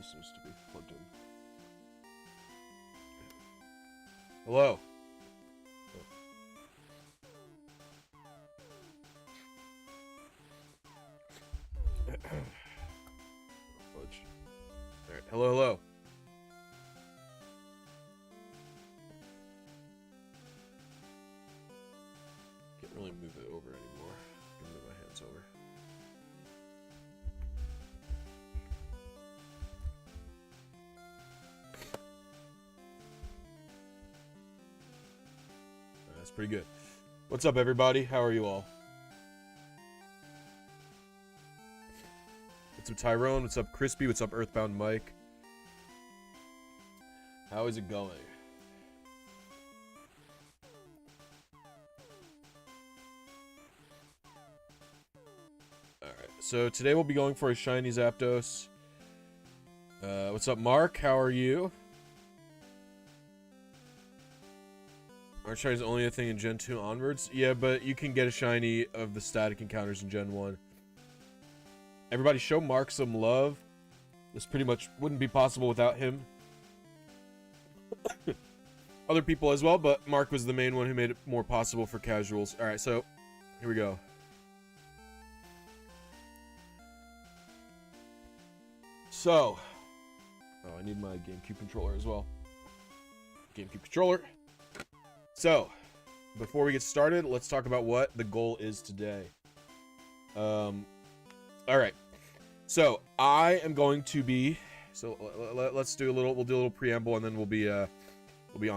This needs to be plugged in. Hello. Alright, hello, hello. Can't really move it over anymore. I can move my hands over. That's pretty good. What's up, everybody? How are you all? What's up, Tyrone? What's up, Crispy? What's up, Earthbound Mike? How is it going? Alright, so today we'll be going for a Shiny Zapdos. What's up, Mark? How are you? Aren't Shinies only a thing in Gen 2 onwards? Yeah, but you can get a Shiny of the static encounters in Gen 1. Everybody show Mark some love. This pretty much wouldn't be possible without him. Other people as well, but Mark was the main one who made it more possible for casuals. Alright, so here we go. So, oh, I need my GameCube controller as well. GameCube controller. So, before we get started, let's talk about what the goal is today. Alright. So, I am going to be... So, let's do a little... We'll do a little preamble, and then we'll be on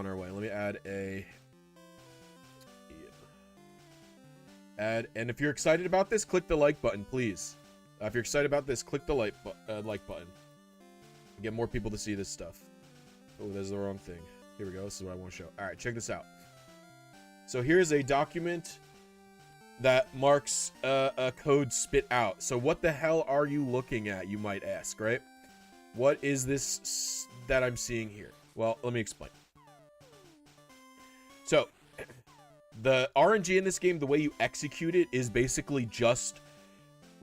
our way. Let me add a... And if you're excited about this, click the like button, please. If you're excited about this, click the like button. Get more people to see this stuff. Oh, that's the wrong thing. Here we go. This is what I want to show. Alright, check this out. So here's a document that Mark's code spit out. So what the hell are you looking at, you might ask, right? What is this that I'm seeing here? Well, let me explain. So, the RNG in this game, the way you execute it is basically just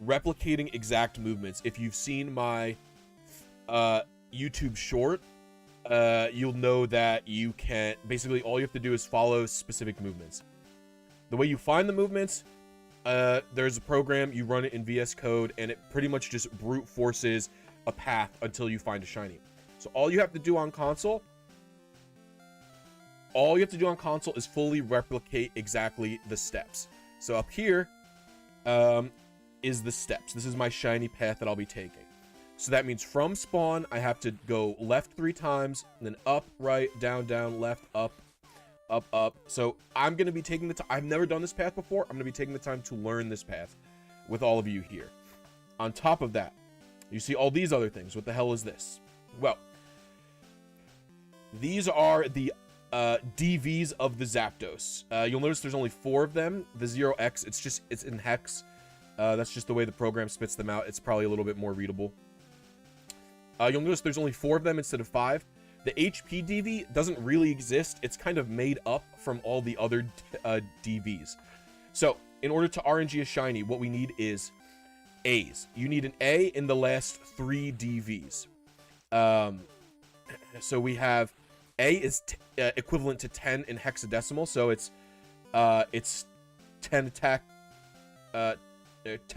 replicating exact movements. If you've seen my YouTube short, you'll know that you can basically all you have to do is follow specific movements. The way you find the movements, there's a program, you run it in VS Code, and it pretty much just brute forces a path until you find a shiny. So all you have to do on console, is fully replicate exactly the steps. So up here is the steps. This is my shiny path that I'll be taking. So that means from spawn, I have to go left 3 times, and then up, right, down, down, left, up, up, up. So I'm going to be taking the time. I've never done this path before. I'm going to be taking the time to learn this path with all of you here. On top of that, you see all these other things. What the hell is this? Well, these are the DVs of the Zapdos. You'll notice there's only 4 of them. The 0x, it's in hex. That's just the way the program spits them out. It's probably a little bit more readable. You'll notice there's only 4 of them instead of 5. The HP DV doesn't really exist. It's kind of made up from all the other DVs. So, in order to RNG a shiny, what we need is A's. You need an A in the last 3 DVs. So we have A is equivalent to 10 in hexadecimal. So it's 10 attack, 10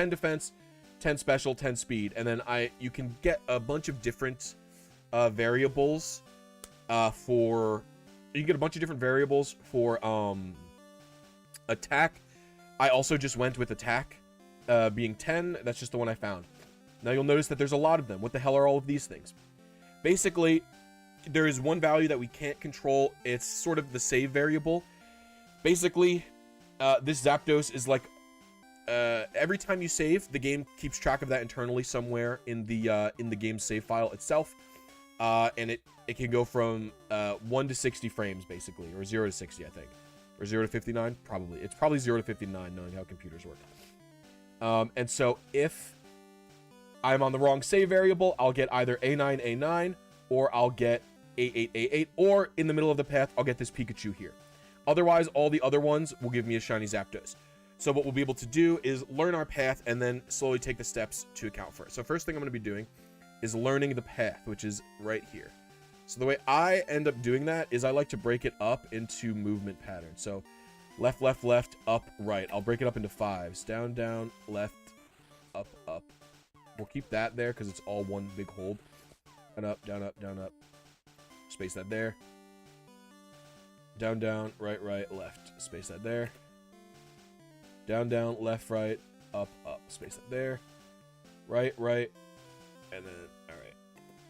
defense, 10 special, 10 speed, and then you can get a bunch of different variables for attack. I also just went with attack being 10. That's just the one I found. Now you'll notice that there's a lot of them. What the hell are all of these things? Basically, there is one value that we can't control. It's sort of the save variable. Basically, this Zapdos is like every time you save, the game keeps track of that internally somewhere in the game save file itself, and it can go from 1 to 60 frames basically, or 0 to 60, I think, or 0 to 59. Probably it's probably 0 to 59, knowing how computers work. And so if I'm on the wrong save variable, I'll get either A9 A9, or I'll get A8 A8, or in the middle of the path, I'll get this Pikachu here. Otherwise, all the other ones will give me a shiny Zapdos. So what we'll be able to do is learn our path and then slowly take the steps to account for it. So first thing I'm going to be doing is learning the path, which is right here. So the way I end up doing that is I like to break it up into movement patterns. So left, left, left, up, right. I'll break it up into 5s. Down, down, left, up, up. We'll keep that there because it's all one big hold. Down, up, down, up, down, up. Space that there. Down, down, right, right, left. Space that there. Down, down, left, right, up, up. Space that there. Right, right, and then, all right.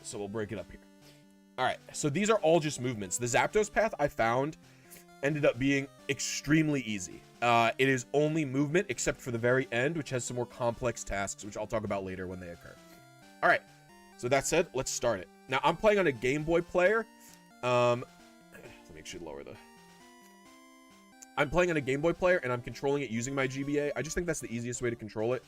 So we'll break it up here. All right, so these are all just movements. The Zapdos path I found ended up being extremely easy. It is only movement except for the very end, which has some more complex tasks, which I'll talk about later when they occur. All right, so that said, let's start it. Now, I'm playing on a Game Boy player. Let me actually lower the... I'm playing on a Game Boy player, and I'm controlling it using my GBA. I just think that's the easiest way to control it.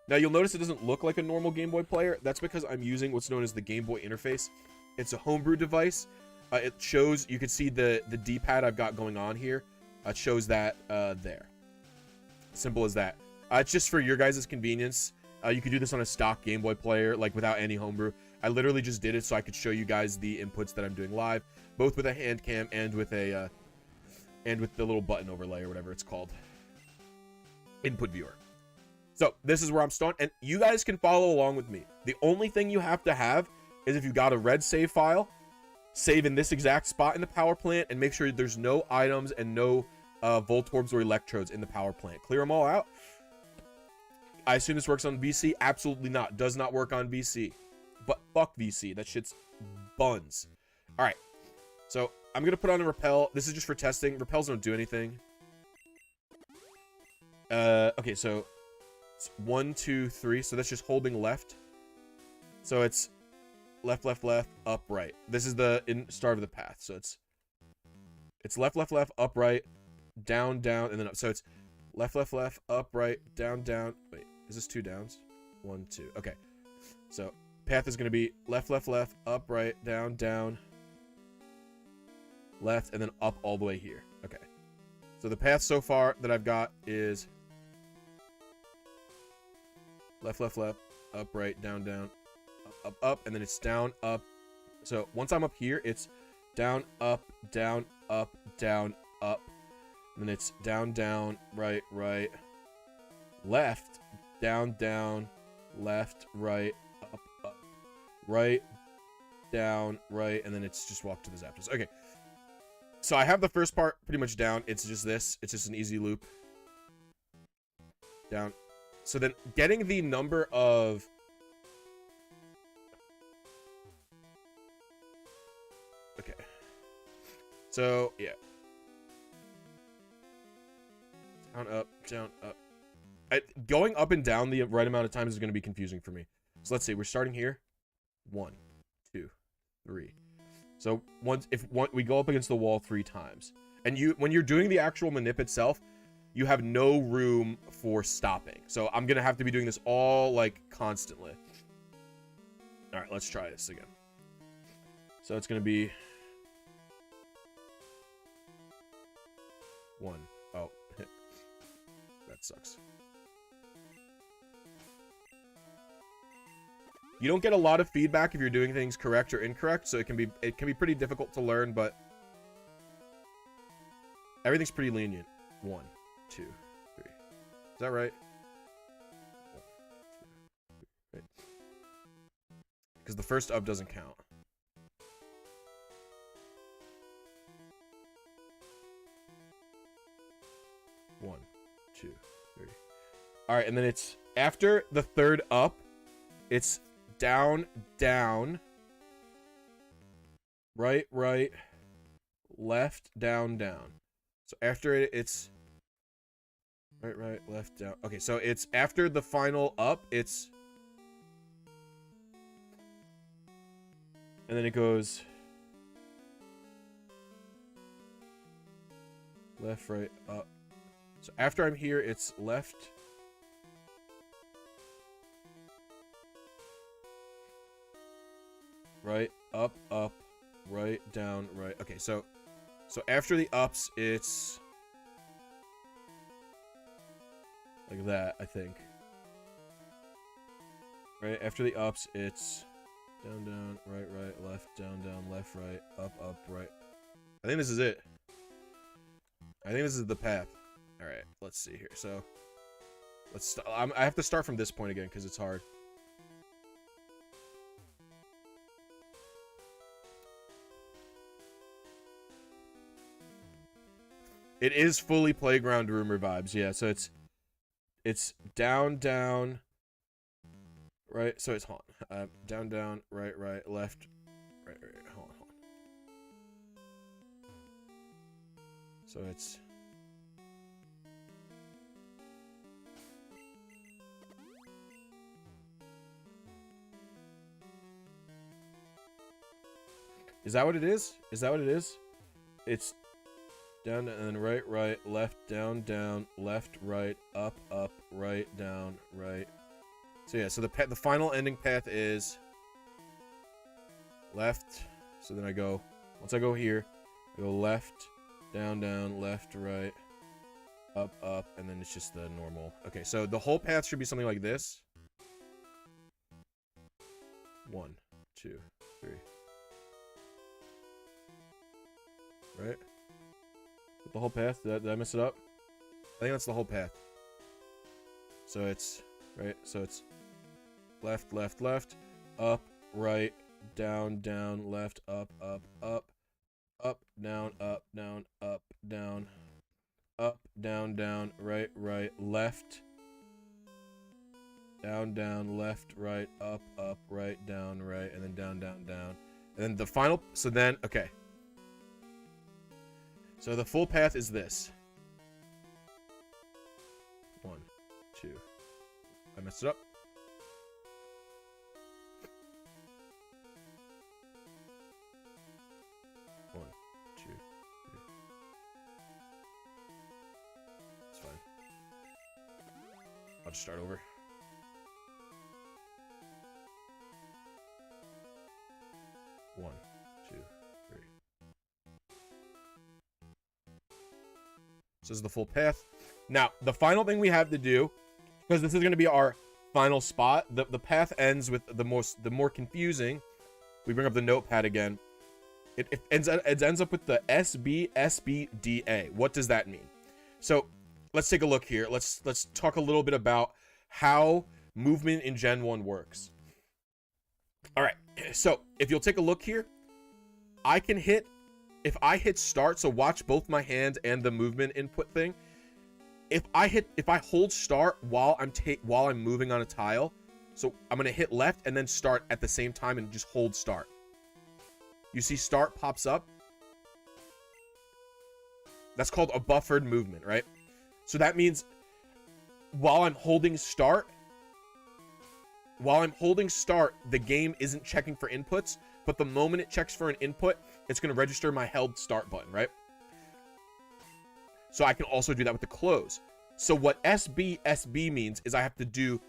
Now, you'll notice it doesn't look like a normal Game Boy player. That's because I'm using what's known as the Game Boy interface. It's a homebrew device. It shows, you can see the D-pad I've got going on here. It shows that there. Simple as that. It's just for your guys' convenience. You could do this on a stock Game Boy player, like without any homebrew. I literally just did it so I could show you guys the inputs that I'm doing live, both with a hand cam and with a and with the little button overlay or whatever it's called. Input viewer. So this is where I'm starting, and you guys can follow along with me. The only thing you have to have is if you got a red save file, save in this exact spot in the power plant, and make sure there's no items and no Voltorbs or Electrodes in the power plant. Clear them all out. I assume this works on VC. Absolutely not. Does not work on VC. But fuck VC. That shit's buns. All right. So I'm going to put on a repel. This is just for testing. Repels don't do anything. Okay, so... it's 1, 2, 3. So that's just holding left. So it's left, left, left, up, right. This is the start of the path. So it's left, left, left, up, right, down, down, and then up. So it's left, left, left, up, right, down, down. Wait, is this 2 downs? 1, 2. Okay. So path is going to be left, left, left, up, right, down, down, left, and then up all the way here. Okay. So the path so far that I've got is left, left, left, up, right, down, down, up, up, up, and then it's down, up. So once I'm up here, it's down, up, down, up, down, up. And then it's down, down, right, right, left, down, down, left, right, up, up, right, down, right, and then it's just walk to the Zapdos. Okay. So I have the first part pretty much down. It's just this. It's just an easy loop. Down. So then getting the number of... Okay. So, yeah. Down, up, down, up. Going up and down the right amount of times is going to be confusing for me. So let's see. We're starting here. 1, 2, 3. So we go up against the wall 3 times. And when you're doing the actual manip itself, you have no room for stopping. So I'm going to have to be doing this all, like, constantly. All right, let's try this again. So it's going to be 1. Oh, that sucks. You don't get a lot of feedback if you're doing things correct or incorrect, so it can be pretty difficult to learn, but everything's pretty lenient. 1, 2, 3. Is that right? 1, 2, 3. Right. Because the first up doesn't count. One, 2, 3. All right, and then it's after the third up, it's down, down, right, right, left, down, down. So after it, it's right, right, left, down. Okay, so it's after the final up, it's... And then it goes... left, right, up. So after I'm here, it's left... right, up, up, right, down, right. Okay, so after the ups, it's like that, I think. Right, after the ups, it's down, down, right, right, left, down, down, left, right, up, right. I think this is it. I think this is the path. All right, let's see here. So, I have to start from this point again because it's hard. It is fully playground rumor vibes, yeah. So it's down, down, right. So it's hold on. Down, down, right, right, left, right, right. Hold on. So it's Is that what it is? Is that what it is? It's down and then right, right, left, down, down, left, right, up, right, down, right. So yeah, so the final ending path is left. So then I go, once I go here, I go left, down, down, left, right, up, and then it's just the normal. Okay, so the whole path should be something like this. 1, 2, 3. Right? The whole path? Did I mess it up? I think that's the whole path. So it's, right, so it's left, left, left, up, right, down, down, left, up, down, down, up, down, down, right, right, left, down, down, left, right, up, right, down, right, and then down, down, down. And then the final, so then, okay. So the full path is this. 1, 2. I messed it up. One, two, 3. It's fine. I'll just start over. One, two, 3. So this is the full path. Now, the final thing we have to do, because this is going to be our final spot, the path ends with the more confusing. We bring up the notepad again. It ends up with the SBSBDA. What does that mean? So let's take a look here. Let's talk a little bit about how movement in Gen 1 works. All right. So if you'll take a look here, I can hit. If I hit start, so watch both my hands and the movement input thing. If I hold start while I'm moving on a tile, so I'm gonna hit left and then start at the same time and just hold start. You see start pops up. That's called a buffered movement, right? So that means while I'm holding start, the game isn't checking for inputs, but the moment it checks for an input, it's going to register my held start button, right? So I can also do that with the close. So what SBSB means is I have to do,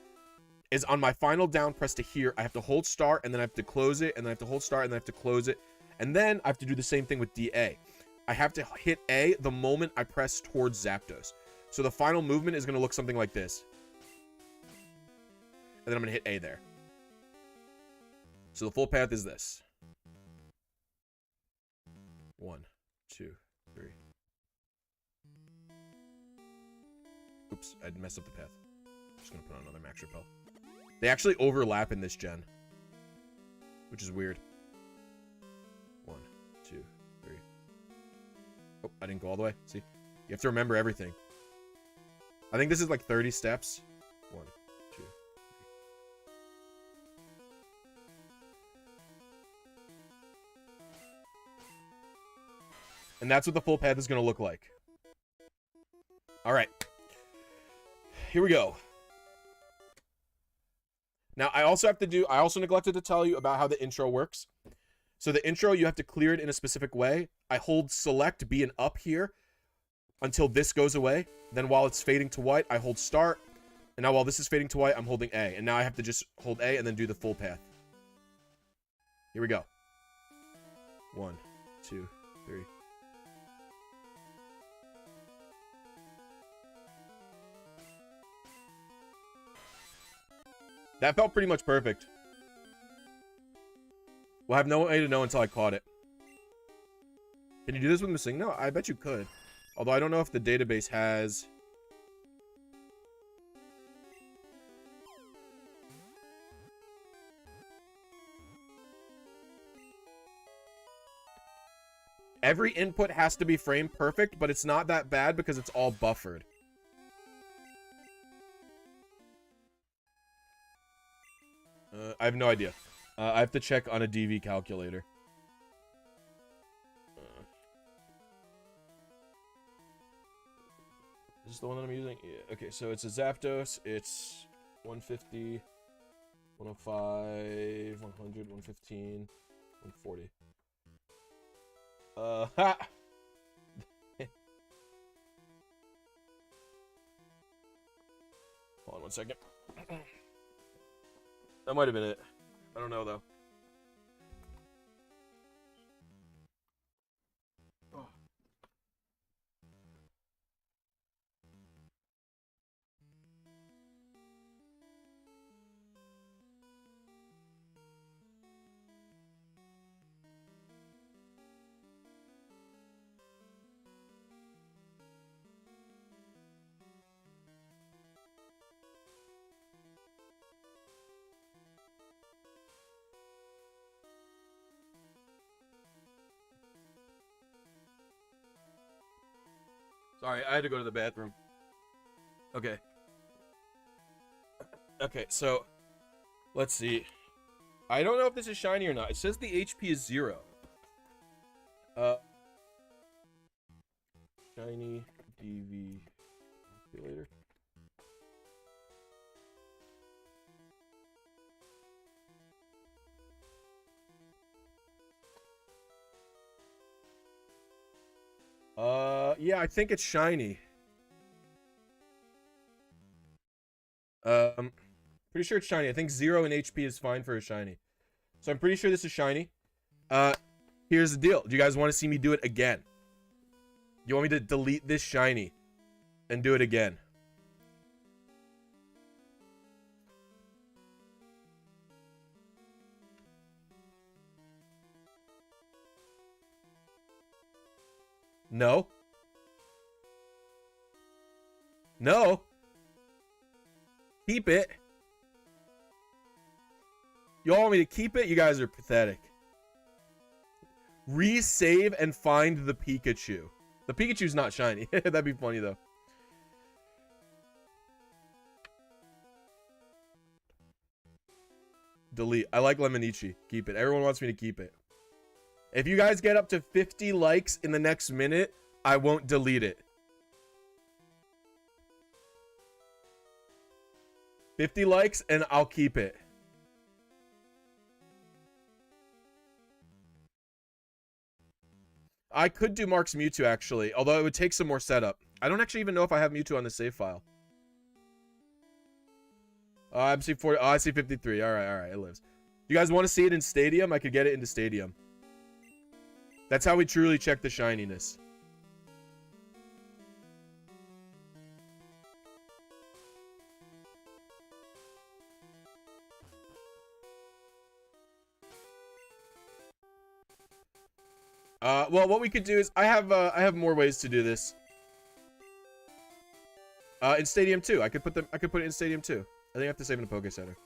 is on my final down press to here, I have to hold start, and then I have to close it, and then I have to hold start, and then I have to close it. And then I have to do the same thing with DA. I have to hit A the moment I press towards Zapdos. So the final movement is going to look something like this. And then I'm going to hit A there. So the full path is this. 1, 2, 3. Oops, I messed up the path. Just going to put on another max repel. They actually overlap in this gen, which is weird. 1, 2, 3. Oh, I didn't go all the way. See, you have to remember everything. I think this is like 30 steps. 1, 2, 3. And that's what the full path is going to look like. All right. Here we go. Now, I also neglected to tell you about how the intro works. So the intro, you have to clear it in a specific way. I hold select B and up here until this goes away. Then while it's fading to white, I hold start. And now while this is fading to white, I'm holding A. And now I have to just hold A and then do the full path. Here we go. 1, 2, 3. That felt pretty much perfect. We'll have no way to know until I caught it. Can you do this with missing? No, I bet you could. Although I don't know if the database has... Every input has to be frame perfect, but it's not that bad because it's all buffered. I have no idea. I have to check on a DV calculator. Is this the one that I'm using? Yeah. Okay, so it's a Zapdos. It's 150, 105, 100, 115, 140. Ha! Hold on one second. That might have been it. I don't know, though. Sorry, I had to go to the bathroom. Okay. Okay, so let's see. I don't know if this is shiny or not. It says the HP is 0. Shiny DV calculator. Yeah, I think it's shiny. Pretty sure it's shiny. I think 0 in HP is fine for a shiny. So I'm pretty sure this is shiny. Here's the deal. Do you guys want to see me do it again? You want me to delete this shiny and do it again? No. No. Keep it. You all want me to keep it? You guys are pathetic. Resave and find the Pikachu. The Pikachu's not shiny. That'd be funny, though. Delete. I like Lemonici. Keep it. Everyone wants me to keep it. If you guys get up to 50 likes in the next minute, I won't delete it. 50 likes and I'll keep it. I could do Mark's Mewtwo, actually, although it would take some more setup. I don't actually even know if I have Mewtwo on the save file. I'm seeing 40. Oh, I see 53. All right, it lives. You guys want to see it in Stadium? I could get it into Stadium. That's how we truly check the shininess. Well, what we could do is I have more ways to do this. In Stadium 2, I could put it in Stadium 2. I think I have to save in a Poke Center.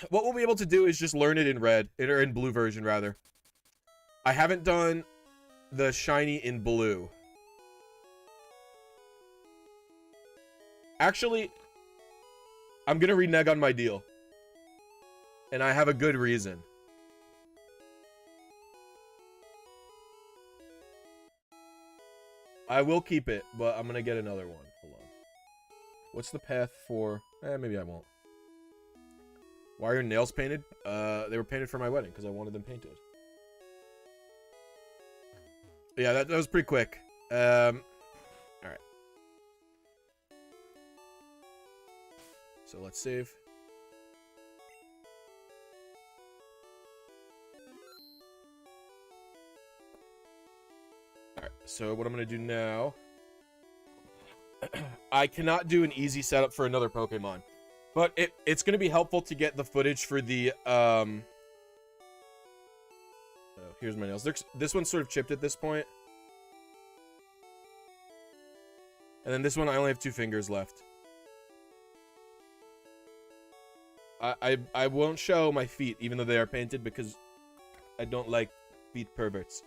What we'll be able to do is just learn it in red, or in blue version rather. I haven't done the shiny in blue. Actually, I'm gonna renege on my deal, and I have a good reason. I will keep it, but I'm gonna get another one. Hold on. What's the path for... maybe I won't. Why are your nails painted? They were painted for my wedding, because I wanted them painted. Yeah, that was pretty quick. Alright. So let's save. Alright, so what I'm going to do now... I cannot do an easy setup for another Pokemon. But it's going to be helpful to get the footage for the Here's my nails. This one's sort of chipped at this point. And then this one, I only have 2 fingers left. I won't show my feet, even though they are painted, because I don't like feet perverts.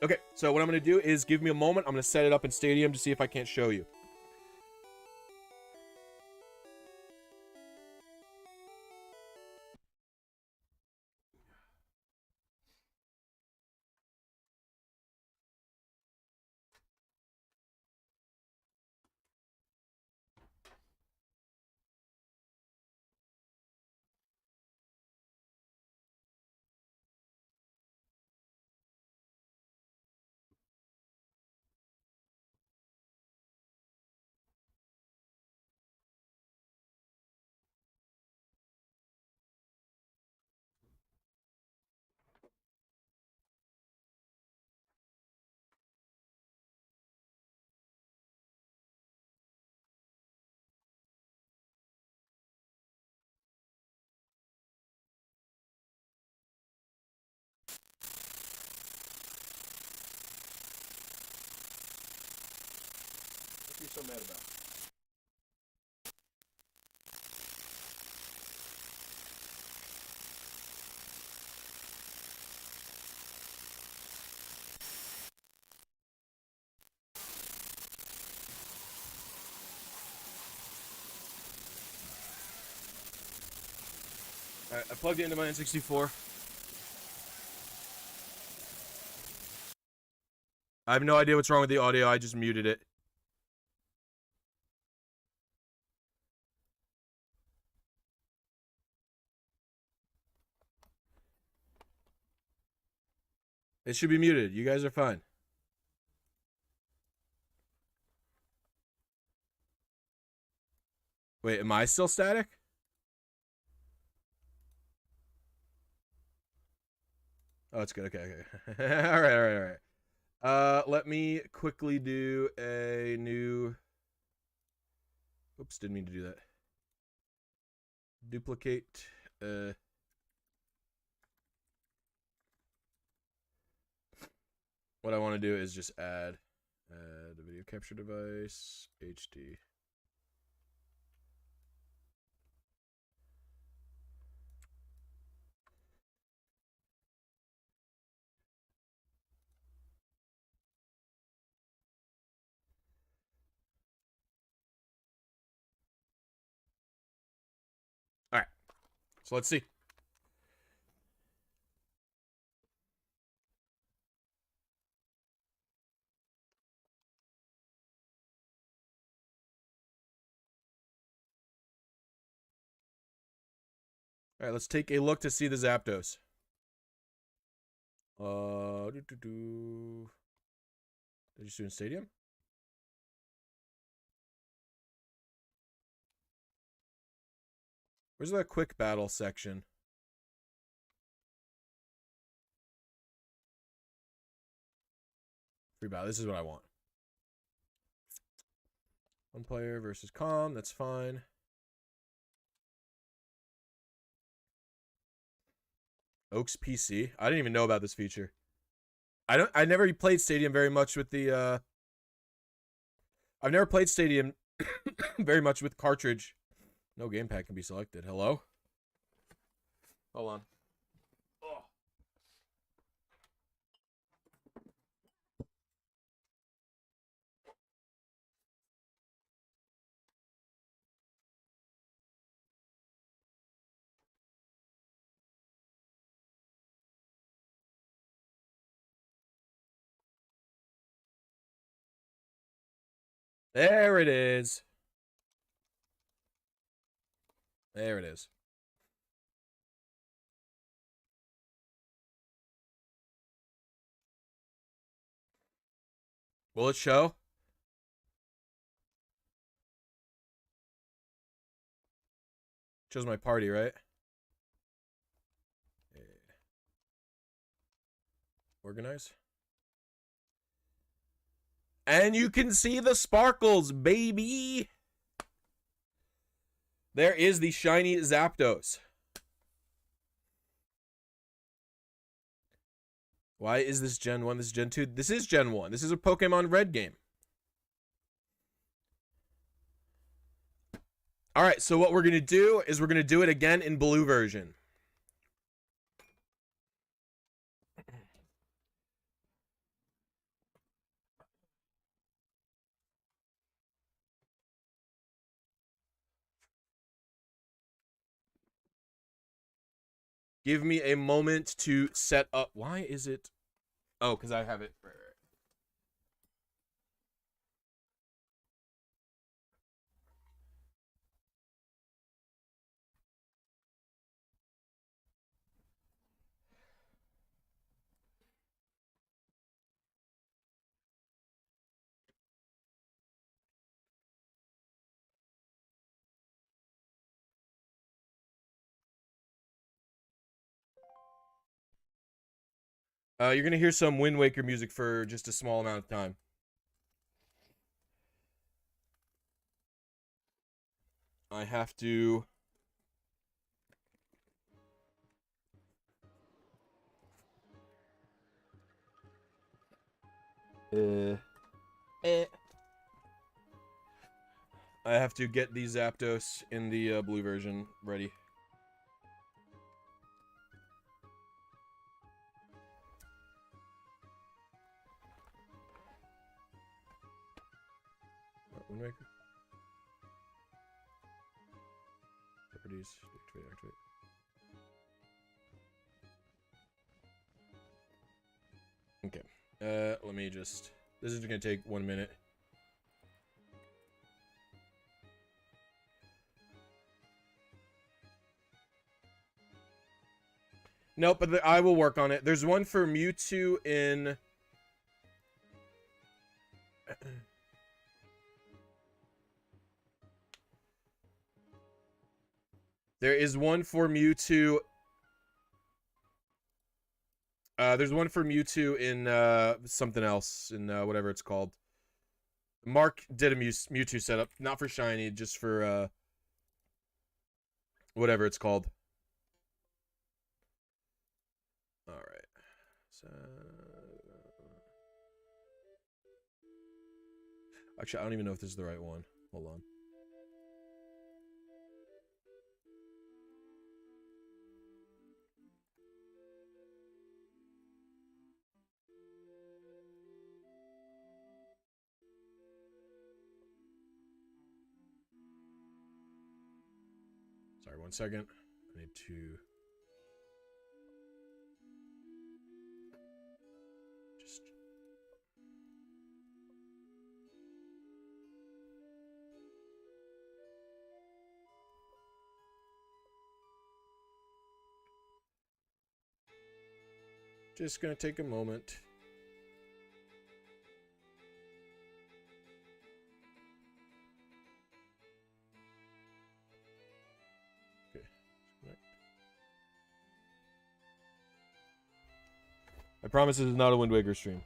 Okay, so what I'm going to do is give me a moment. I'm going to set it up in Stadium to see if I can't show you. What are you so mad about? Alright, I plugged it into my N64. I have no idea what's wrong with the audio, I just muted it. It should be muted. You guys are fine. Wait, am I still static? Oh, it's good. Okay, okay. All right, all right, all right. Let me quickly do a new... Oops, didn't mean to do that. Duplicate. What I want to do is just add the video capture device, HD. All right, so let's see. All right, let's take a look to see the Zapdos. Did you just do in Stadium? Where's that quick battle section? Free battle. This is what I want. One player versus Calm. That's fine. Oaks PC. I didn't even know about this feature. I never played Stadium very much with the I've never played Stadium very much with cartridge. No gamepad can be selected. Hello? Hold on. Oh. There it is. There it is. Will it show? Shows my party, right? Yeah. Organize. And you can see the sparkles, baby. There is the shiny Zapdos. Why is this Gen 1? This is Gen 2? This is Gen 1. This is a Pokemon Red game. Alright, so what we're going to do is we're going to do it again in blue version. Give me a moment to set up. Why is it? Oh, because I have it. You're going to hear some Wind Waker music for just a small amount of time. I have to... I have to get the Zapdos in the blue version ready. Wind Waker. Properties. Activate. Okay. Let me just... This is going to take 1 minute. Nope, but I will work on it. There's one for Mewtwo in... There is one for Mewtwo... there's one for Mewtwo in something else, in whatever it's called. Mark did a Mewtwo setup, not for Shiny, just for whatever it's called. Alright. So... Actually, I don't even know if this is the right one. Hold on. Sorry, 1 second. I need to... Just gonna take a moment. Okay. I promise this is not a Wind Waker stream.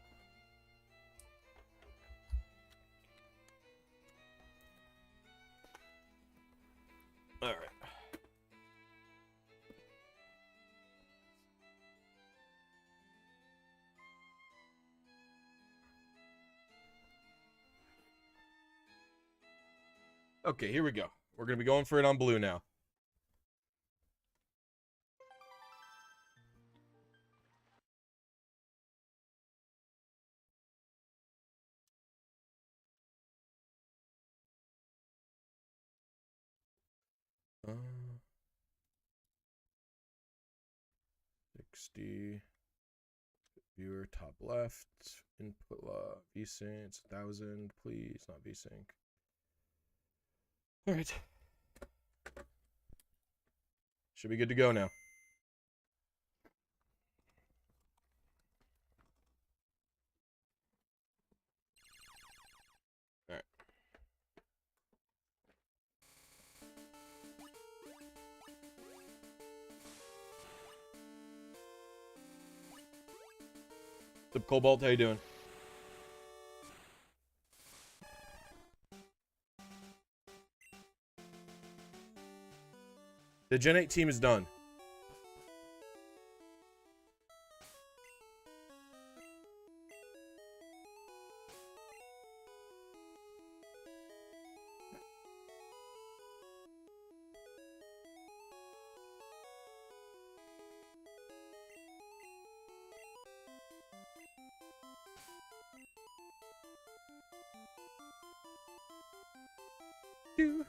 Alright. Okay, here we go. We're going to be going for it on blue now. Uh, 60. Viewer, top left. Input VSync. It's 1000. Please, not VSync. Alright. Should be good to go now. Alright. What's up, Cobalt? How you doing? The Gen 8 team is done. do.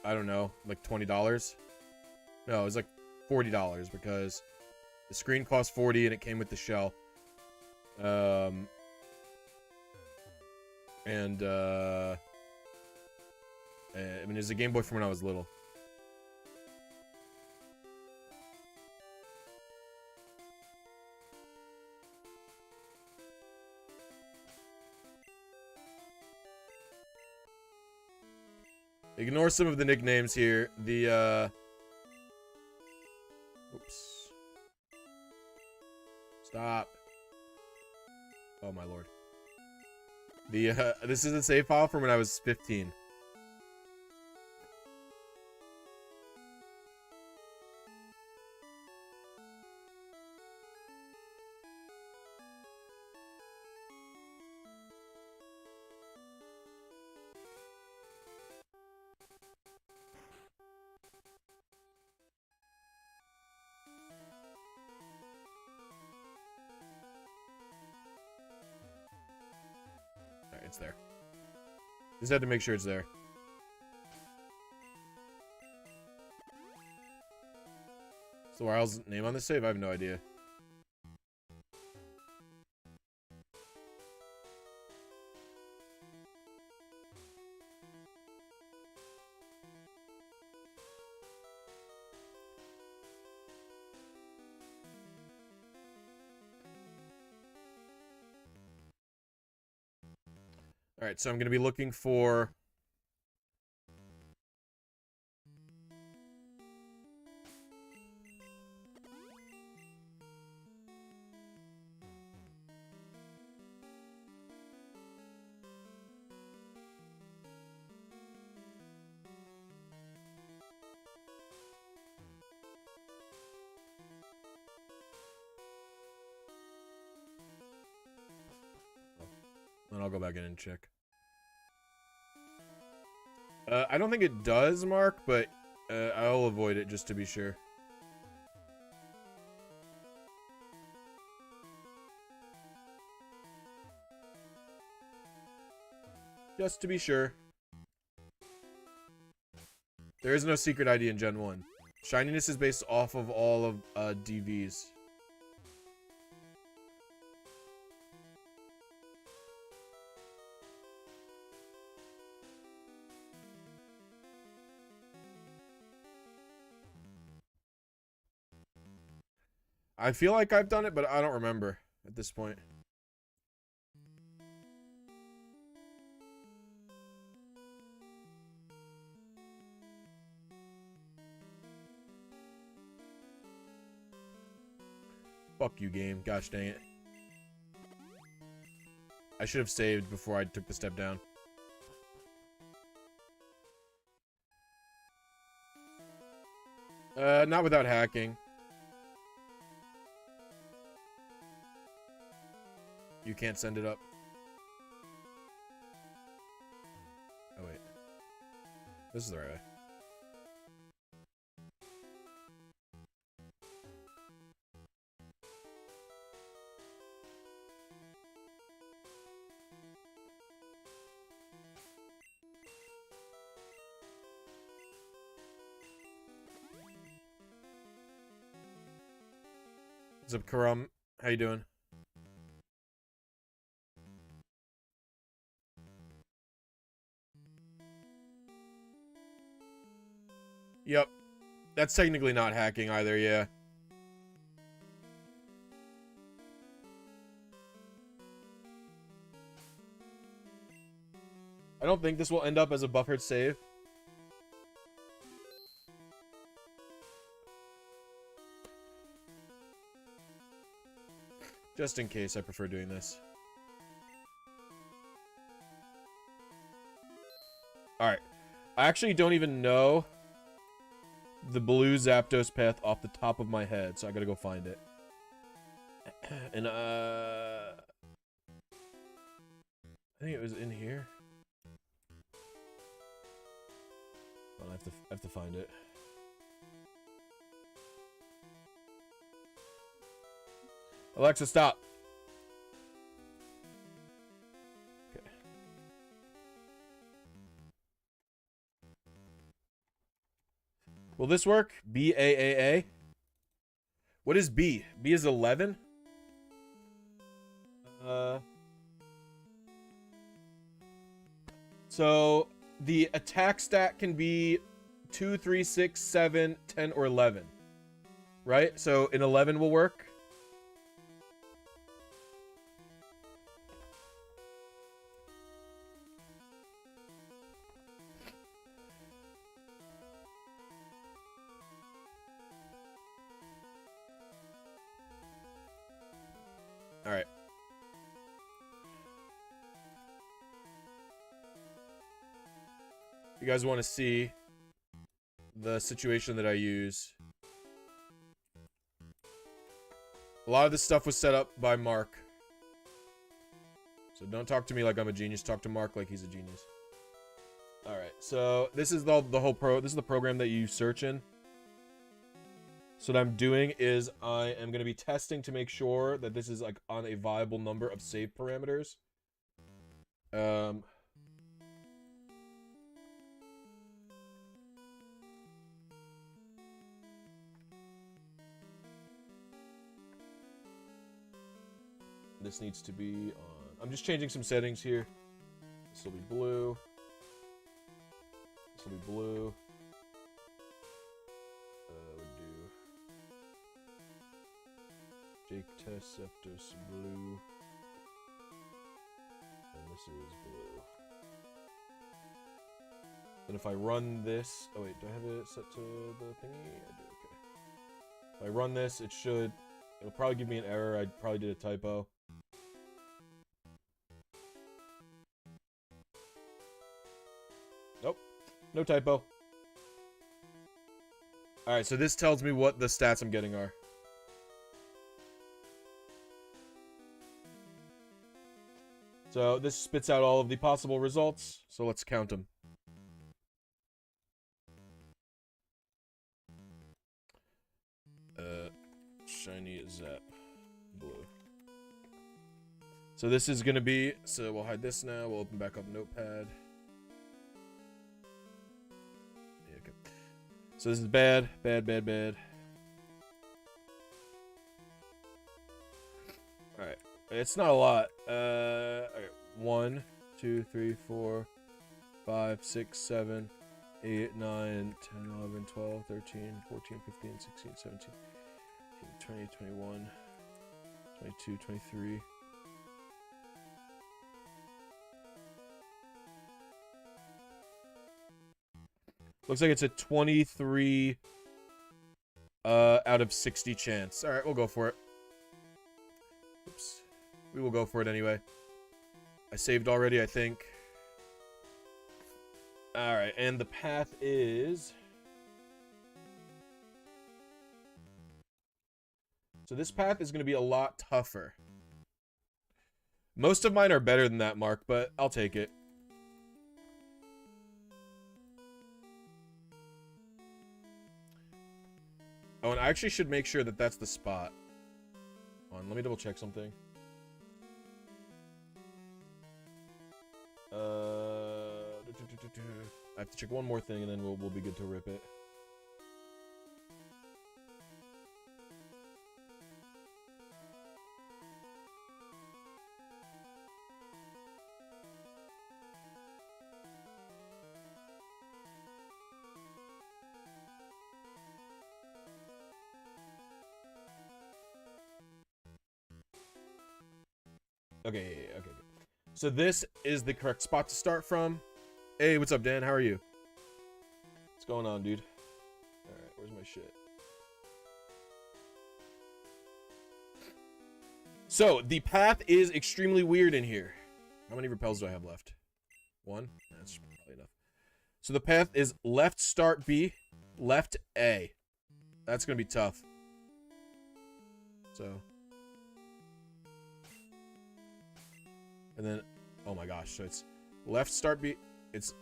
I don't know, like $20? No, it was like $40 because the screen cost 40 and it came with the shell. I mean, it was a Game Boy from when I was little. Ignore some of the nicknames here. The, oops. Stop. Oh, my lord. The, this is a save file from when I was 15. It's there. Just had to make sure it's there. So Wiles' name on this save? I have no idea. Alright, so I'm going to be looking for... Then I'll go back in and check. I don't think it does, Mark, but I'll avoid it just to be sure. Just to be sure. There is no secret ID in Gen 1. Shininess is based off of all of DVs. I feel like I've done it, but I don't remember at this point. Fuck you, game. Gosh dang it. I should have saved before I took the step down. Not without hacking. You can't send it up. Oh, wait. This is the right way. What's up, Karam? How you doing? Yep. That's technically not hacking either, yeah. I don't think this will end up as a buffered save. Just in case, I prefer doing this. Alright. I actually don't even know the blue Zapdos path off the top of my head, so I gotta go find it. And I think it was in here. Oh, I have to find it. Alexa, stop. Okay. Will this work? B-A-A-A? What is B? B is 11? So the attack stat can be 2, 3, 6, 7, 10, or 11. Right? So an 11 will work. All right. You guys want to see the situation that I use. A lot of this stuff was set up by Mark. So don't talk to me like I'm a genius. Talk to Mark like he's a genius. All right. So this is the whole this is the program that you search in. So what I'm doing is I am going to be testing to make sure that this is like on a viable number of save parameters. This needs to be on. I'm just changing some settings here. This will be blue. This will be blue. We'll do Jake Test Zapdos blue. And this is blue. And if I run this, oh wait, do I have it set to the thingy? I do, okay. If I run this, it'll probably give me an error. I probably did a typo. Nope, no typo. Alright, so this tells me what the stats I'm getting are. So this spits out all of the possible results, so let's count them. Shiny Zap blue. So this is gonna be, so we'll hide this now, we'll open back up Notepad. Yeah, okay. So this is bad, bad, bad, bad. Alright. It's not a lot. Okay. 1, 2, 3, 4, 5, 6, 7, 8, 9, 10, 11, 12, 13, 14, 15, 16, 17, 20, 21, 22, 23. Looks like it's a 23 out of 60 chance. Alright, we'll go for it. Oops. We will go for it anyway. I saved already, I think. Alright, and the path is... So this path is going to be a lot tougher. Most of mine are better than that, Mark, but I'll take it. Oh, and I actually should make sure that that's the spot. Hold on, let me double check something. I have to check one more thing and then we'll be good to rip it. Okay, okay. So this is the correct spot to start from. Hey, what's up, Dan? How are you? What's going on, dude? Alright, where's my shit? So, the path is extremely weird in here. How many repels do I have left? 1? That's probably enough. So the path is left start B, left A. That's gonna be tough. So... And then, oh my gosh, so it's left start B. It's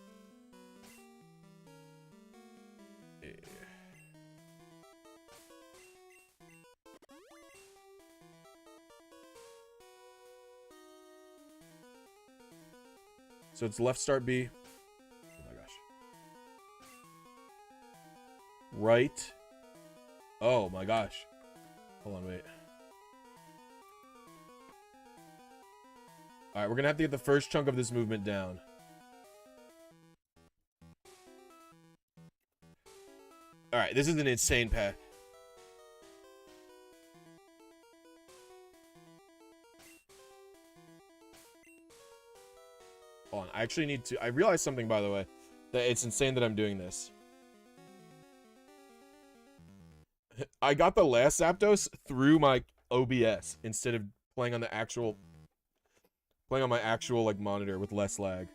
so it's left start B. Oh my gosh. Right. Oh my gosh. Hold on, wait. Alright, we're gonna have to get the first chunk of this movement down. Alright, this is an insane path. Hold on, I actually need to... I realized something, by the way. That it's insane that I'm doing this. I got the last Zapdos through my OBS instead of playing on the actual... Playing on my actual, like, monitor with less lag.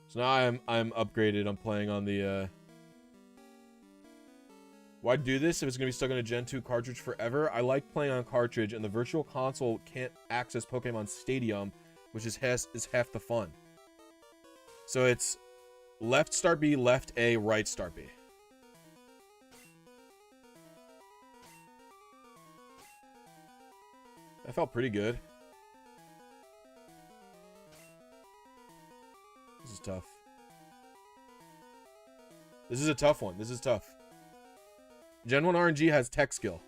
So now I'm upgraded. I'm playing on the, Why do this if it's gonna be stuck on a Gen 2 cartridge forever? I like playing on cartridge, and the Virtual Console can't access Pokemon Stadium, which is half the fun. So it's left start B, left A, right start B. That felt pretty good. This is tough. This is a tough one. This is tough. Gen 1 RNG has tech skill.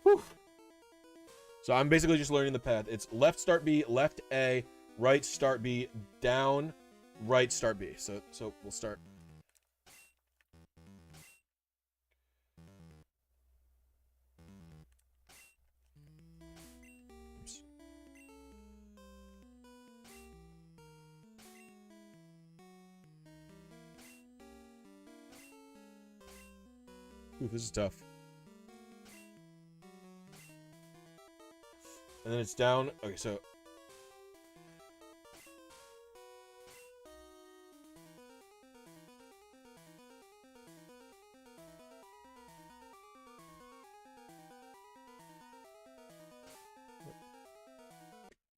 Whew. So I'm basically just learning the path. It's left start B, left A, right start B, down, right start B. So we'll start. Oops. Ooh, this is tough. And then it's down. Okay, so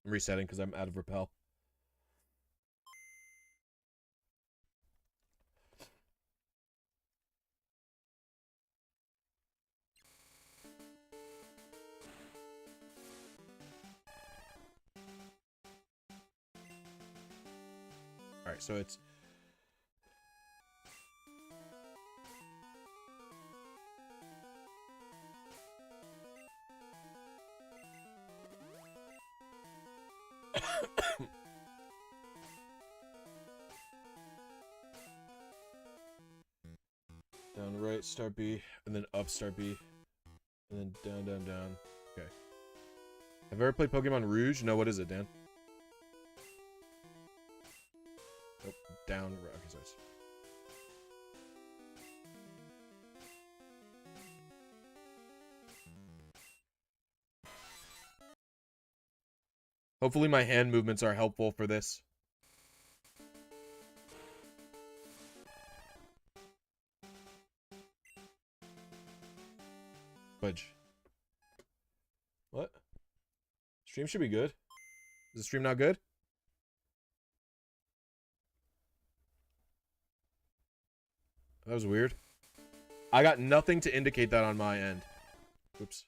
I'm resetting because I'm out of repel. Alright, so it's down right start B, and then up start B, and then down, down, down. Okay. Have you ever played Pokemon Rouge? No, what is it, Dan? Nope, down, right. Okay, sorry. Hopefully my hand movements are helpful for this. Fudge. What? Stream should be good. Is the stream not good? That was weird. I got nothing to indicate that on my end. Oops.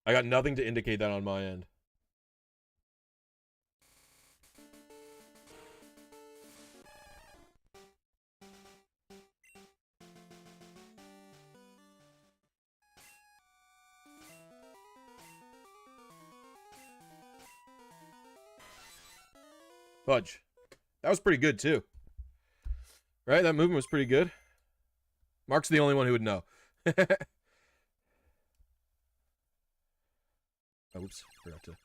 I got nothing to indicate that on my end. Fudge. That was pretty good, too. Right? That movement was pretty good. Mark's the only one who would know. Oh, oops. Forgot to.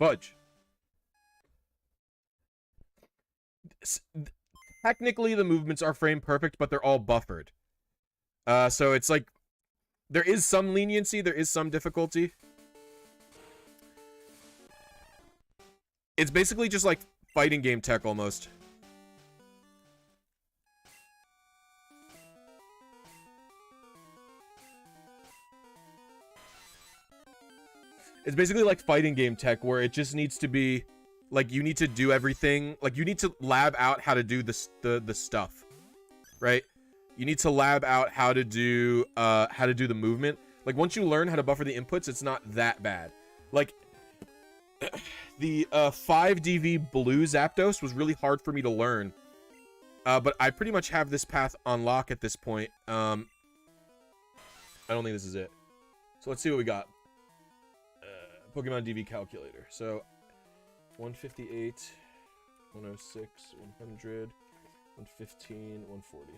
Fudge. Technically, the movements are frame perfect, but they're all buffered. So it's like, there is some leniency, there is some difficulty. It's basically just like fighting game tech almost. It's basically like fighting game tech where it just needs to be like you need to do everything, like you need to lab out how to do the stuff, right? You need to lab out how to do the movement. Like once you learn how to buffer the inputs, it's not that bad. Like the 5DV blue Zapdos was really hard for me to learn. But I pretty much have this path on lock at this point. I don't think this is it. So let's see what we got. Pokemon DV calculator. So 158, 106, 100, 115, 140.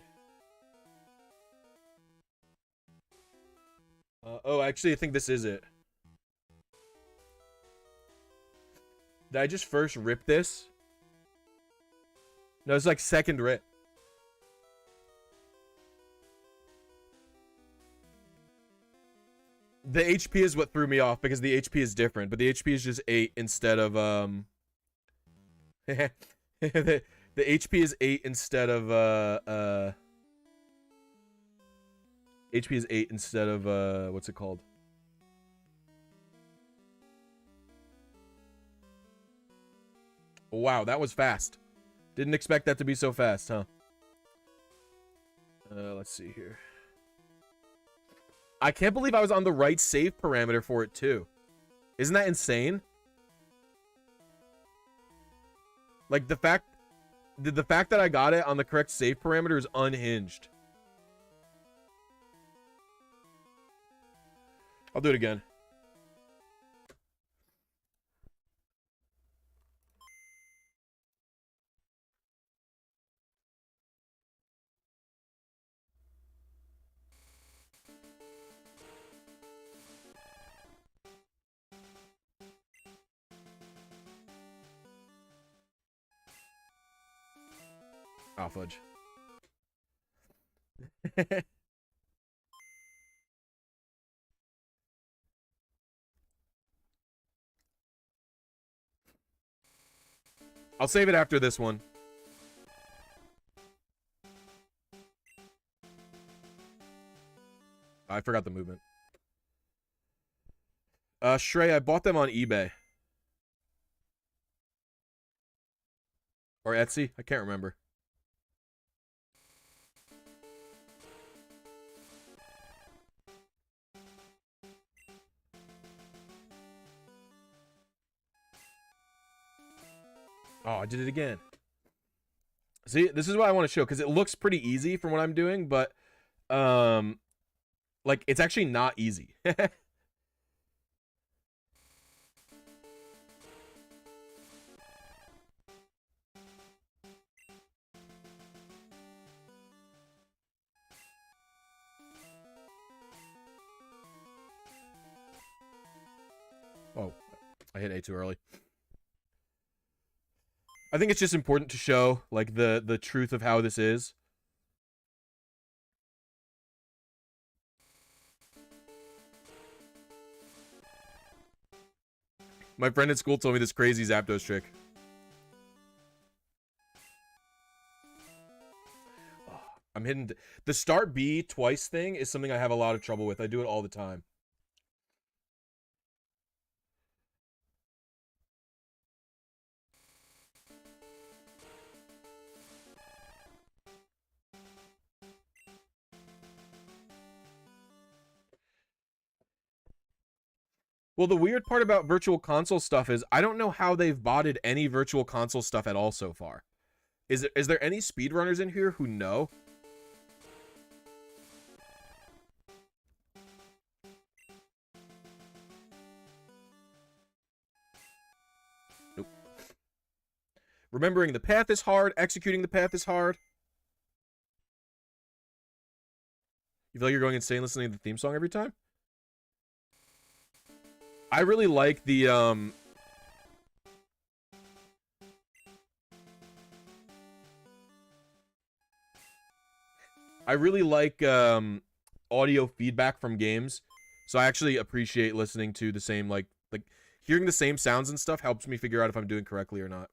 Oh, actually, I think this is it. Did I just first rip this? No, it's like second rip. The HP is what threw me off because the HP is different, but the HP is just 8 instead of the HP is 8 instead of HP is 8 instead of what's it called? Wow, that was fast. Didn't expect that to be so fast, huh? Let's see here. I can't believe I was on the right save parameter for it too. Isn't that insane? Like the fact that I got it on the correct save parameter is unhinged. I'll do it again. Oh, fudge. I'll save it after this one. I forgot the movement. Shrey, I bought them on eBay. Or Etsy? I can't remember. Oh, I did it again. See, this is what I want to show because it looks pretty easy from what I'm doing, but like it's actually not easy. Oh, I hit A too early. I think it's just important to show like the truth of how this is. My friend at school told me this crazy Zapdos trick. Oh, I'm hitting the start B twice thing is something I have a lot of trouble with. I do it all the time. Well, the weird part about Virtual Console stuff is I don't know how they've botted any Virtual Console stuff at all so far. Is there any speedrunners in here who know? Nope. Remembering the path is hard. Executing the path is hard. You feel like you're going insane listening to the theme song every time? I really like the I really like audio feedback from games, so I actually appreciate listening to the same like hearing the same sounds and stuff helps me figure out if I'm doing correctly or not.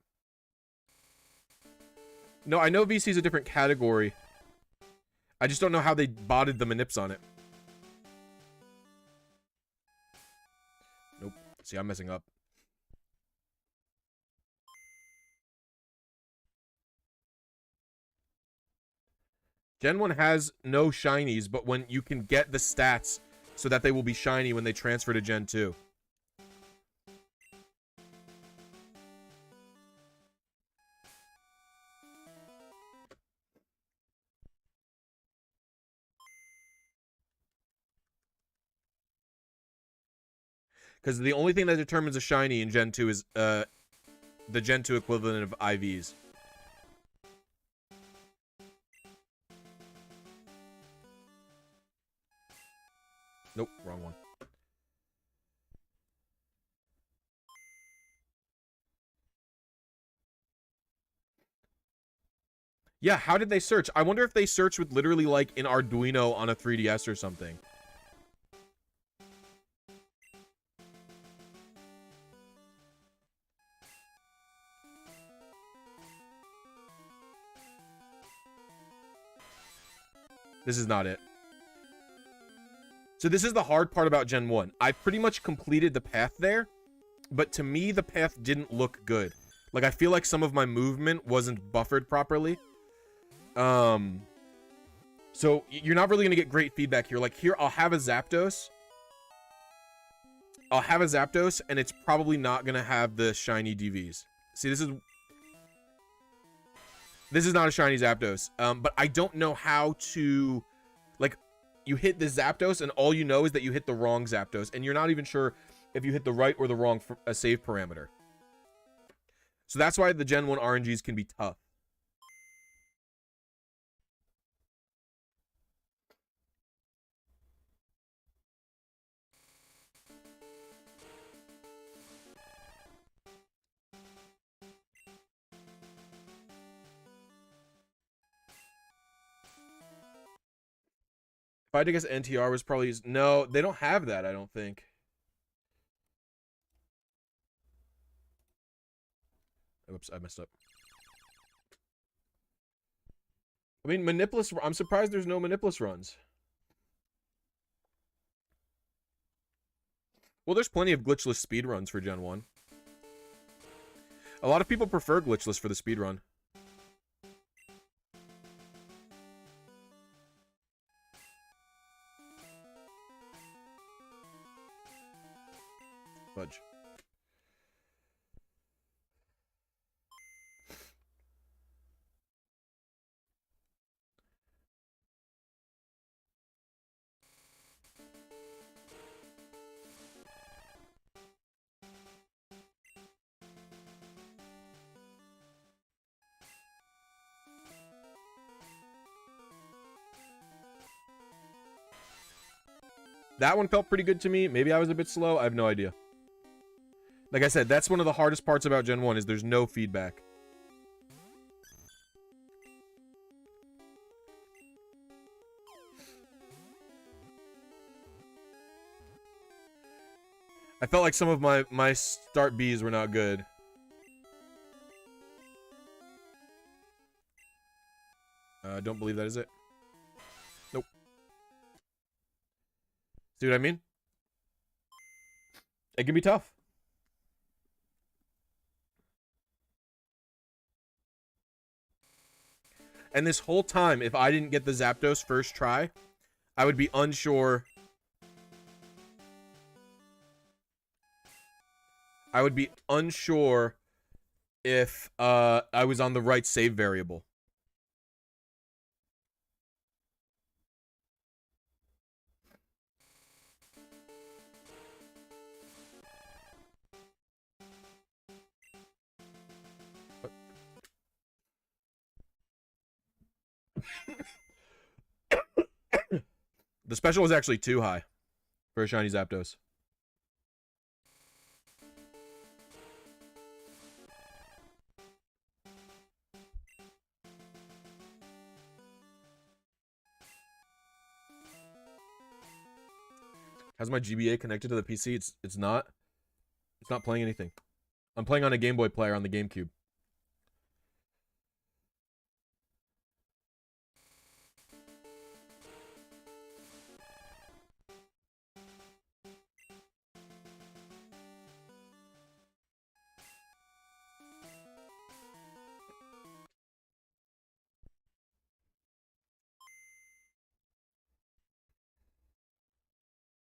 No, I know VC is a different category. I just don't know how they botted the manips on it. Nope. See, I'm messing up. Gen 1 has no shinies, but when you can get the stats so that they will be shiny when they transfer to Gen 2. Because the only thing that determines a shiny in Gen 2 is the Gen 2 equivalent of IVs. Nope, wrong one. Yeah, how did they search? I wonder if they search with literally like an Arduino on a 3DS or something. This is not it. So this is the hard part about Gen 1. I pretty much completed the path there, but to me, the path didn't look good. Like, I feel like some of my movement wasn't buffered properly. So you're not really going to get great feedback here. Like, here, I'll have a Zapdos. And it's probably not going to have the shiny DVs. See, this is not a shiny Zapdos. But I don't know how to, like, you hit the Zapdos and all you know is that you hit the wrong Zapdos, and you're not even sure if you hit the right or the wrong save parameter. So that's why the Gen 1 RNGs can be tough. If I had to guess, NTR was probably... No, they don't have that, I don't think. Oops, I messed up. I mean, Maniplus... I'm surprised there's no Maniplus runs. Well, there's plenty of glitchless speedruns for Gen 1. A lot of people prefer glitchless for the speedrun. Fudge. That one felt pretty good to me. Maybe I was a bit slow. I have no idea. Like I said, that's one of the hardest parts about Gen 1 is there's no feedback. I felt like some of my start Bs were not good. I don't believe that is it. Nope. See what I mean? It can be tough. And this whole time, if I didn't get the Zapdos first try, I would be unsure. I would be unsure if I was on the right save variable. The special was actually too high for a shiny Zapdos. How's my GBA connected to the PC? It's not. It's not playing anything. I'm playing on a Game Boy player on the GameCube.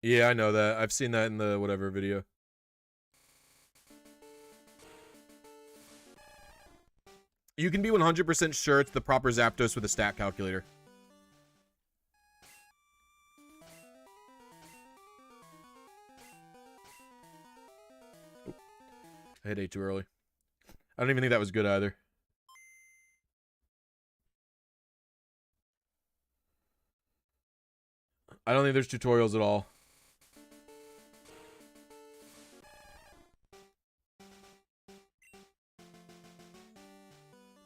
Yeah, I know that. I've seen that in the whatever video. You can be 100% sure it's the proper Zapdos with a stat calculator. Oop. I hit 8 too early. I don't even think that was good either. I don't think there's tutorials at all.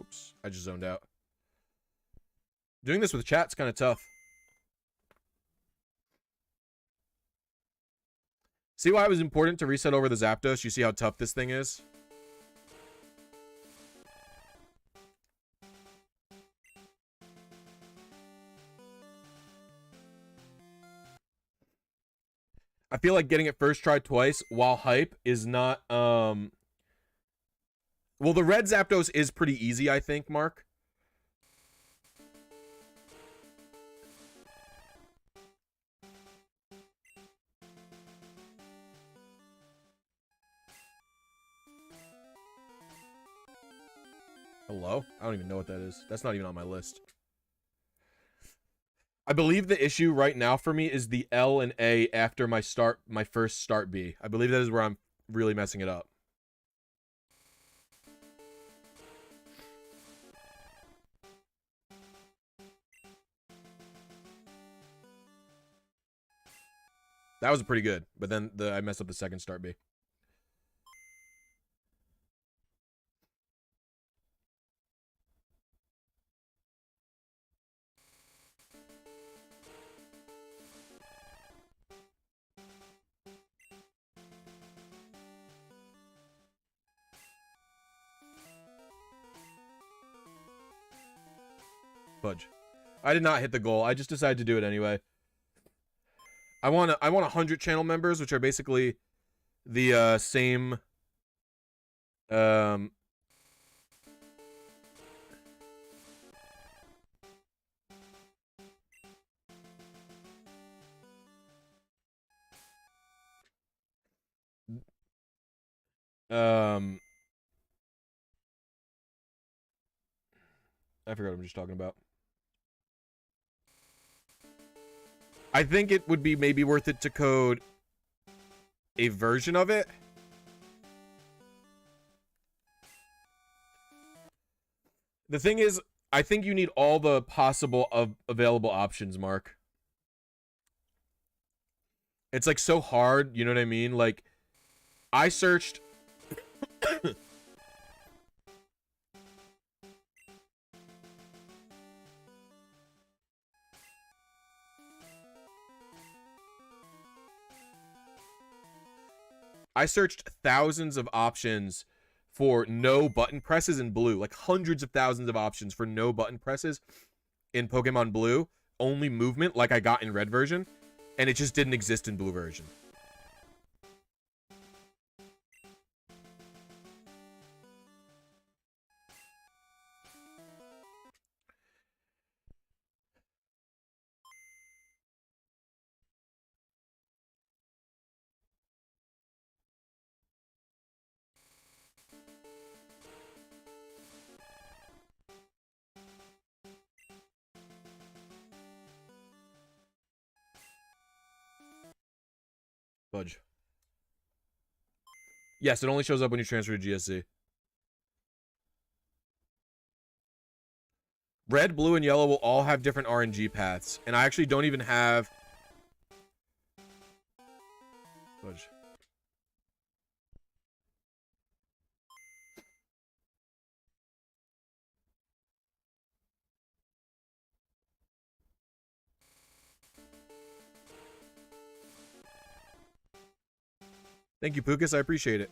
Oops, I just zoned out. Doing this with chat's kind of tough. See why it was important to reset over the Zapdos? You see how tough this thing is? I feel like getting it first try twice while hype is not, well, the red Zapdos is pretty easy, I think, Mark. Hello? I don't even know what that is. That's not even on my list. I believe the issue right now for me is the L and A after my first start B. I believe that is where I'm really messing it up. That was pretty good, but then I messed up the second start B. Fudge. I did not hit the goal. I just decided to do it anyway. I want 100 channel members, which are basically the same I forgot what I'm just talking about. I think it would be maybe worth it to code a version of it. The thing is, I think you need all the possible available options, Mark. It's like so hard, you know what I mean? Like, I searched... I searched thousands of options for no button presses in blue. Like hundreds of thousands of options for no button presses in Pokemon Blue. Only movement like I got in red version. And it just didn't exist in blue version. Fudge. Yes, it only shows up when you transfer to GSC. Red, blue, and yellow will all have different RNG paths. And I actually don't even have... Fudge. Thank you, Pukas. I appreciate it.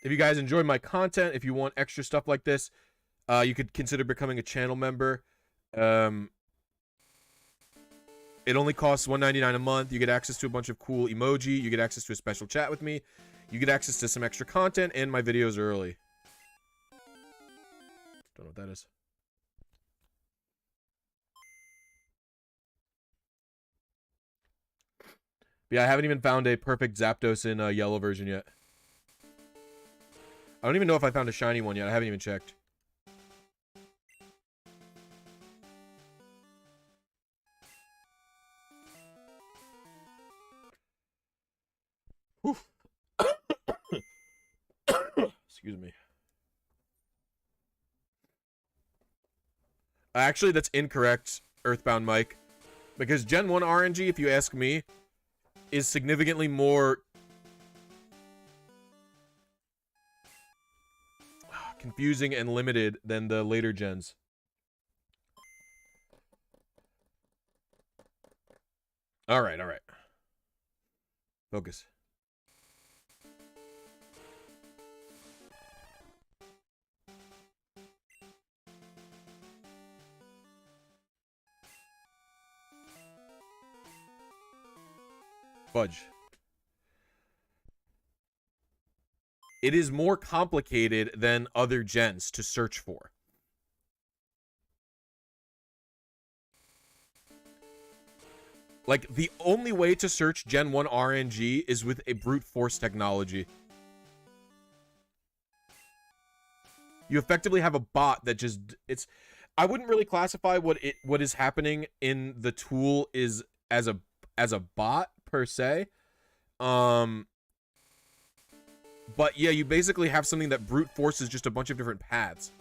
If you guys enjoy my content, if you want extra stuff like this, you could consider becoming a channel member. It only costs $1.99 a month. You get access to a bunch of cool emoji. You get access to a special chat with me. You get access to some extra content and my videos early. Don't know what that is. But yeah, I haven't even found a perfect Zapdos in a yellow version yet. I don't even know if I found a shiny one yet. I haven't even checked. Excuse me. Actually, that's incorrect, Earthbound Mike. Because Gen 1 RNG, if you ask me, is significantly more confusing and limited than the later gens. Alright, alright. Focus. Fudge. It is more complicated than other gens to search for. Like, the only way to search Gen 1 RNG is with a brute force technology. You effectively have a bot that just... I wouldn't really classify what is happening in the tool is as a bot, per se. But yeah, you basically have something that brute forces just a bunch of different paths.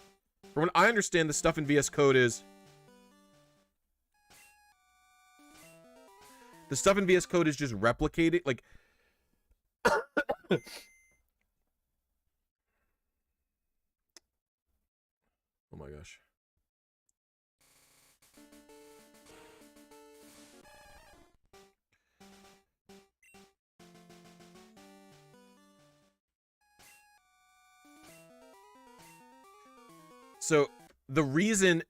From what I understand, the stuff in VS Code is... The stuff in VS Code is just replicating, like... Oh my gosh. So the reason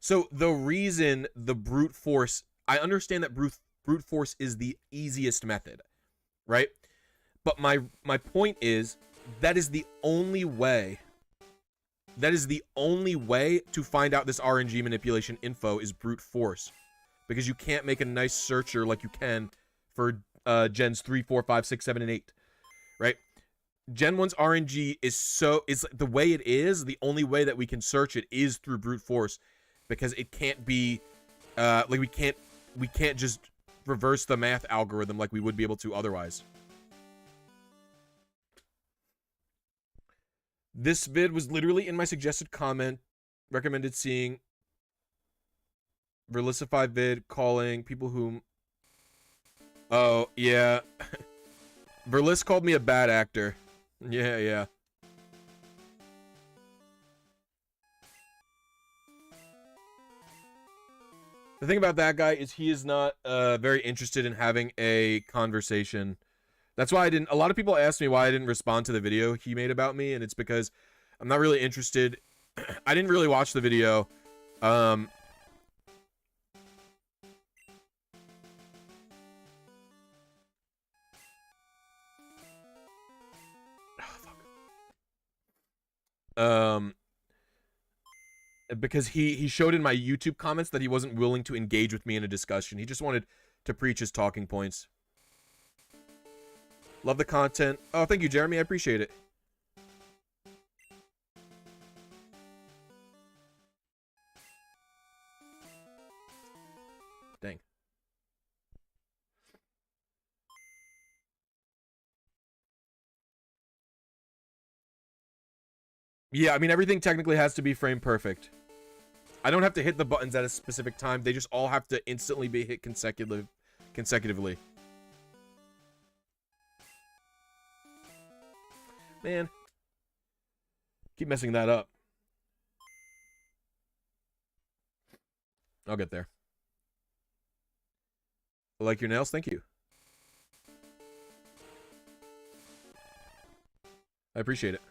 the brute force, I understand that brute force is the easiest method, right? But my point is that is the only way to find out this RNG manipulation info is brute force, because you can't make a nice searcher like you can for gens 3, 4, 5, 6, 7, and 8, right? Gen 1's RNG is the way it is, the only way that we can search it is through brute force, because it can't be, like, we can't just reverse the math algorithm like we would be able to otherwise. This vid was literally in my suggested comment, recommended seeing Verlicify vid calling people whom... Oh, yeah. Verlis called me a bad actor. Yeah, yeah. The thing about that guy is he is not very interested in having a conversation. That's why I didn't... A lot of people asked me why I didn't respond to the video he made about me, and it's because I'm not really interested. I didn't really watch the video. Oh, fuck. Because he showed in my YouTube comments that he wasn't willing to engage with me in a discussion. He just wanted to preach his talking points. Love the content. Oh, thank you, Jeremy. I appreciate it. Dang. Yeah, I mean, everything technically has to be frame perfect. I don't have to hit the buttons at a specific time. They just all have to instantly be hit consecutively. Man. Keep messing that up. I'll get there. I like your nails? Thank you. I appreciate it.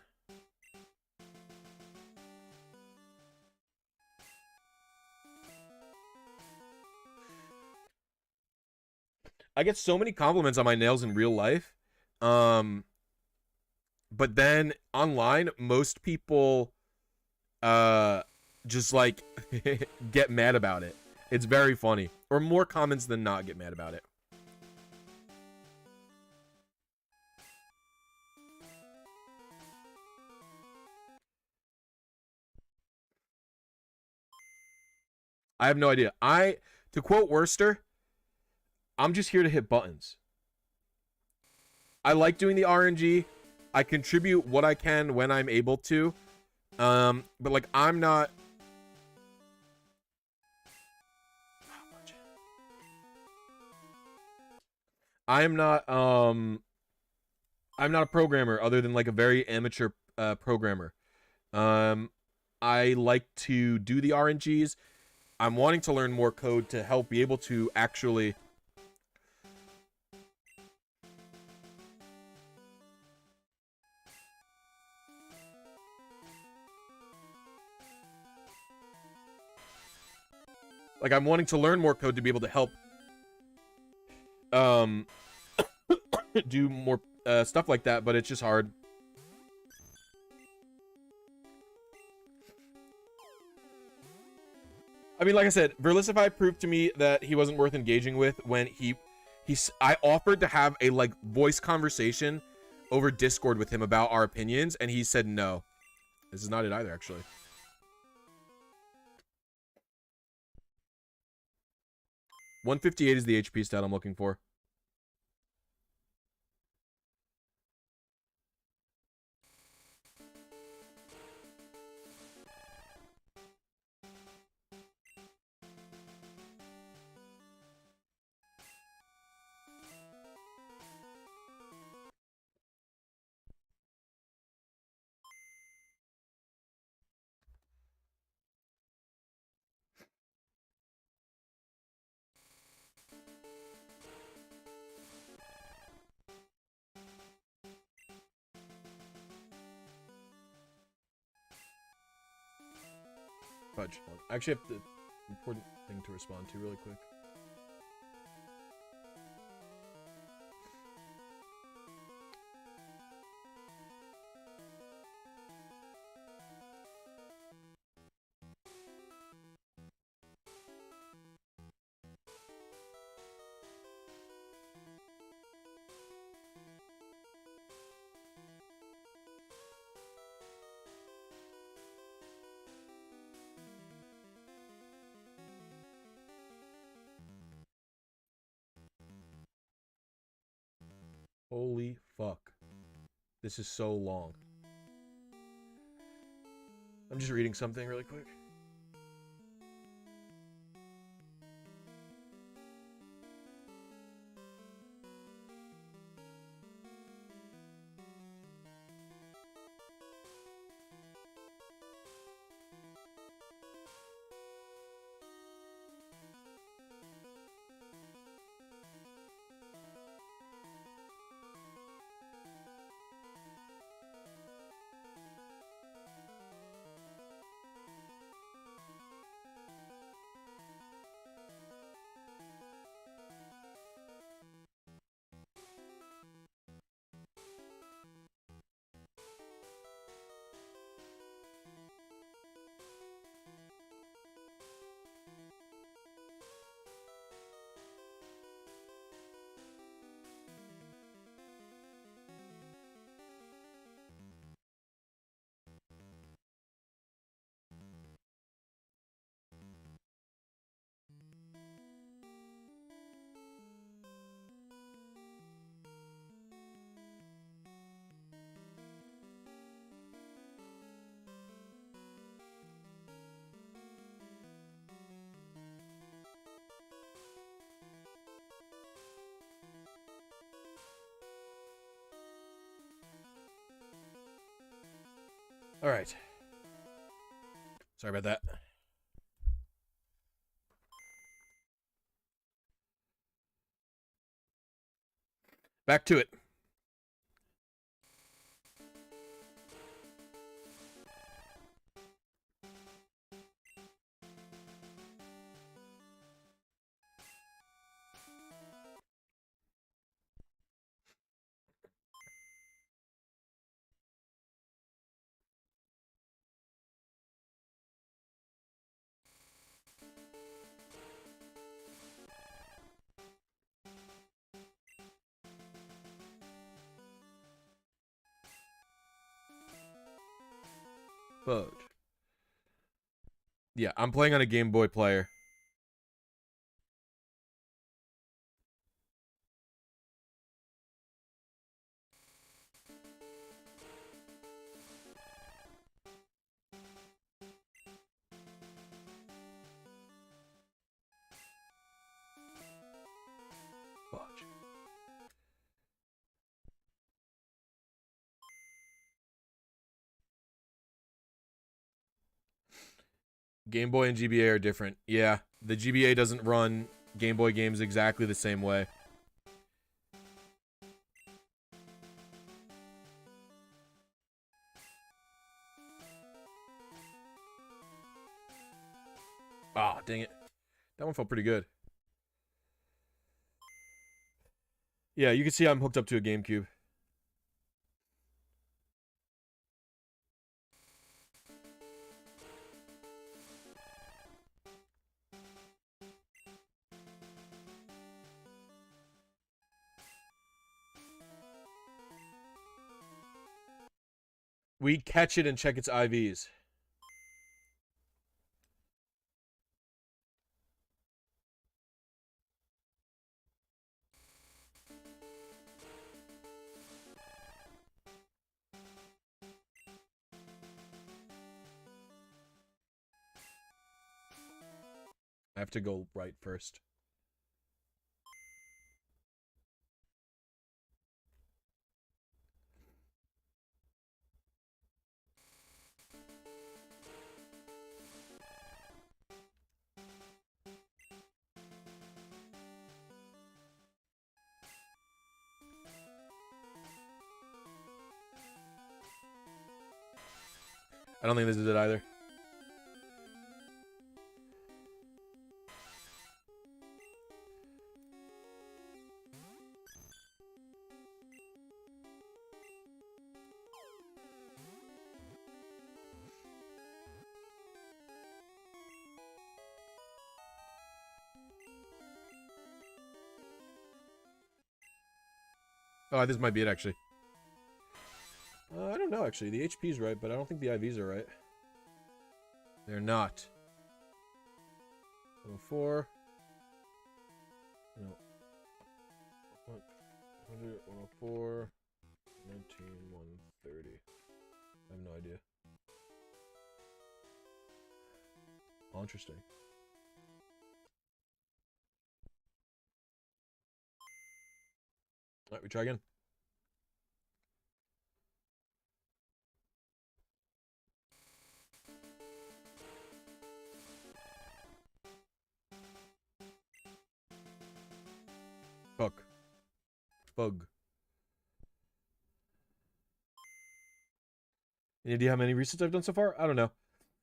I get so many compliments on my nails in real life. But then online, most people just like get mad about it. It's very funny. Or more comments than not get mad about it. I have no idea. To quote Worster, I'm just here to hit buttons. I like doing the RNG. I contribute what I can when I'm able to. But like I'm not I'm not a programmer other than like a very amateur programmer. I like to do the RNGs. I'm wanting to learn more code to help be able to actually like I'm wanting to learn more code to be able to help do more stuff like that, but it's just hard. I mean, like I said, BlisyTV proved to me that he wasn't worth engaging with when I offered to have a like voice conversation over Discord with him about our opinions, and he said no. This is not it either, actually. $158 is the HP stat I'm looking for. Fudge. I actually have the important thing to respond to really quick. Holy fuck. This is so long. I'm just reading something really quick. All right. Sorry about that. Back to it. Fudge. Yeah, I'm playing on a Game Boy player. Fudge. Game Boy and GBA are different. Yeah, the GBA doesn't run Game Boy games exactly the same way. Ah, oh, dang it. That one felt pretty good. Yeah, you can see I'm hooked up to a GameCube. We catch it and check its IVs. I have to go right first. I don't think this is it either. Oh, this might be it, actually. I don't know, actually. The HP's right, but I don't think the IVs are right. They're not. 104. No. 100, 104. 19, 130. I have no idea. Oh, interesting. Alright, we try again. Fuck. Bug. Any idea how many resets I've done so far? I don't know.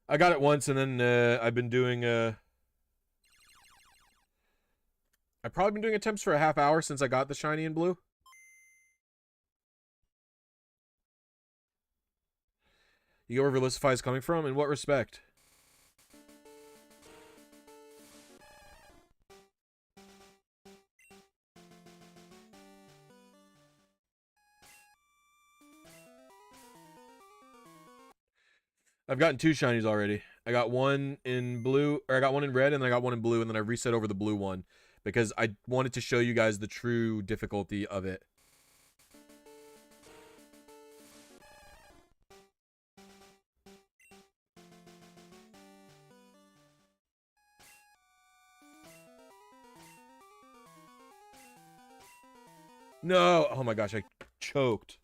I got it once, and then I've been doing... I've probably been doing attempts for a half hour since I got the shiny and blue. You get where BlisyTV is coming from? In what respect? I've gotten 2 shinies already. I got one in blue, or I got one in red, and then I got one in blue, and then I reset over the blue one because I wanted to show you guys the true difficulty of it. No! Oh my gosh, I choked.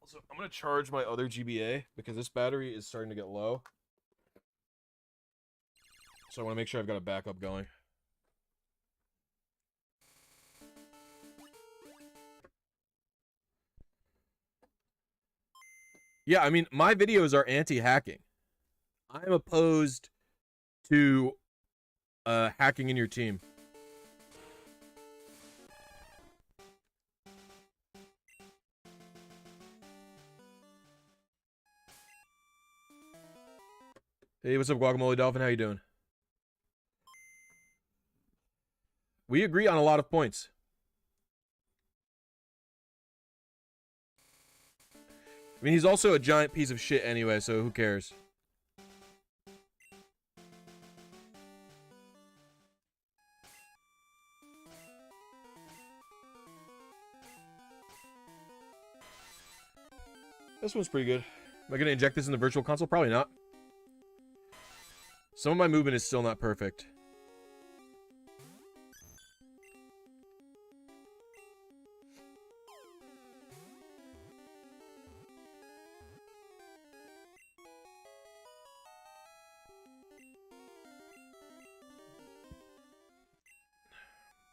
Also, I'm gonna charge my other GBA because this battery is starting to get low. So I want to make sure I've got a backup going. Yeah, I mean, my videos are anti-hacking. I'm opposed to hacking in your team. Hey, what's up, Guacamole Dolphin? How you doing? We agree on a lot of points. I mean, he's also a giant piece of shit anyway, so who cares? This one's pretty good. Am I going to inject this in the virtual console? Probably not. Some of my movement is still not perfect.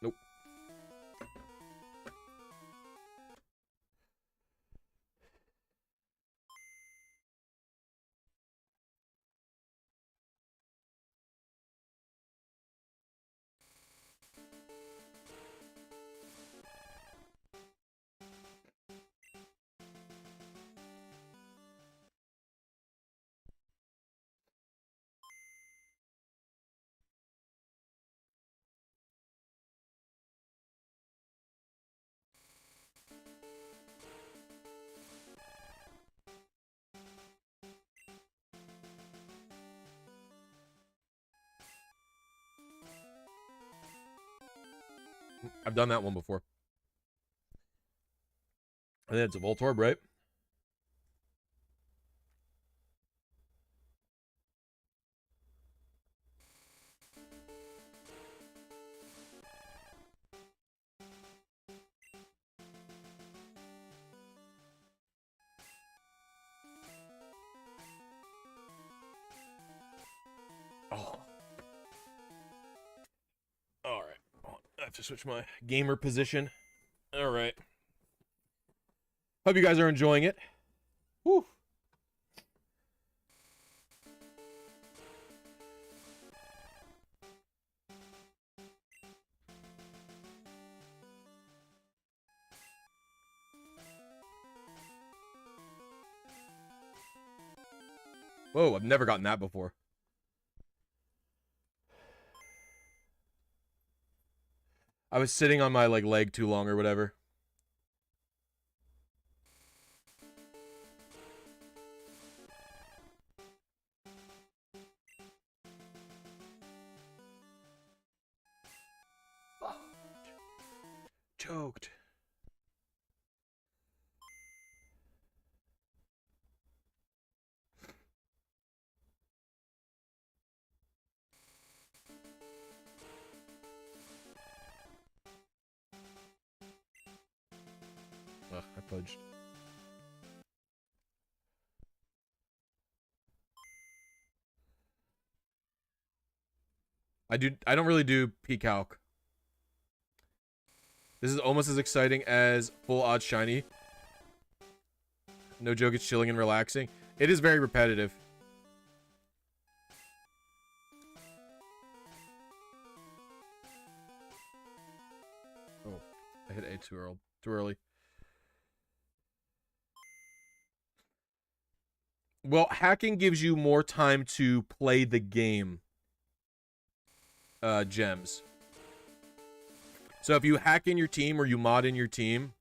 Nope. I've done that one before. I think it's a Voltorb, right? Oh. All right. I have to switch my gamer position. All right. Hope you guys are enjoying it. Woo. Whoa, I've never gotten that before. I was sitting on my leg too long or whatever. Choked. Ugh, I fudged. I don't really do P-Calc. This is almost as exciting as full odds shiny. No joke, it's chilling and relaxing. It is very repetitive. Oh, I hit A too early. Well, hacking gives you more time to play the game. Gems. So if you hack in your team or you mod in your team,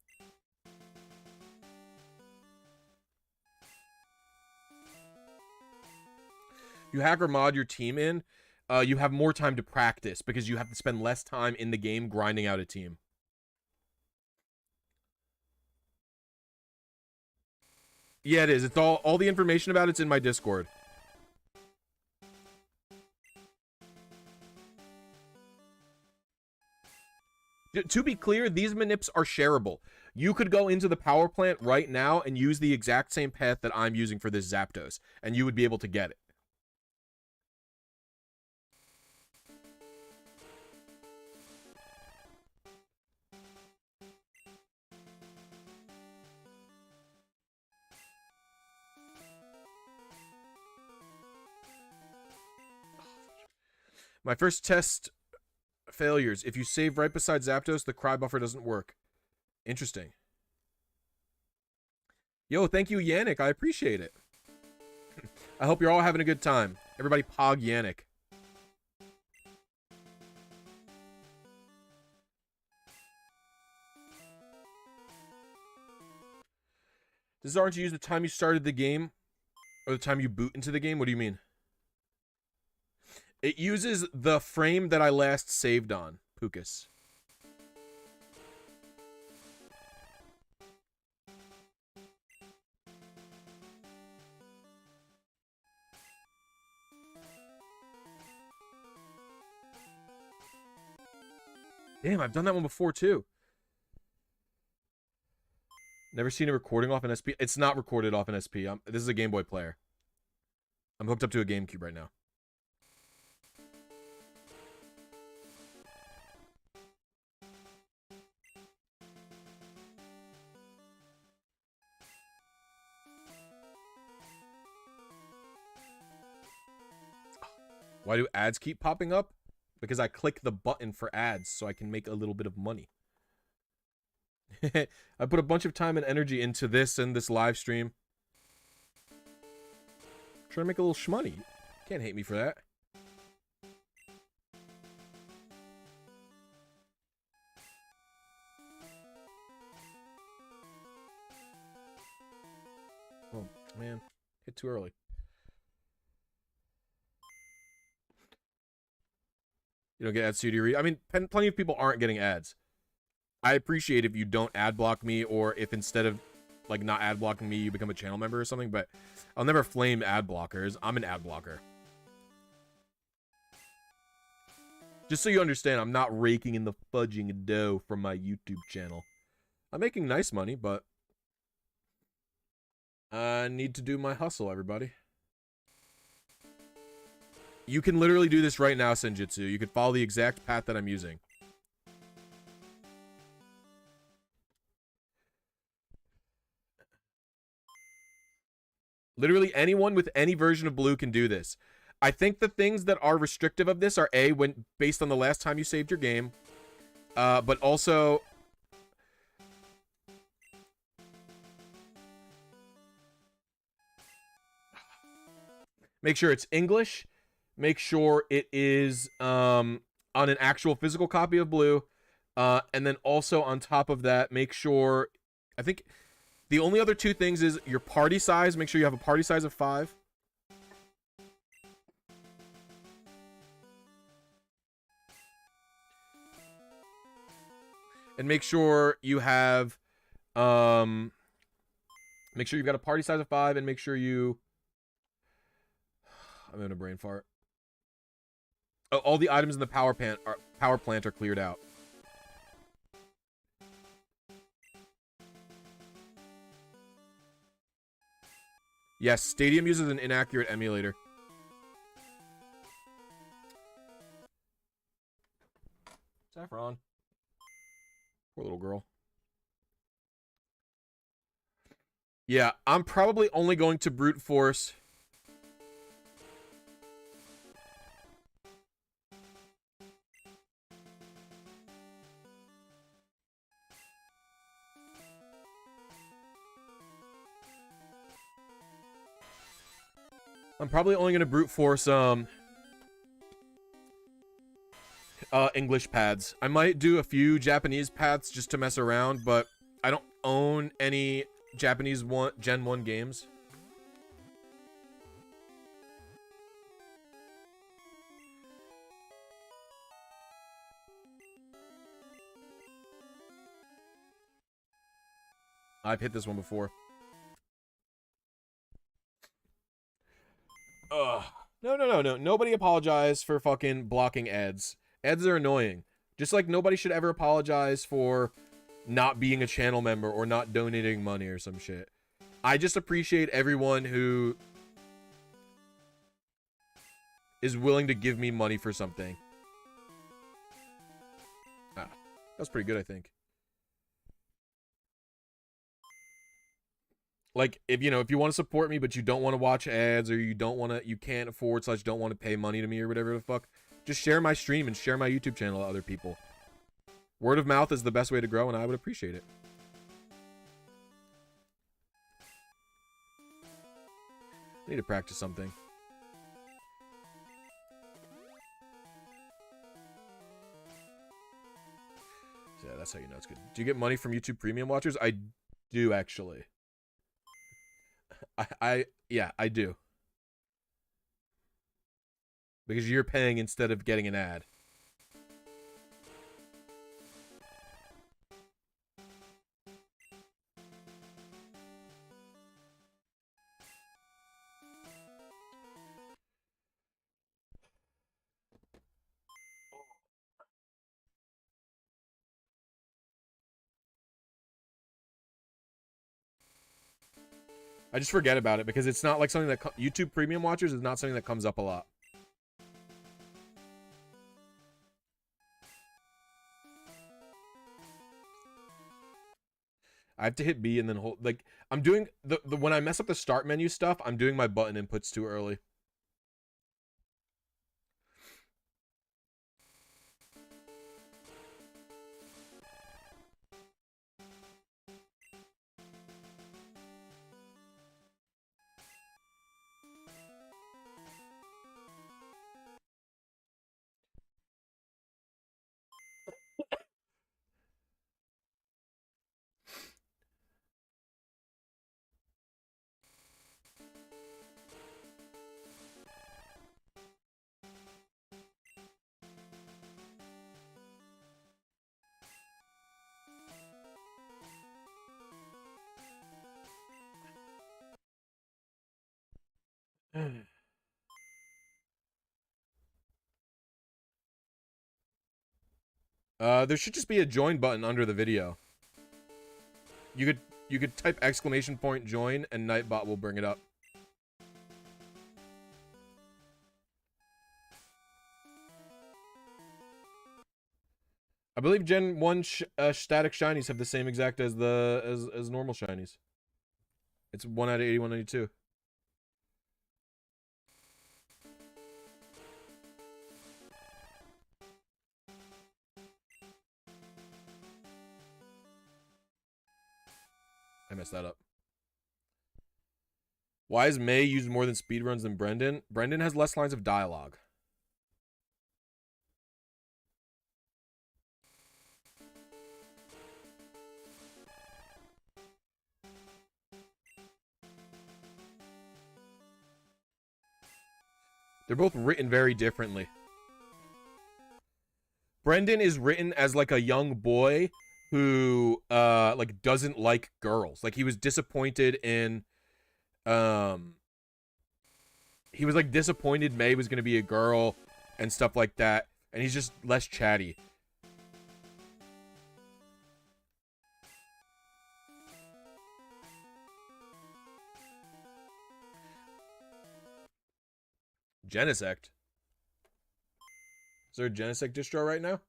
you hack or mod your team in, you have more time to practice because you have to spend less time in the game grinding out a team. Yeah, it is. It's all the information about it's in my Discord. To be clear, these manips are shareable. You could go into the power plant right now and use the exact same path that I'm using for this Zapdos, and you would be able to get it. My first test failures. If you save right beside Zapdos, the cry buffer doesn't work. Interesting. Yo, thank you, Yannick. I appreciate it. I hope you're all having a good time. Everybody pog Yannick. Does RNG use the time you started the game? Or the time you boot into the game? What do you mean? It uses the frame that I last saved on, Pukus. Damn, I've done that one before, too. Never seen a recording off an SP. It's not recorded off an SP. This is a Game Boy player. I'm hooked up to a GameCube right now. Why do ads keep popping up? Because I click the button for ads so I can make a little bit of money. I put a bunch of time and energy into this and this live stream. Trying to make a little shmoney. Can't hate me for that. Oh, man. Hit too early. You don't get ads, CDR. I mean, plenty of people aren't getting ads. I appreciate if you don't ad block me, or if instead of like not ad blocking me, you become a channel member or something, but I'll never flame ad blockers. I'm an ad blocker. Just so you understand, I'm not raking in the fudging dough from my YouTube channel. I'm making nice money, but I need to do my hustle, everybody. You can literally do this right now, Senjutsu. You could follow the exact path that I'm using. Literally anyone with any version of blue can do this. I think the things that are restrictive of this are A, when based on the last time you saved your game, but also make sure it's English. Make sure it is on an actual physical copy of blue, and then also on top of that, make sure. I think the only other two things is your party size. Make sure you have a party size of 5. And make sure you have, make sure you've got a party size of 5, and make sure you. I'm having a brain fart. Oh, all the items in the power plant are cleared out. Yes, Stadium uses an inaccurate emulator. Saffron. Poor little girl. Yeah, I'm probably only going to brute force. I'm probably only going to brute force English pads. I might do a few Japanese paths just to mess around, but I don't own any Japanese Gen 1 games. I've hit this one before. Ugh. No. Nobody apologize for fucking blocking ads. Ads are annoying. Just like nobody should ever apologize for not being a channel member or not donating money or some shit. I just appreciate everyone who is willing to give me money for something. Ah, that's pretty good, I think. Like, if you want to support me, but you don't want to watch ads, or you can't afford / don't want to pay money to me or whatever the fuck, Just share my stream and share my YouTube channel to other people. Word of mouth is the best way to grow, and I would appreciate it. I need to practice something. Yeah, that's how you know it's good. Do you get money from YouTube Premium watchers? I do, actually. Yeah, I do. Because you're paying instead of getting an ad. I just forget about it because it's not like something that YouTube Premium watchers is not something that comes up a lot. I have to hit B and then hold, like, I'm doing the when I mess up the start menu stuff, I'm doing my button inputs too early. There should just be a join button under the video. You could type exclamation point join and Nightbot will bring it up. I believe Gen 1 static shinies have the same exact as as normal shinies. It's 1 out of 8192. I messed that up. Why is May used more than speedruns than Brendan? Brendan has less lines of dialogue. They're both written very differently. Brendan is written as like a young boy who like doesn't like girls. Like he was disappointed in he was like disappointed May was going to be a girl and stuff like that, and he's just less chatty. Genesect. Is there a Genesect distro right now?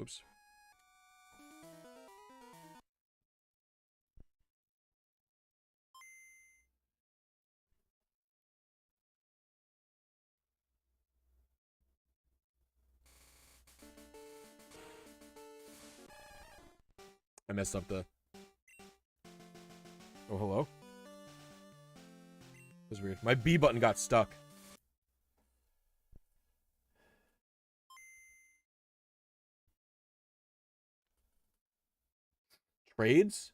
Oops. I messed up the... Oh, hello? That was weird. My B button got stuck. Trades?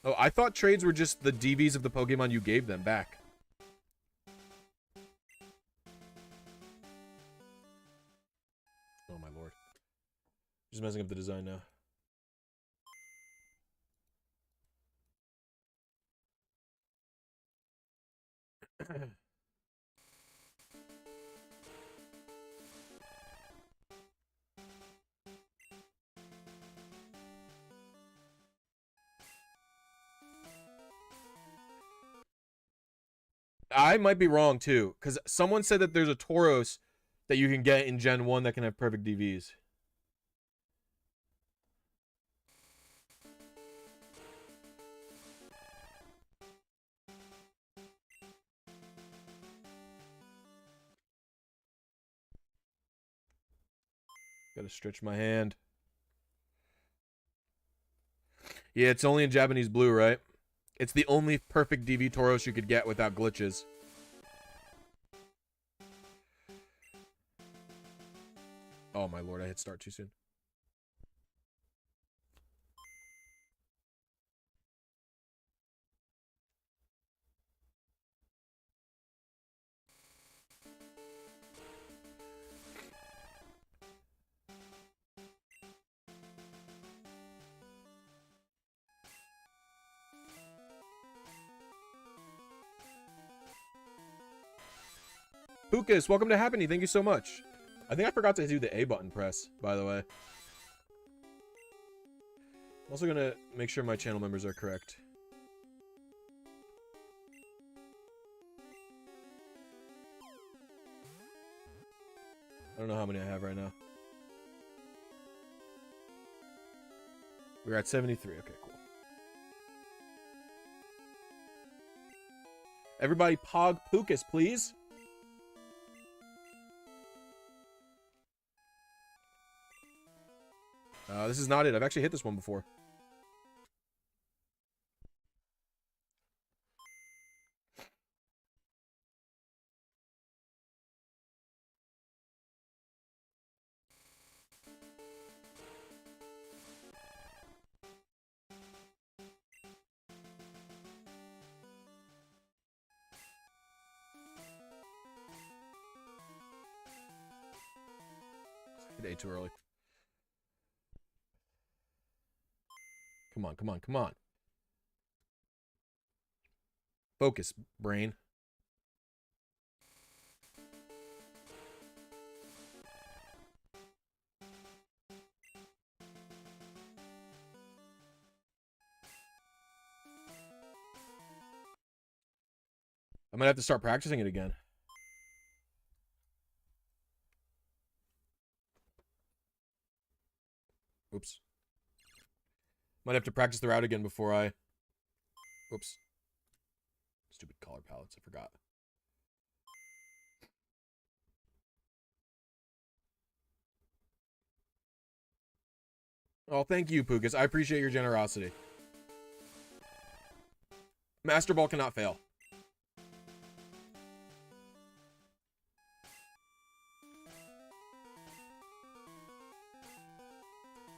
Oh, I thought trades were just the DVs of the Pokemon you gave them back. Oh my lord. Just messing up the design now. I might be wrong too, because someone said that there's a Tauros that you can get in Gen 1 that can have perfect DVs. Gotta stretch my hand. Yeah, it's only in Japanese blue, right? It's the only perfect DV Tauros you could get without glitches. Oh my lord, I hit start too soon. Pukas, welcome to Happiny. Thank you so much. I think I forgot to do the A button press, by the way. I'm also gonna make sure my channel members are correct. I don't know how many I have right now. We're at 73. Okay, cool. Everybody pog Pukas, please. This is not it. I've actually hit this one before. Hit A too early. Come on, come on, come on. Focus, brain. I might have to start practicing it again. Oops. Might have to practice the route again before I... Oops. Stupid color palettes, I forgot. Oh, thank you, Pukas. I appreciate your generosity. Master Ball cannot fail.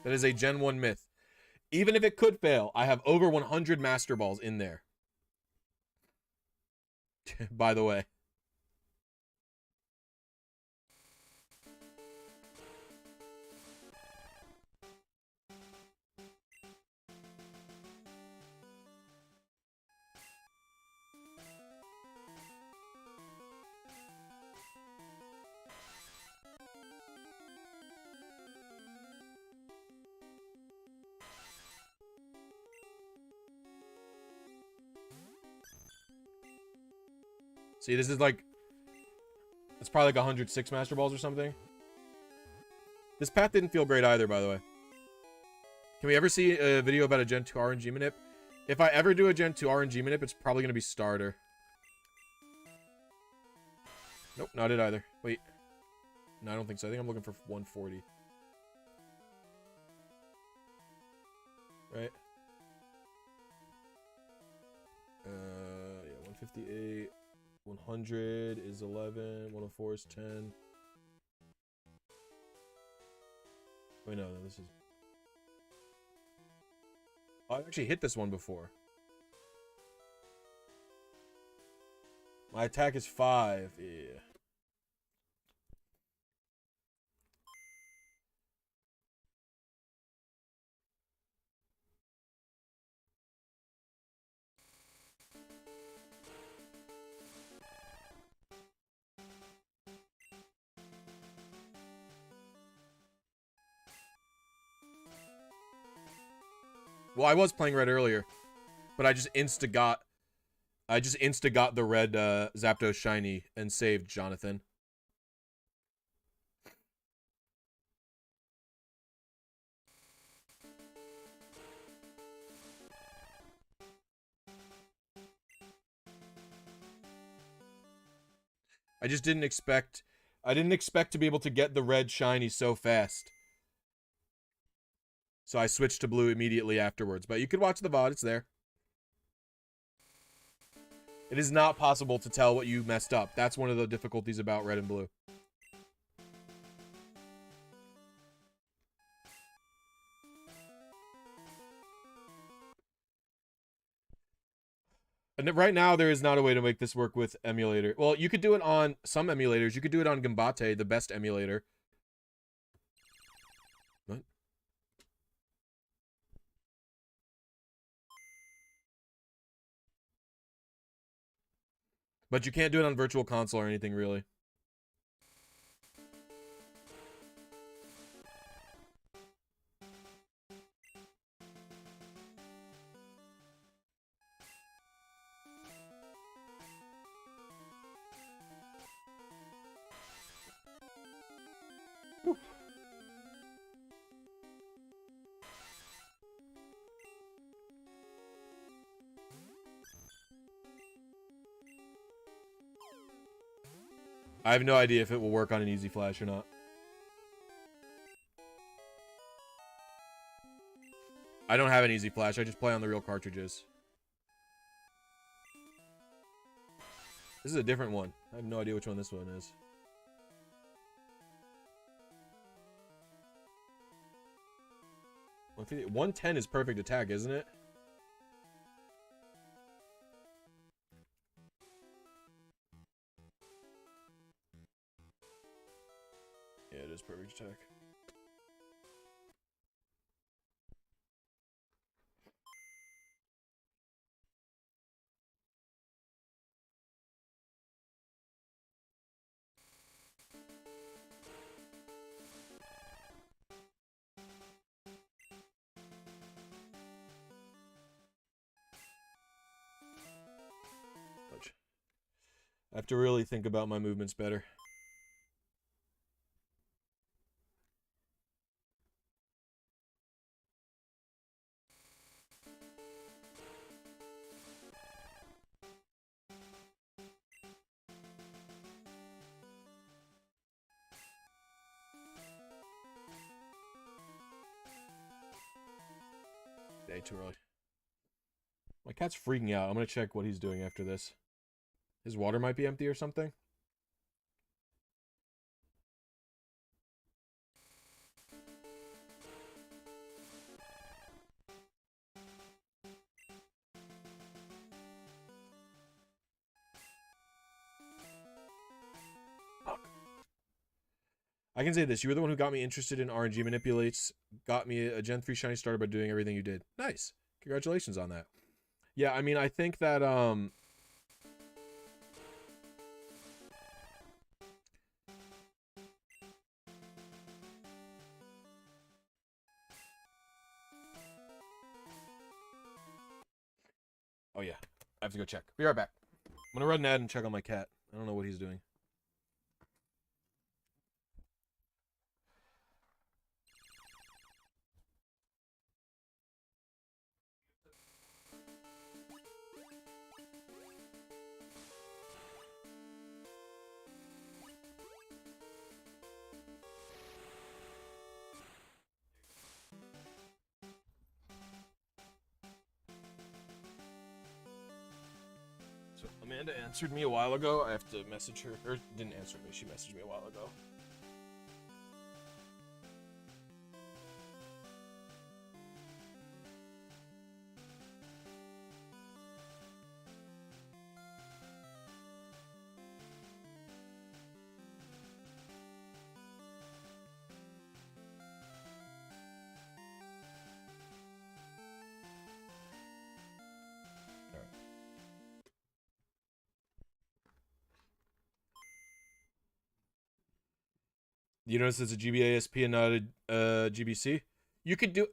That is a Gen 1 myth. Even if it could fail, I have over 100 Master Balls in there. By the way. See, this is like... It's probably like 106 Master Balls or something. This path didn't feel great either, by the way. Can we ever see a video about a Gen 2 RNG manip? If I ever do a Gen 2 RNG manip, it's probably going to be starter. Nope, not it either. Wait. No, I don't think so. I think I'm looking for 140. Right? Yeah, 158. 100 is 11. 104 is 10. Wait, no, this is... Oh, I've actually hit this one before. My attack is 5. Yeah. Well, I was playing red earlier, but I just insta-got the red Zapdos shiny and saved Jonathan. I just didn't expect... I didn't expect to be able to get the red shiny so fast. So I switched to blue immediately afterwards. But you could watch the VOD, it's there. It is not possible to tell what you messed up. That's one of the difficulties about red and blue. And right now, there is not a way to make this work with emulator. Well, you could do it on some emulators. You could do it on Gambate, the best emulator. What? But you can't do it on Virtual Console or anything, really. I have no idea if it will work on an Easy Flash or not. I don't have an Easy Flash. I just play on the real cartridges. This is a different one. I have no idea which one this one is. $150 $110 is perfect attack, isn't it? Yeah, it is perfect attack. I have to really think about my movements better. Day too early. My cat's freaking out. I'm gonna check what he's doing after this. His water might be empty or something. Fuck. I can say this. You were the one who got me interested in RNG manipulates. Got me a Gen 3 shiny starter by doing everything you did. Nice. Congratulations on that. Yeah, I mean, I think that, oh yeah, I have to go check. Be right back. I'm gonna run an ad and check on my cat. I don't know what he's doing. Amanda answered me a while ago. I have to message her. Or didn't answer me. She messaged me a while ago. You notice it's a GBASP and not a GBC? You could do...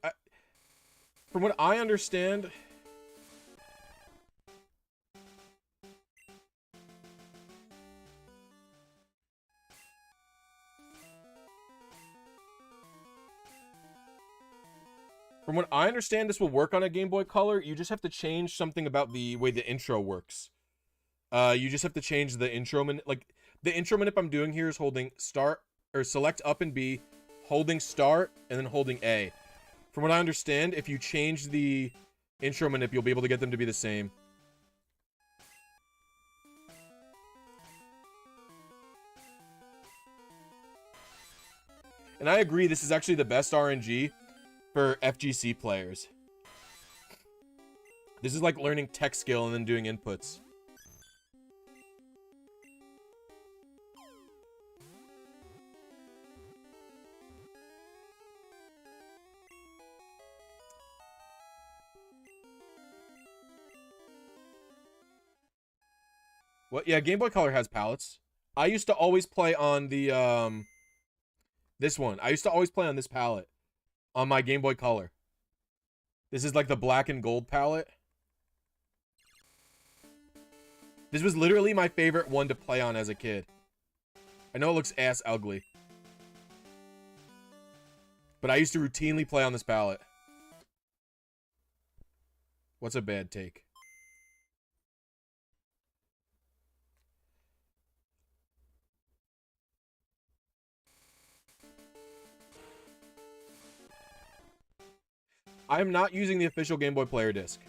from what I understand... From what I understand, this will work on a Game Boy Color. You just have to change something about the way the intro works. You just have to change the intro... like, The intro manip I'm doing here is holding start or select up and B, holding start, and then holding A. From what I understand, if you change the intro manip, you'll be able to get them to be the same. And I agree, this is actually the best RNG for FGC players. This is like learning tech skill and then doing inputs. What? Yeah, Game Boy Color has palettes. I used to always play on the, this one. I used to always play on this palette. On my Game Boy Color. This is like the black and gold palette. This was literally my favorite one to play on as a kid. I know it looks ass ugly. But I used to routinely play on this palette. What's a bad take? I am not using the official Game Boy Player disc.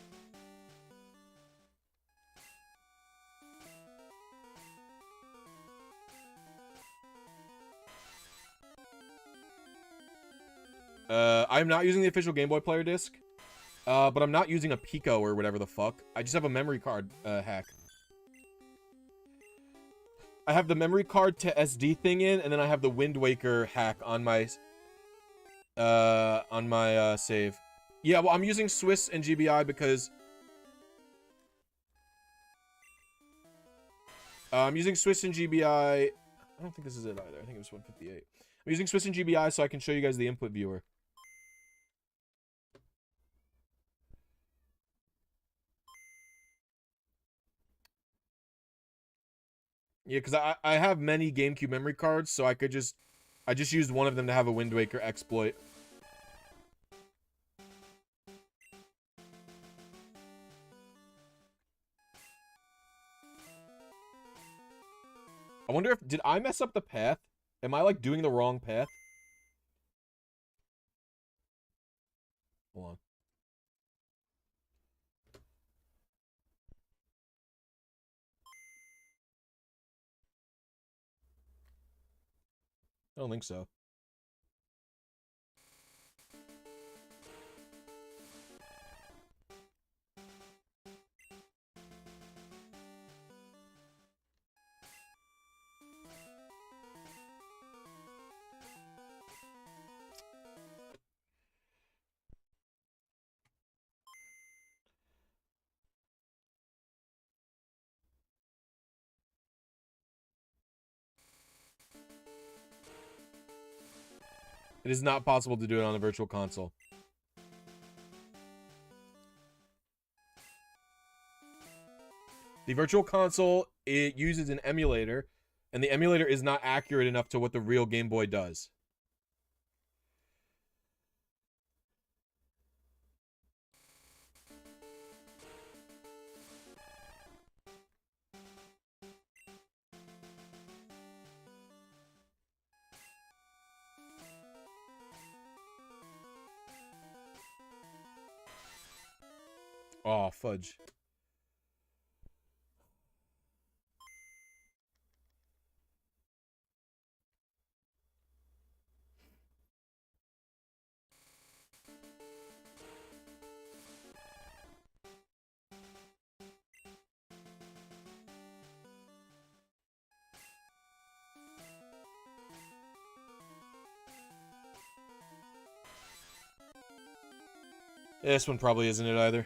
I'm not using the official Game Boy Player disc. But I'm not using a Pico or whatever the fuck. I just have a memory card hack. I have the memory card to SD thing in, and then I have the Wind Waker hack on my save. Yeah, well, I'm using Swiss and GBI because I'm using Swiss and GBI. I don't think this is it either. I think it was 158. I'm using Swiss and GBI so I can show you guys the input viewer. Yeah, because I have many GameCube memory cards, so I just used one of them to have a Wind Waker exploit. I wonder if, did I mess up the path? Am I, like, doing the wrong path? Hold on. I don't think so. It is not possible to do it on a virtual console. The virtual console, it uses an emulator, and the emulator is not accurate enough to what the real Game Boy does. Oh, fudge. This one probably isn't it either.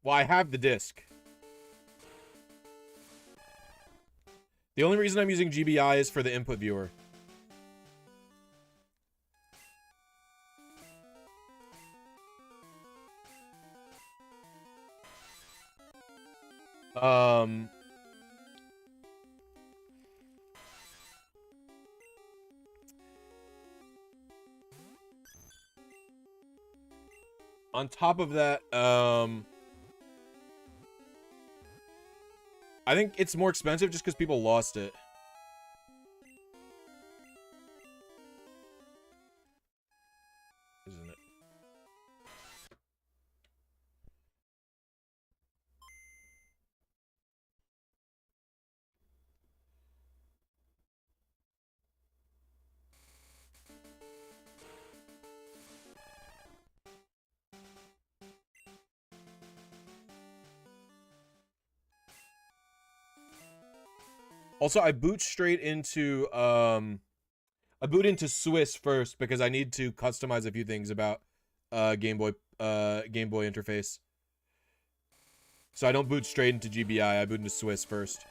Well, I have the disc. The only reason I'm using GBI is for the input viewer. On top of that, I think it's more expensive just because people lost it. Isn't it? Also, I boot straight into I boot into Swiss first because I need to customize a few things about Game Boy interface. So I don't boot straight into GBI, I boot into Swiss first.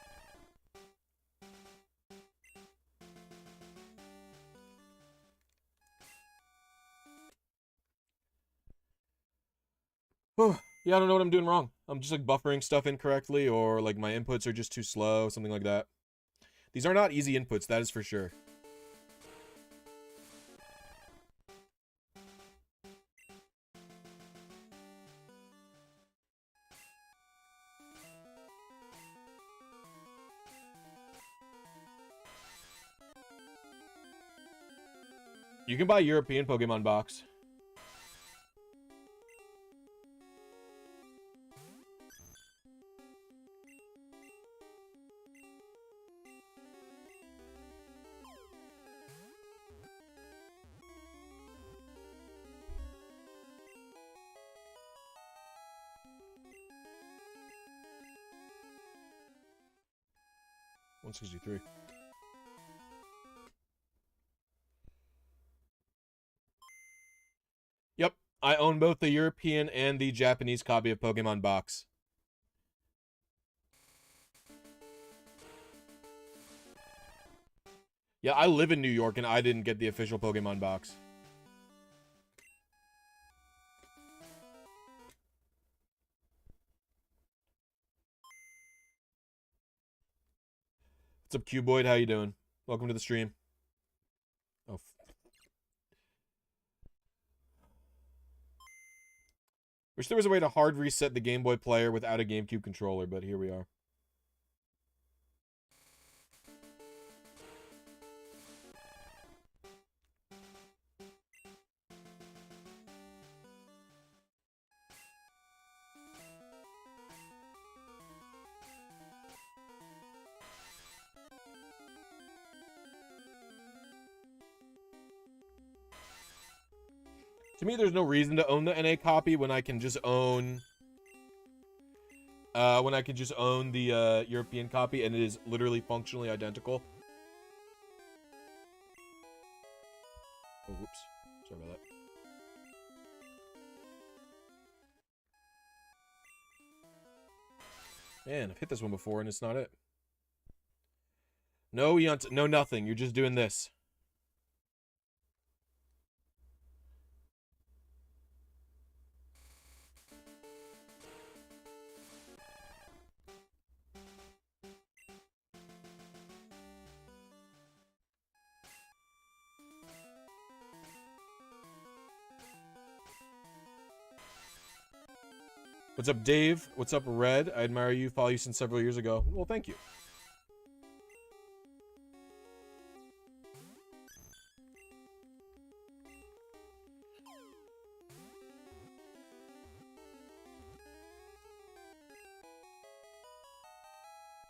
Yeah, I don't know what I'm doing wrong. I'm just like buffering stuff incorrectly, or like my inputs are just too slow, something like that. These are not easy inputs, that is for sure. You can buy European Pokemon box. $163. Yep, I own both the European and the Japanese copy of Pokemon box. Yeah, I live in New York and I didn't get the official Pokemon box. What's up, Cuboid? How you doing? Welcome to the stream. Oh. Wish there was a way to hard reset the Game Boy player without a GameCube controller, but here we are. To me, there's no reason to own the NA copy when I can just own the European copy, and it is literally functionally identical. Oh, whoops. Sorry about that. Man, I've hit this one before, and it's not it. No, no, nothing. You're just doing this. What's up, Dave? What's up, Red? I admire you. Follow you since several years ago. Well, thank you.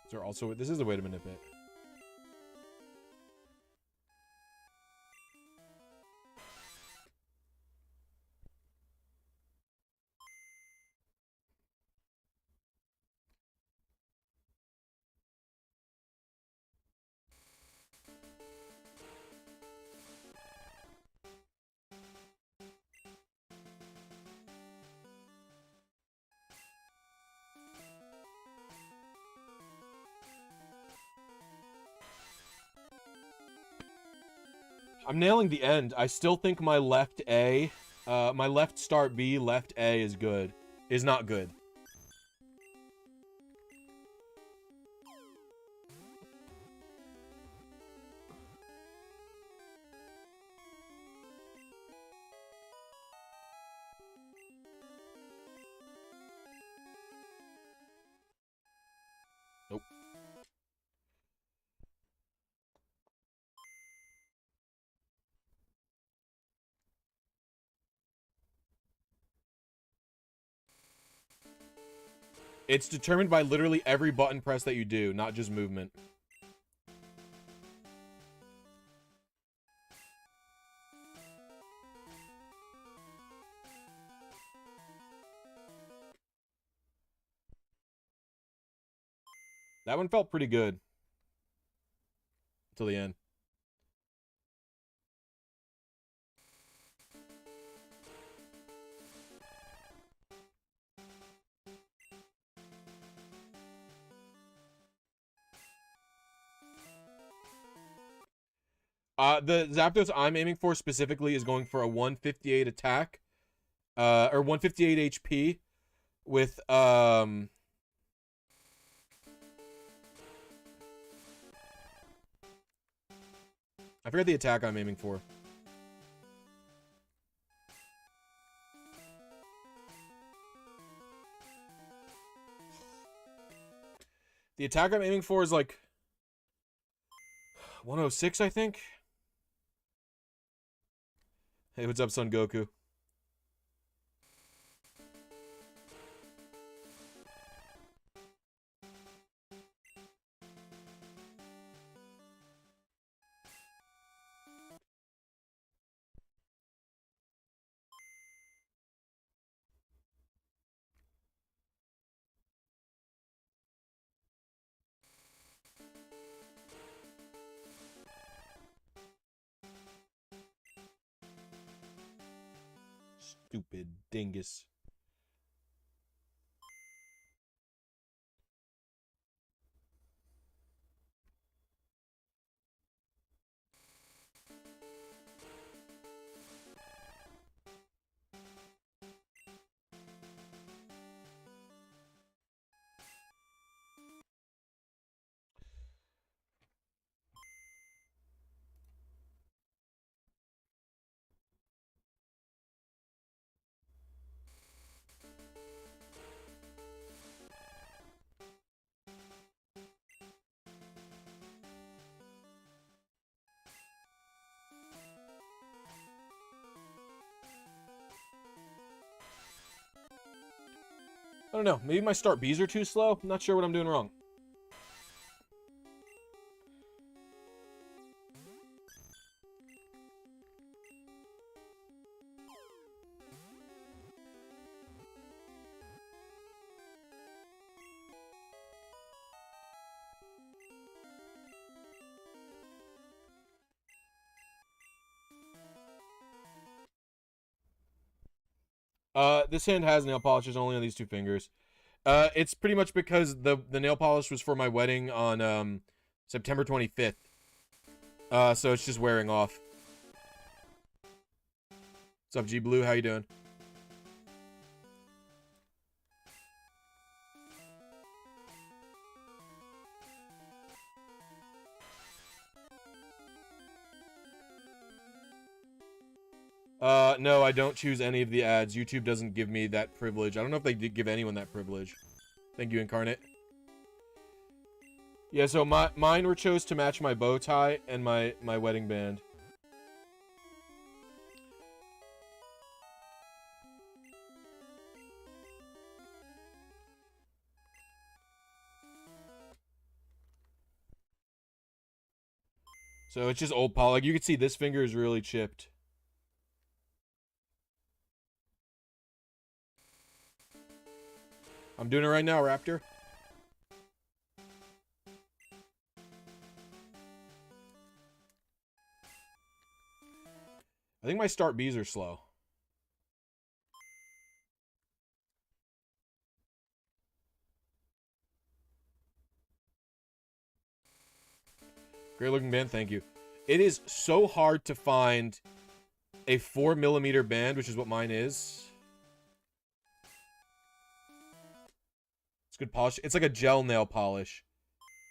Is there also... This is a way to manipulate. I'm nailing the end. I still think my left A, my left start B, left A is good. Is not good. Nope. It's determined by literally every button press that you do, not just movement. That one felt pretty good. Until the end. The Zapdos I'm aiming for specifically is going for a 158 attack, or 158 HP with, I forget the attack I'm aiming for. The attack I'm aiming for is like 106, I think. Hey, what's up, Son Goku? Stupid dingus. I don't know. Maybe my start Bs are too slow. I'm not sure what I'm doing wrong. This hand has nail polishes only on these two fingers. It's pretty much because the nail polish was for my wedding on September 25th. So it's just wearing off. What's up, G Blue? How you doing? No, I don't choose any of the ads. YouTube doesn't give me that privilege. I don't know if they did give anyone that privilege. Thank you, Incarnate. Yeah, so mine were chose to match my bow tie and my wedding band. So it's just old polish. Like, you can see this finger is really chipped. I'm doing it right now, Raptor. I think my start Bs are slow. Great looking band, thank you. It is so hard to find a 4mm band, which is what mine is. It's good polish. It's like a gel nail polish.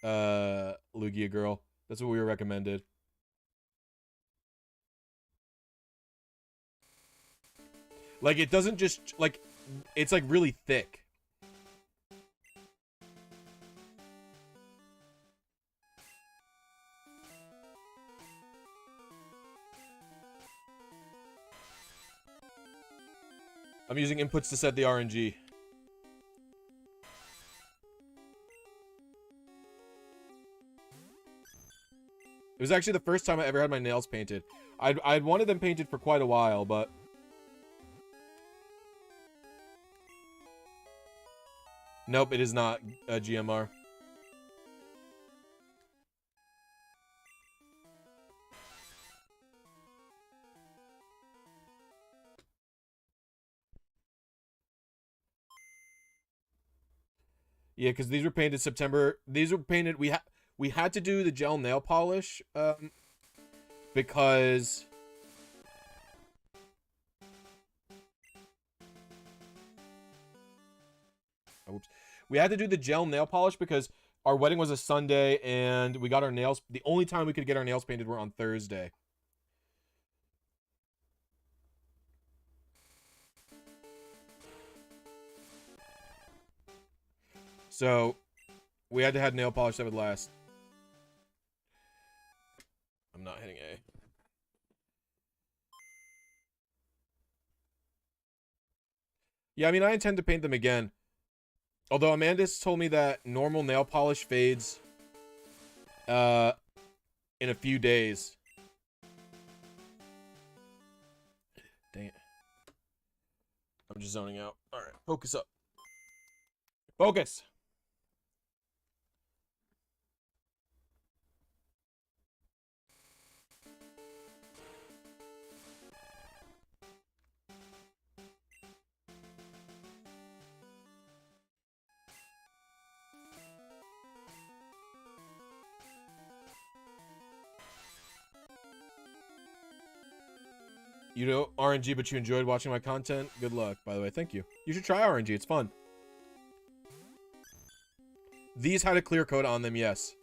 Lugia girl. That's what we were recommended. Like, it doesn't just, like, it's like really thick. I'm using inputs to set the RNG. It was actually the first time I ever had my nails painted. I'd wanted them painted for quite a while, but... Nope, it is not a GMR. Yeah, because these were painted September. These were painted. We had to do the gel nail polish because oops. We had to do the gel nail polish because our wedding was a Sunday and we got our nails. The only time we could get our nails painted were on Thursday. So, we had to have nail polish that would last. I'm not hitting A. Yeah, I mean, I intend to paint them again. Although Amanda's told me that normal nail polish fades in a few days. Dang it. I'm just zoning out. Alright, focus up. Focus! You know RNG, but you enjoyed watching my content? Good luck, by the way. Thank you. You should try RNG. It's fun. These had a clear coat on them, yes.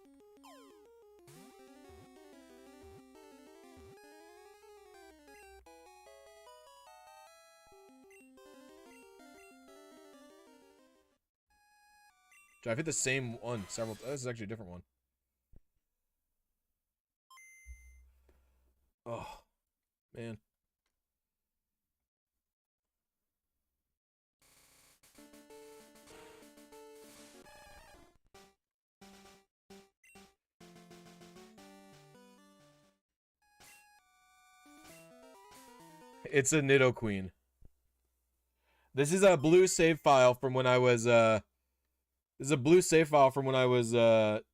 I've hit the same one several times. This is actually a different one. Oh, man. It's a Nidoqueen. This is a blue save file from when I was, this is a blue save file from when I was,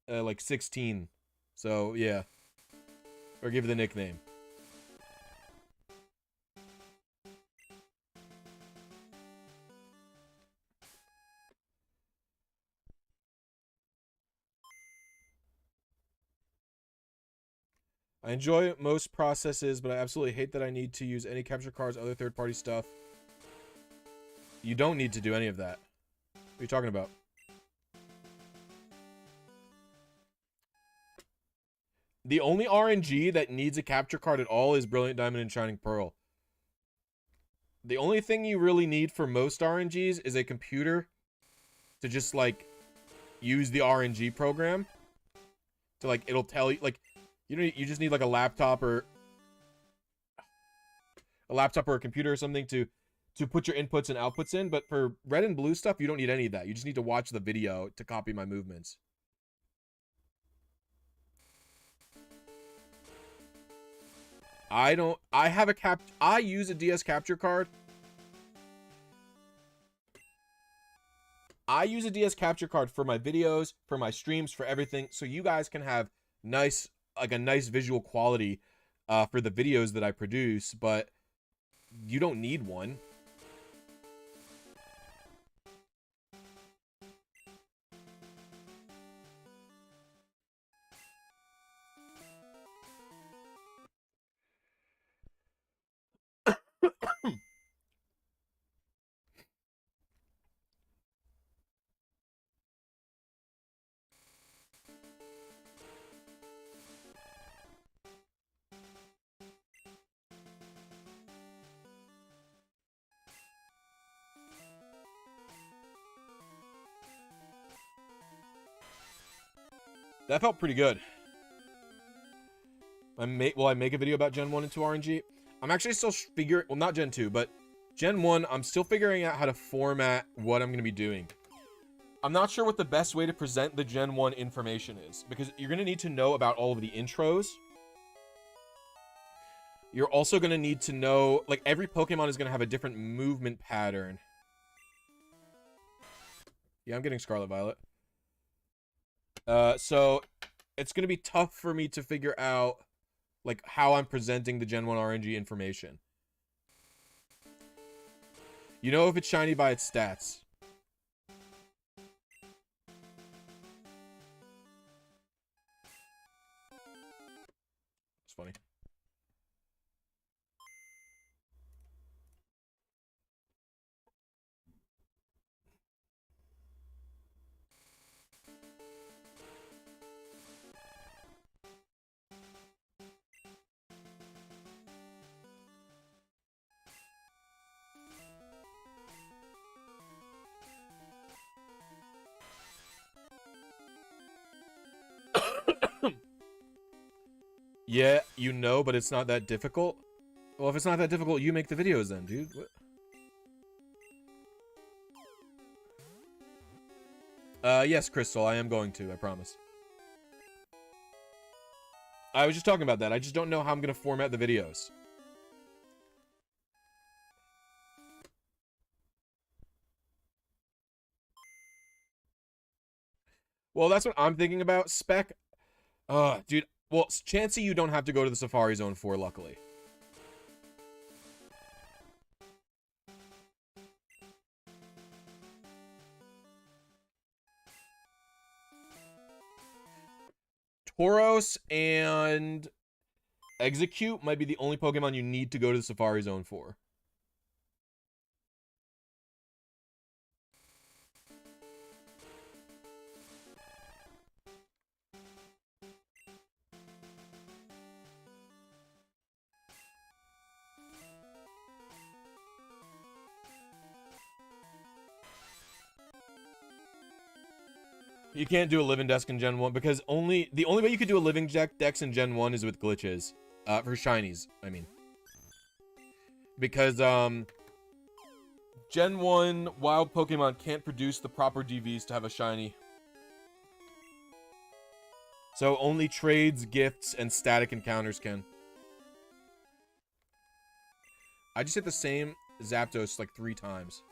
like 16. So, yeah. Or give it the nickname. I enjoy most processes, but I absolutely hate that I need to use any capture cards, other third-party stuff. You don't need to do any of that. What are you talking about? The only RNG that needs a capture card at all is Brilliant Diamond and Shining Pearl. The only thing you really need for most RNGs is a computer to just, like, use the RNG program. To, like, it'll tell you, like, you just need, like, a laptop or a computer or something to put your inputs and outputs in. But for red and blue stuff, you don't need any of that. You just need to watch the video to copy my movements. I use a DS capture card. I use a DS capture card for my videos, for my streams, for everything, so you guys can have a nice visual quality for the videos that I produce, but you don't need one. That felt pretty good. Will I make a video about Gen 1 and 2 RNG? I'm actually still figuring, well, not Gen 2, but Gen 1, I'm still figuring out how to format what I'm going to be doing. I'm not sure what the best way to present the Gen 1 information is, because you're going to need to know about all of the intros. You're also going to need to know, like, every Pokemon is going to have a different movement pattern. Yeah, I'm getting Scarlet Violet. So it's going to be tough for me to figure out, like, how I'm presenting the Gen 1 RNG information. You know if it's shiny by its stats. It's funny. Yeah, you know, but it's not that difficult. Well, if it's not that difficult, you make the videos then, dude. What? Yes, Crystal, I am going to, I promise. I was just talking about that. I just don't know how I'm going to format the videos. Well, that's what I'm thinking about. Spec. Dude. Well, Chansey, you don't have to go to the Safari Zone for, luckily. Tauros and Execute might be the only Pokemon you need to go to the Safari Zone for. You can't do a living desk in Gen 1 because the only way you could do a living dex in Gen 1 is with glitches. For shinies, I mean. Because, Gen 1 wild Pokemon can't produce the proper DVs to have a shiny. So only trades, gifts, and static encounters can. I just hit the same Zapdos like 3 times.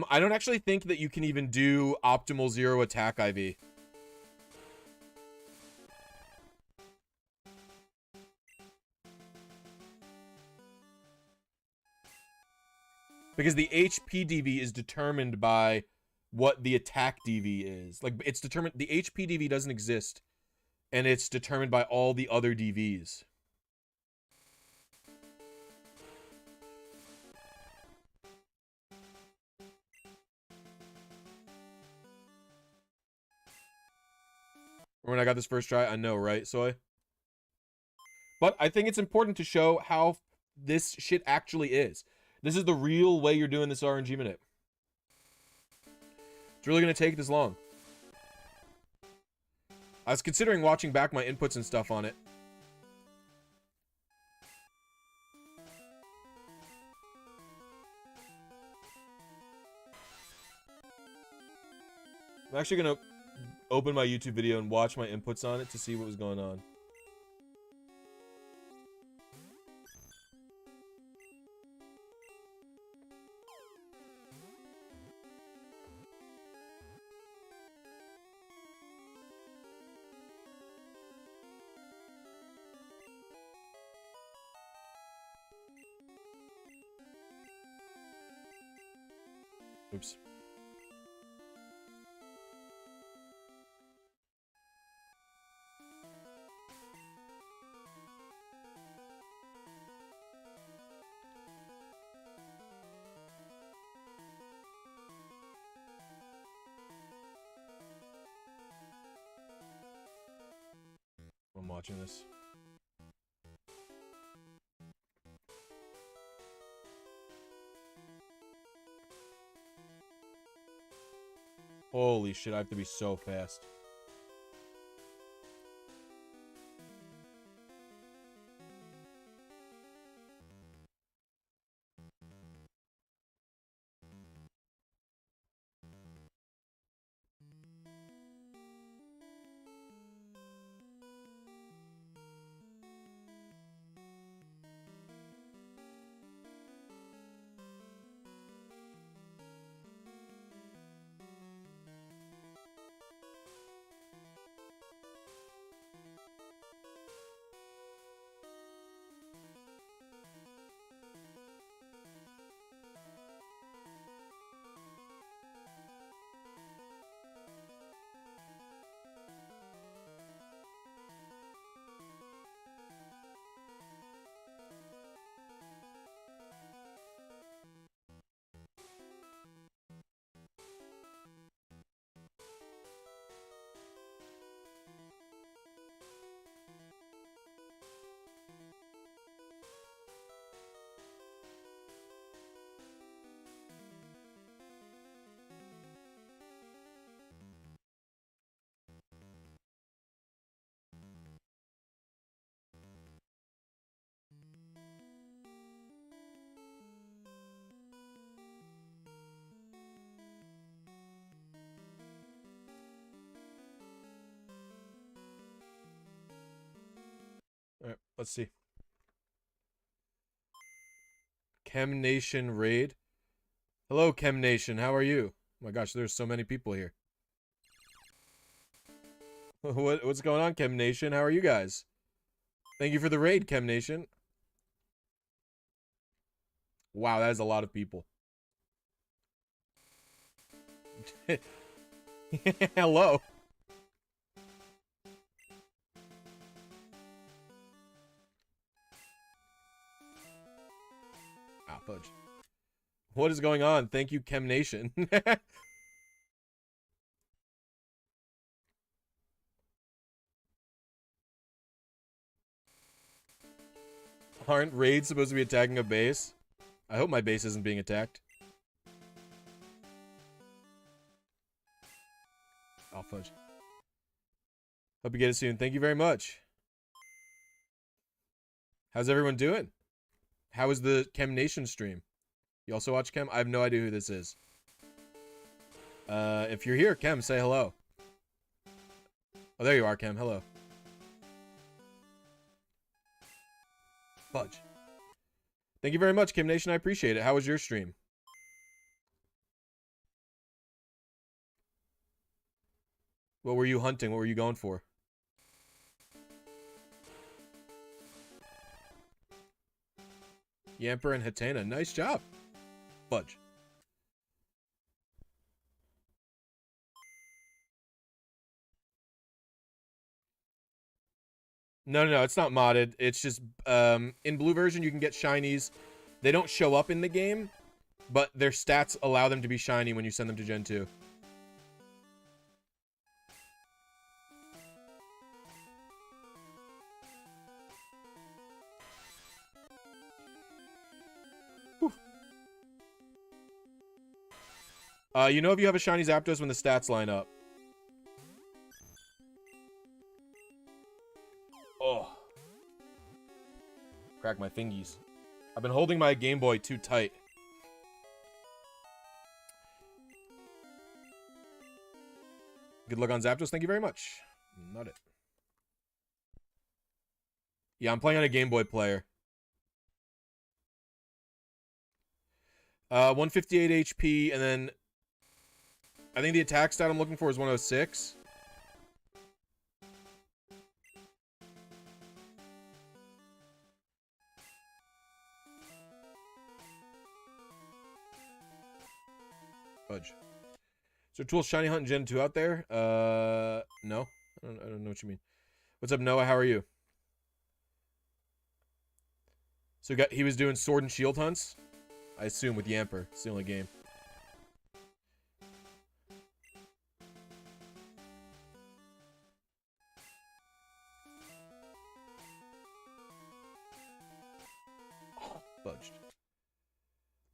I don't actually think that you can even do optimal 0 attack IV. Because the HP DV is determined by what the attack DV is. Like, it's determined, the HP DV doesn't exist, and it's determined by all the other DVs. When I got this first try, I know, right, Soy? But I think it's important to show how this shit actually is. This is the real way you're doing this RNG minute. It's really going to take this long. I was considering watching back my inputs and stuff on it. I'm actually going to open my YouTube video and watch my inputs on it to see what was going on. Oops. I'm watching this. Holy shit, I have to be so fast. All right, let's see. Chem Nation raid. Hello, Chem Nation. How are you? Oh my gosh, there's so many people here. What's going on, Chem Nation? How are you guys? Thank you for the raid, Chem Nation. Wow, that is a lot of people. Hello. Ah, fudge. What is going on? Thank you, Chem Nation. Aren't raids supposed to be attacking a base? I hope my base isn't being attacked. Oh, fudge. Hope you get it soon. Thank you very much. How's everyone doing? How is the Chem Nation stream? You also watch Chem? I have no idea who this is. If you're here, Chem, say hello. Oh, there you are, Chem. Hello. Fudge. Thank you very much, Chem Nation. I appreciate it. How was your stream? What were you hunting? What were you going for? Yamper and Hatena. Nice job. Fudge. No, it's not modded. It's just, in blue version, you can get shinies. They don't show up in the game, but their stats allow them to be shiny when you send them to Gen 2. You know if you have a Shiny Zapdos when the stats line up. Oh. Crack my fingies. I've been holding my Game Boy too tight. Good luck on Zapdos. Thank you very much. Not it. Yeah, I'm playing on a Game Boy player. 158 HP, and then I think the attack stat I'm looking for is 106. Fudge. So Tool Shiny Hunt Gen 2 out there? No. I don't know what you mean. What's up, Noah? How are you? So he was doing Sword and Shield hunts? I assume with Yamper. It's the only game. Oh, fudged.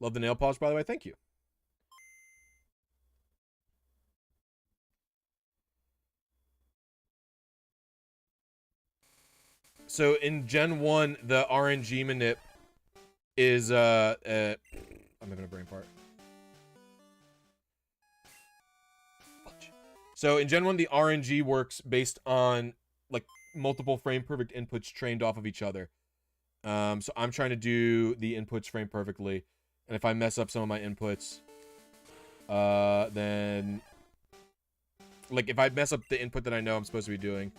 Love the nail polish, by the way. Thank you. So in Gen 1, the RNG manip is, I'm having a brain fart. So in Gen 1, the RNG works based on, like, multiple frame perfect inputs trained off of each other. So I'm trying to do the inputs frame perfectly. And if I mess up some of my inputs, then... Like, if I mess up the input that I know I'm supposed to be doing...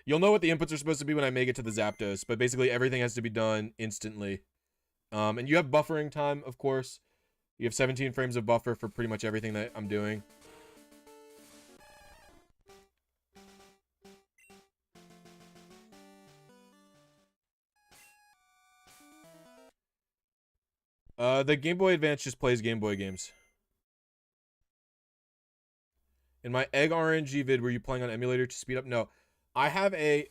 You'll know what the inputs are supposed to be when I make it to the Zapdos, but basically everything has to be done instantly. And you have buffering time, of course. You have 17 frames of buffer for pretty much everything that I'm doing. The Game Boy Advance just plays Game Boy games. In my Egg RNG vid, were you playing on emulator to speed up? No. I have a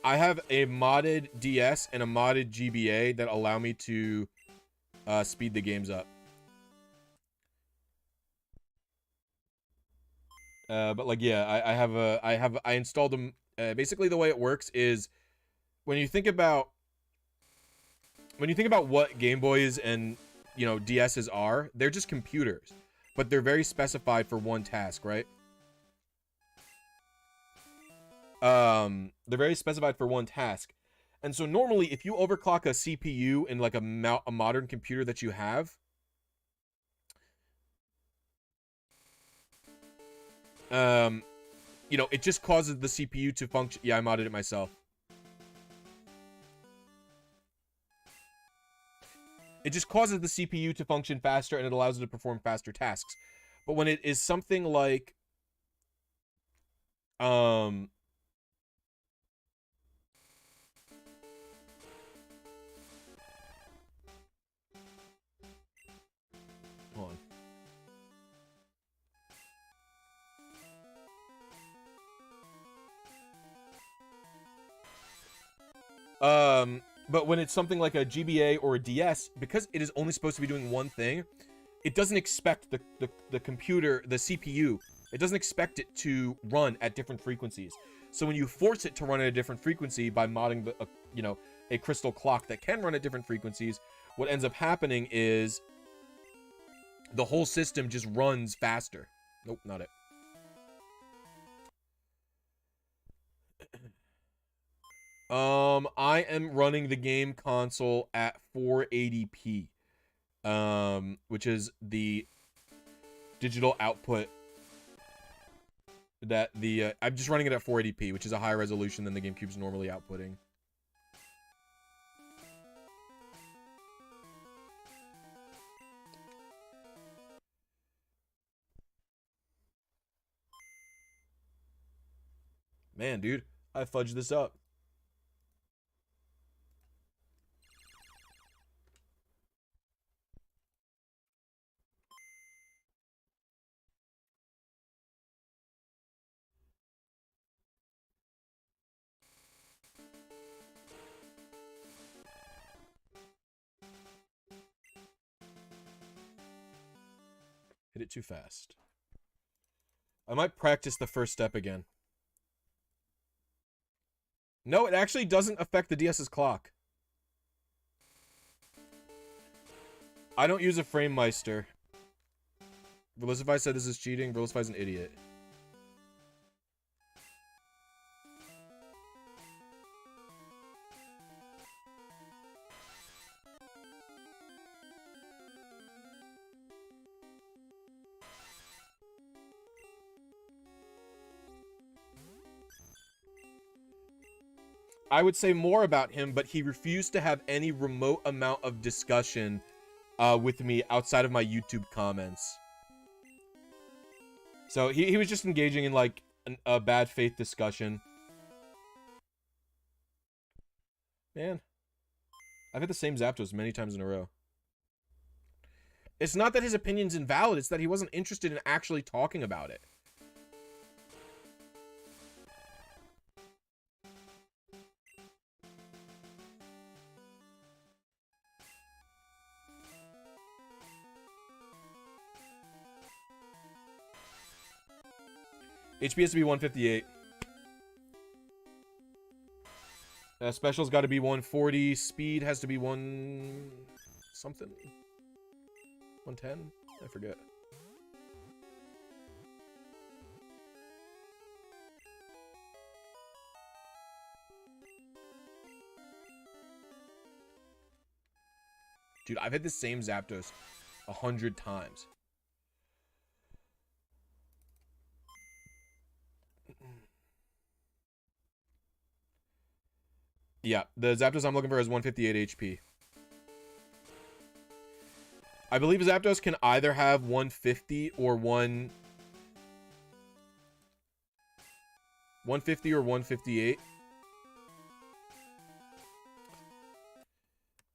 modded DS and a modded GBA that allow me to speed the games up. But like, yeah, I installed them. Basically, the way it works is when you think about what Game Boys and, you know, DSs are, they're just computers, but they're very specified for one task, right? They're very specified for one task. And so normally if you overclock a CPU in like a modern computer that you have, you know, it just causes the CPU to function. Yeah, I modded it myself. It just causes the CPU to function faster and it allows it to perform faster tasks. But when it is something like, hold on. But when it's something like a GBA or a DS, because it is only supposed to be doing one thing, it doesn't expect the computer, the CPU, it doesn't expect it to run at different frequencies. So when you force it to run at a different frequency by modding you know, a crystal clock that can run at different frequencies, what ends up happening is the whole system just runs faster. Nope, not it. I am running the game console at 480p, which is the digital output that I'm just running it at 480p, which is a higher resolution than the GameCube's normally outputting. Man, dude, I fudged this up. Hit it too fast. I might practice the first step again. No, it actually doesn't affect the DS's clock. I don't use a frame meister. BlisyTV said this is cheating. BlisyTV's an idiot. I would say more about him, but he refused to have any remote amount of discussion with me outside of my YouTube comments. So he was just engaging in like a bad faith discussion. Man, I've hit the same Zapdos many times in a row. It's not that his opinion's invalid, it's that he wasn't interested in actually talking about it. HP has to be 158. Special's got to be 140. Speed has to be one something. 110? I forget. Dude, I've had the same Zapdos 100 times. Yeah, the Zapdos I'm looking for has 158 HP. I believe Zapdos can either have 150 or 150 or 158.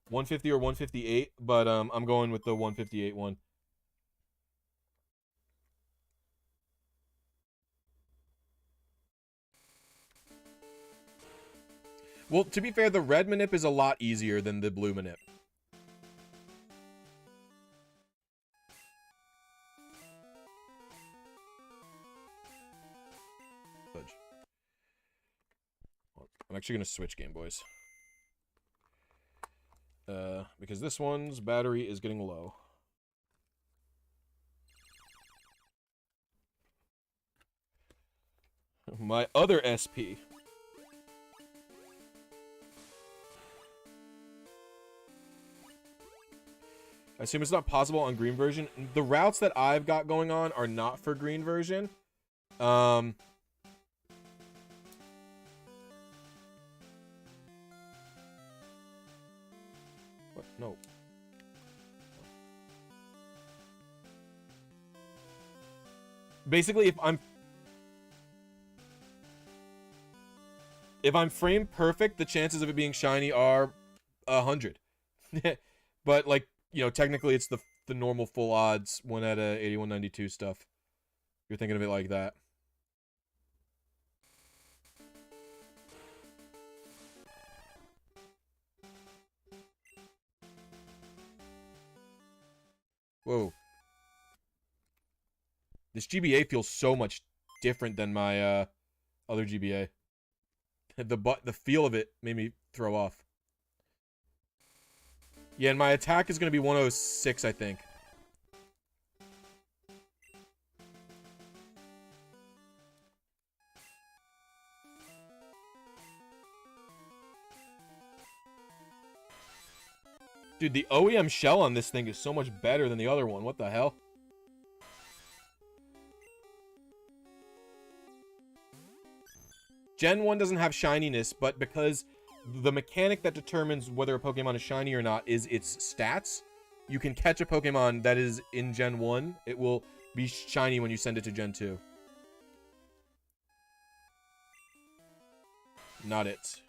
150 or 158, but I'm going with the 158 one. Well, to be fair, the red Manip is a lot easier than the blue Manip. I'm actually going to switch Game Boys. Because this one's battery is getting low. My other SP. I assume it's not possible on green version. The routes that I've got going on are not for green version. What? No. Basically, if I'm frame perfect, the chances of it being shiny are 100. But like, you know, technically it's the normal full odds 1 out of 8192 stuff. You're thinking of it like that. Whoa. This GBA feels so much different than my other GBA. The feel of it made me throw off. Yeah, and my attack is going to be 106, I think. Dude, the OEM shell on this thing is so much better than the other one. What the hell? Gen 1 doesn't have shininess, but because the mechanic that determines whether a Pokemon is shiny or not is its stats, you can catch a Pokemon that is in Gen 1. It will be shiny when you send it to Gen 2. Not it.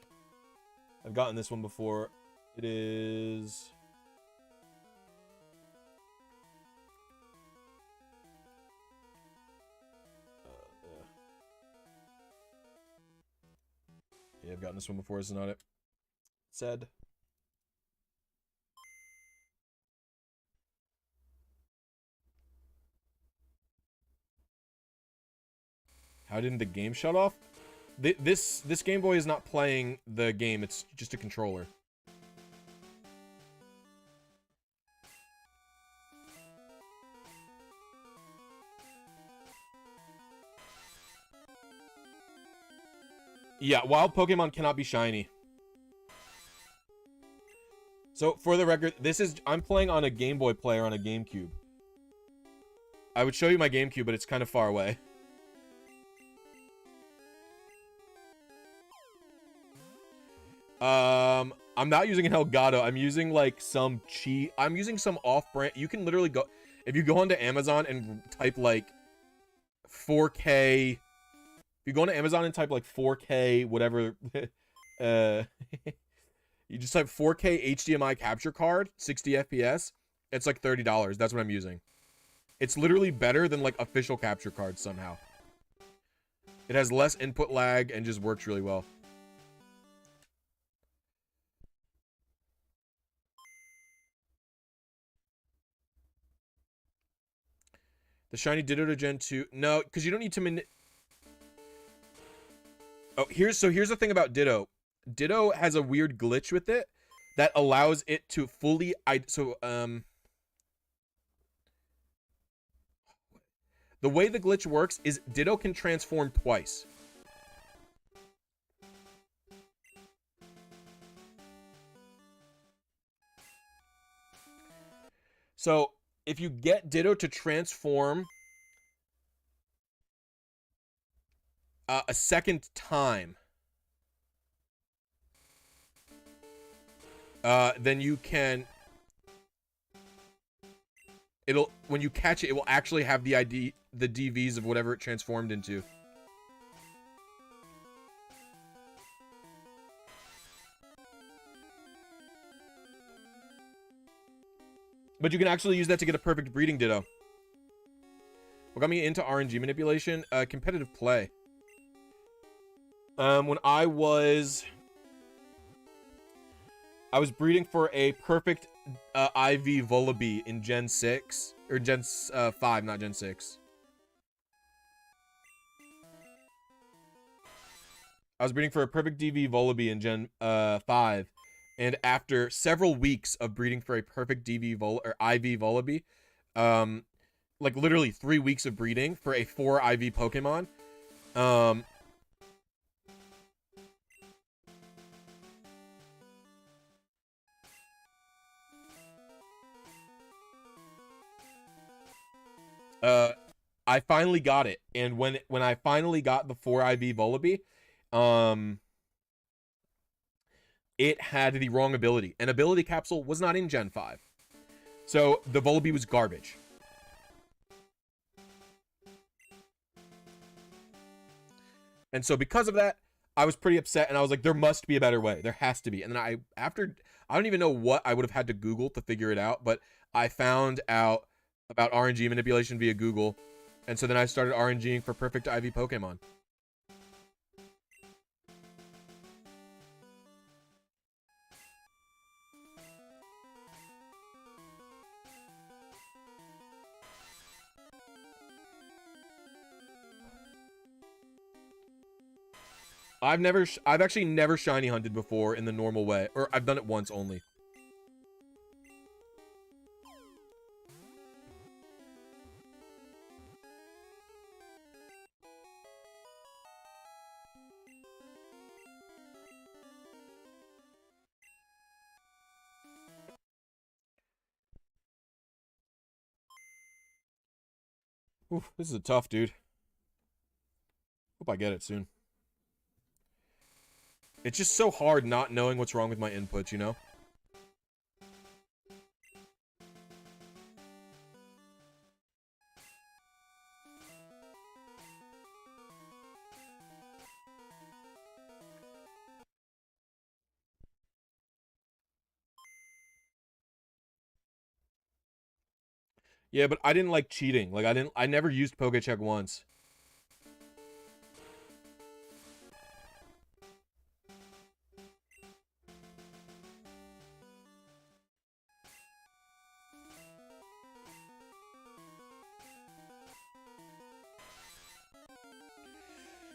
I've gotten this one before. It is... Yeah, I've gotten this one before, isn't it? Said. How didn't the game shut off? This Game Boy is not playing the game, it's just a controller. Yeah, wild Pokemon cannot be shiny. So, for the record, I'm playing on a Game Boy player on a GameCube. I would show you my GameCube, but it's kind of far away. I'm not using an Elgato. I'm using, like, some cheat. I'm using some off-brand. You can literally go... If you go onto Amazon and type, like, 4K... If you go onto Amazon and type, like, 4K, whatever... You just type 4K HDMI capture card, 60 FPS. It's like $30. That's what I'm using. It's literally better than, like, official capture cards somehow. It has less input lag and just works really well. The shiny Ditto to Gen 2. No, because you don't need to Oh, here's the thing about Ditto. Ditto has a weird glitch with it that allows it to fully the way the glitch works is Ditto can transform twice. So if you get Ditto to transform a second time, then you can. When you catch it, it will actually have the DVs of whatever it transformed into. But you can actually use that to get a perfect breeding Ditto. What got me into RNG manipulation? Competitive play. When I was breeding for a perfect IV Volibee in Gen 6. Or Gen 5, not Gen 6. I was breeding for a perfect DV Volibee in Gen 5. And after several weeks of breeding for a perfect IV Volibee, like literally 3 weeks of breeding for a 4 IV Pokemon, I finally got it, and when I finally got the 4 IV Volibee, it had the wrong ability. An ability capsule was not in Gen 5. So the Volibee was garbage. And so because of that, I was pretty upset, and I was like, there must be a better way. There has to be. And then I don't even know what I would have had to Google to figure it out, but I found out about RNG manipulation via Google. And so then I started RNGing for perfect IV Pokemon. I've actually never shiny hunted before in the normal way, or I've done it once only. Oof, this is a tough, dude. Hope I get it soon. It's just so hard not knowing what's wrong with my inputs, you know? Yeah, but I didn't like cheating. Like, I never used PokeCheck once.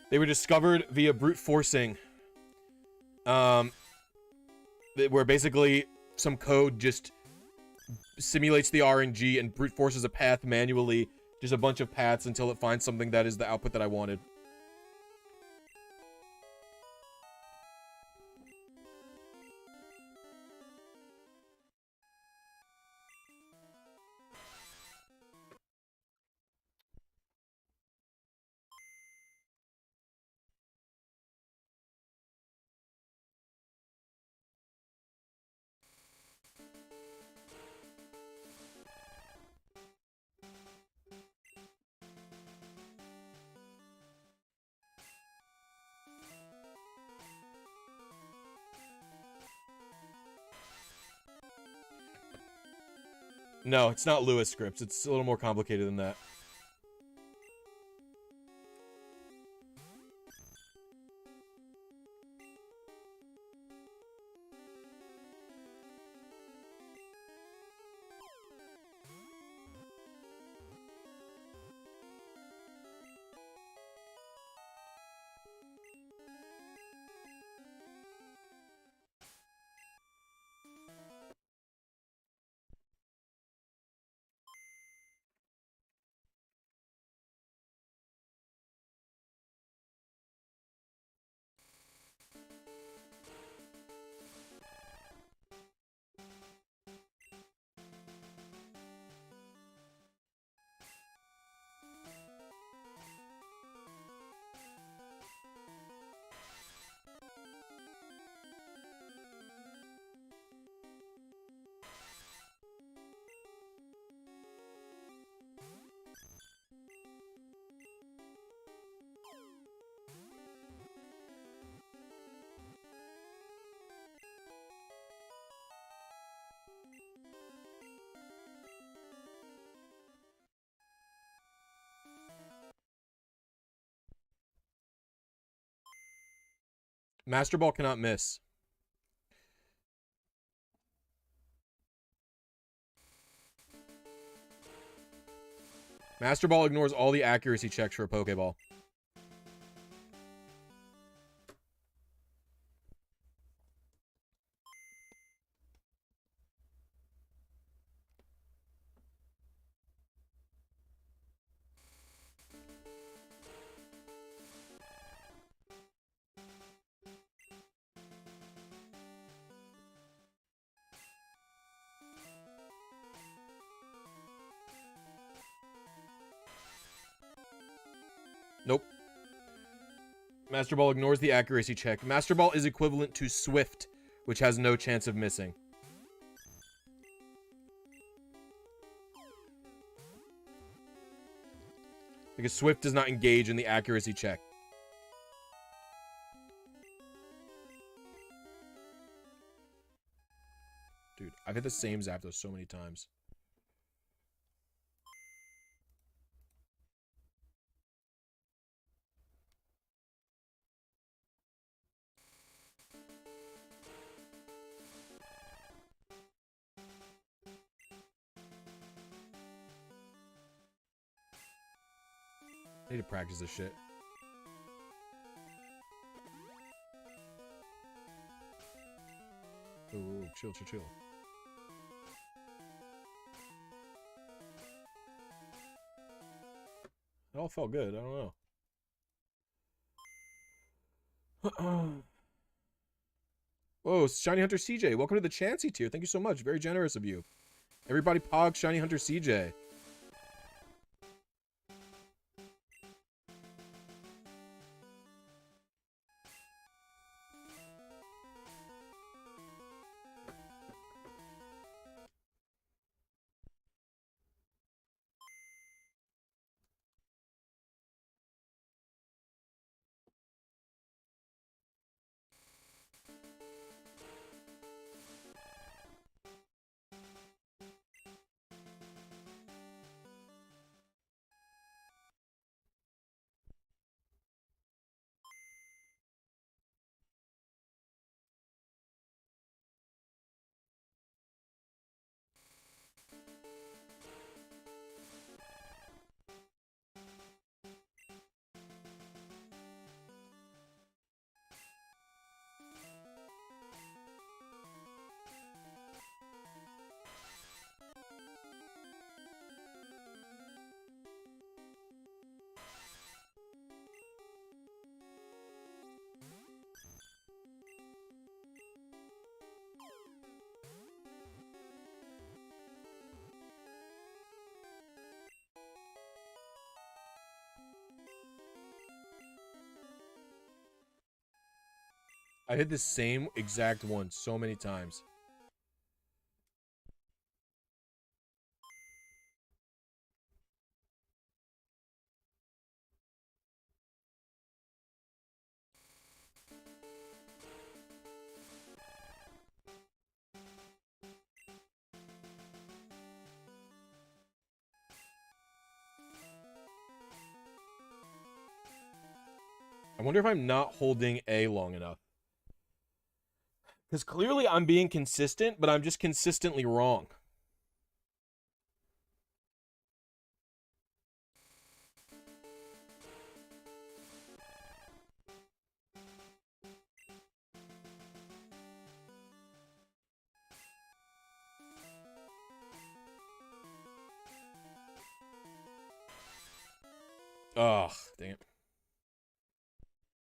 They were discovered via brute forcing. Where basically some code just simulates the RNG and brute forces a path manually, just a bunch of paths until it finds something that is the output that I wanted. No, it's not Lewis scripts. It's a little more complicated than that. Master Ball cannot miss. Master Ball ignores all the accuracy checks for a Pokeball. Nope. Master Ball ignores the accuracy check. Master Ball is equivalent to Swift, which has no chance of missing. Because Swift does not engage in the accuracy check. Dude, I've hit the same Zapdos so many times. I need to practice this shit. Ooh, chill, chill, chill. It all felt good. I don't know. Whoa, Shiny Hunter CJ. Welcome to the Chansey tier. Thank you so much. Very generous of you. Everybody pog Shiny Hunter CJ. I hit the same exact one so many times. I wonder if I'm not holding A long enough. Because clearly I'm being consistent, but I'm just consistently wrong. Ugh, dang it.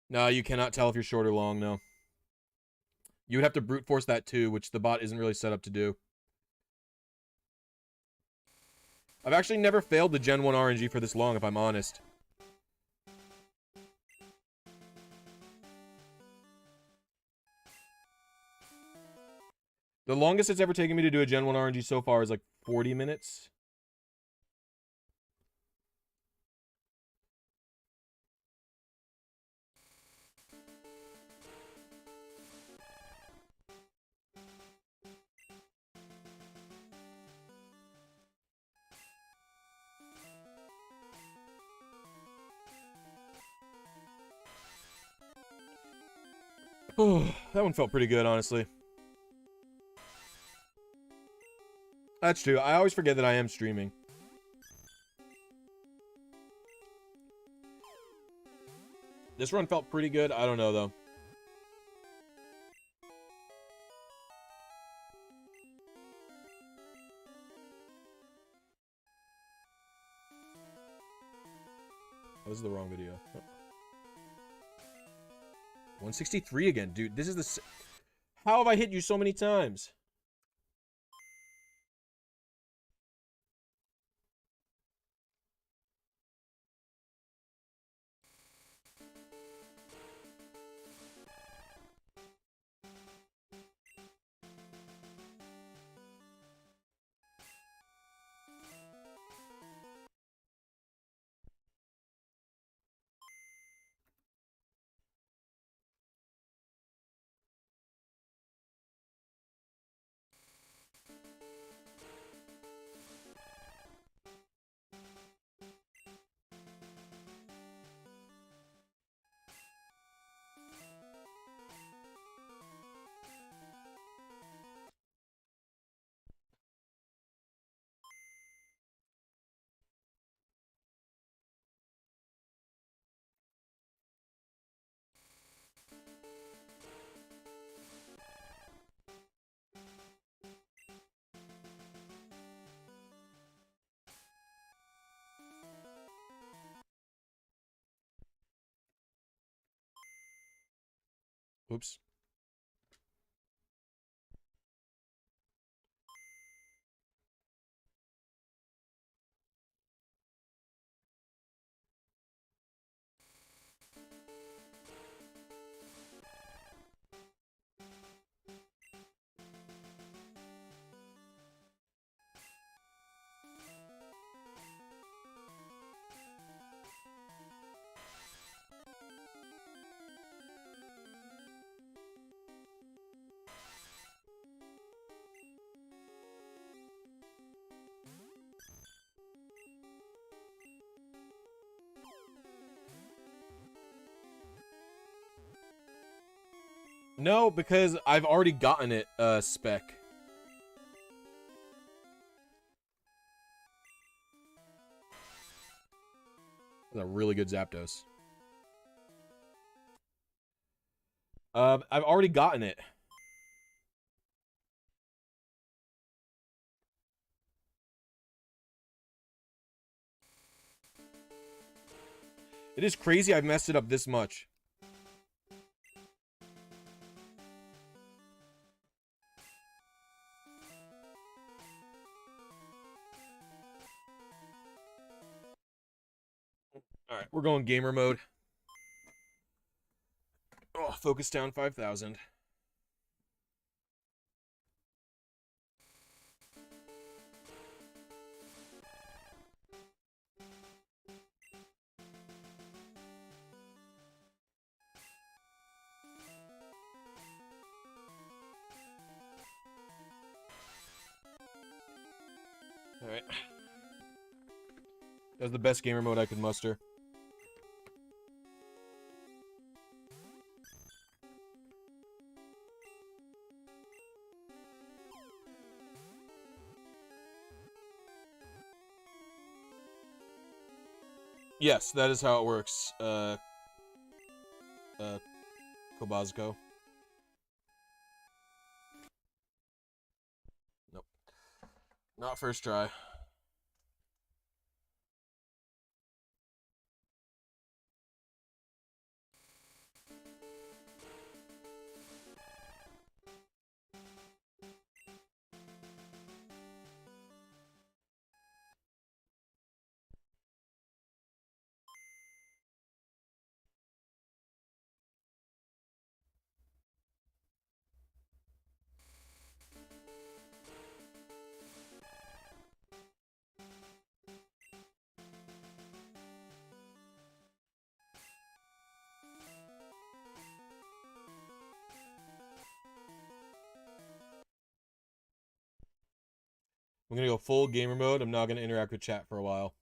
No, you cannot tell if you're short or long, no. You would have to brute force that too, which the bot isn't really set up to do. I've actually never failed the Gen 1 RNG for this long, if I'm honest. The longest it's ever taken me to do a Gen 1 RNG so far is like 40 minutes. That one felt pretty good, honestly. That's true. I always forget that I am streaming. This run felt pretty good. I don't know, though. Oh, this is the wrong video. 163 again, dude. This is the... How have I hit you so many times? Oops. No, because I've already gotten it, spec. That's a really good Zapdos. I've already gotten it. It is crazy I've messed it up this much. Alright, we're going gamer mode. Oh, focus down 5,000. Alright. That was the best gamer mode I could muster. Yes, that is how it works. Kobazko. Nope. Not first try. I'm gonna go full gamer mode. I'm not gonna interact with chat for a while.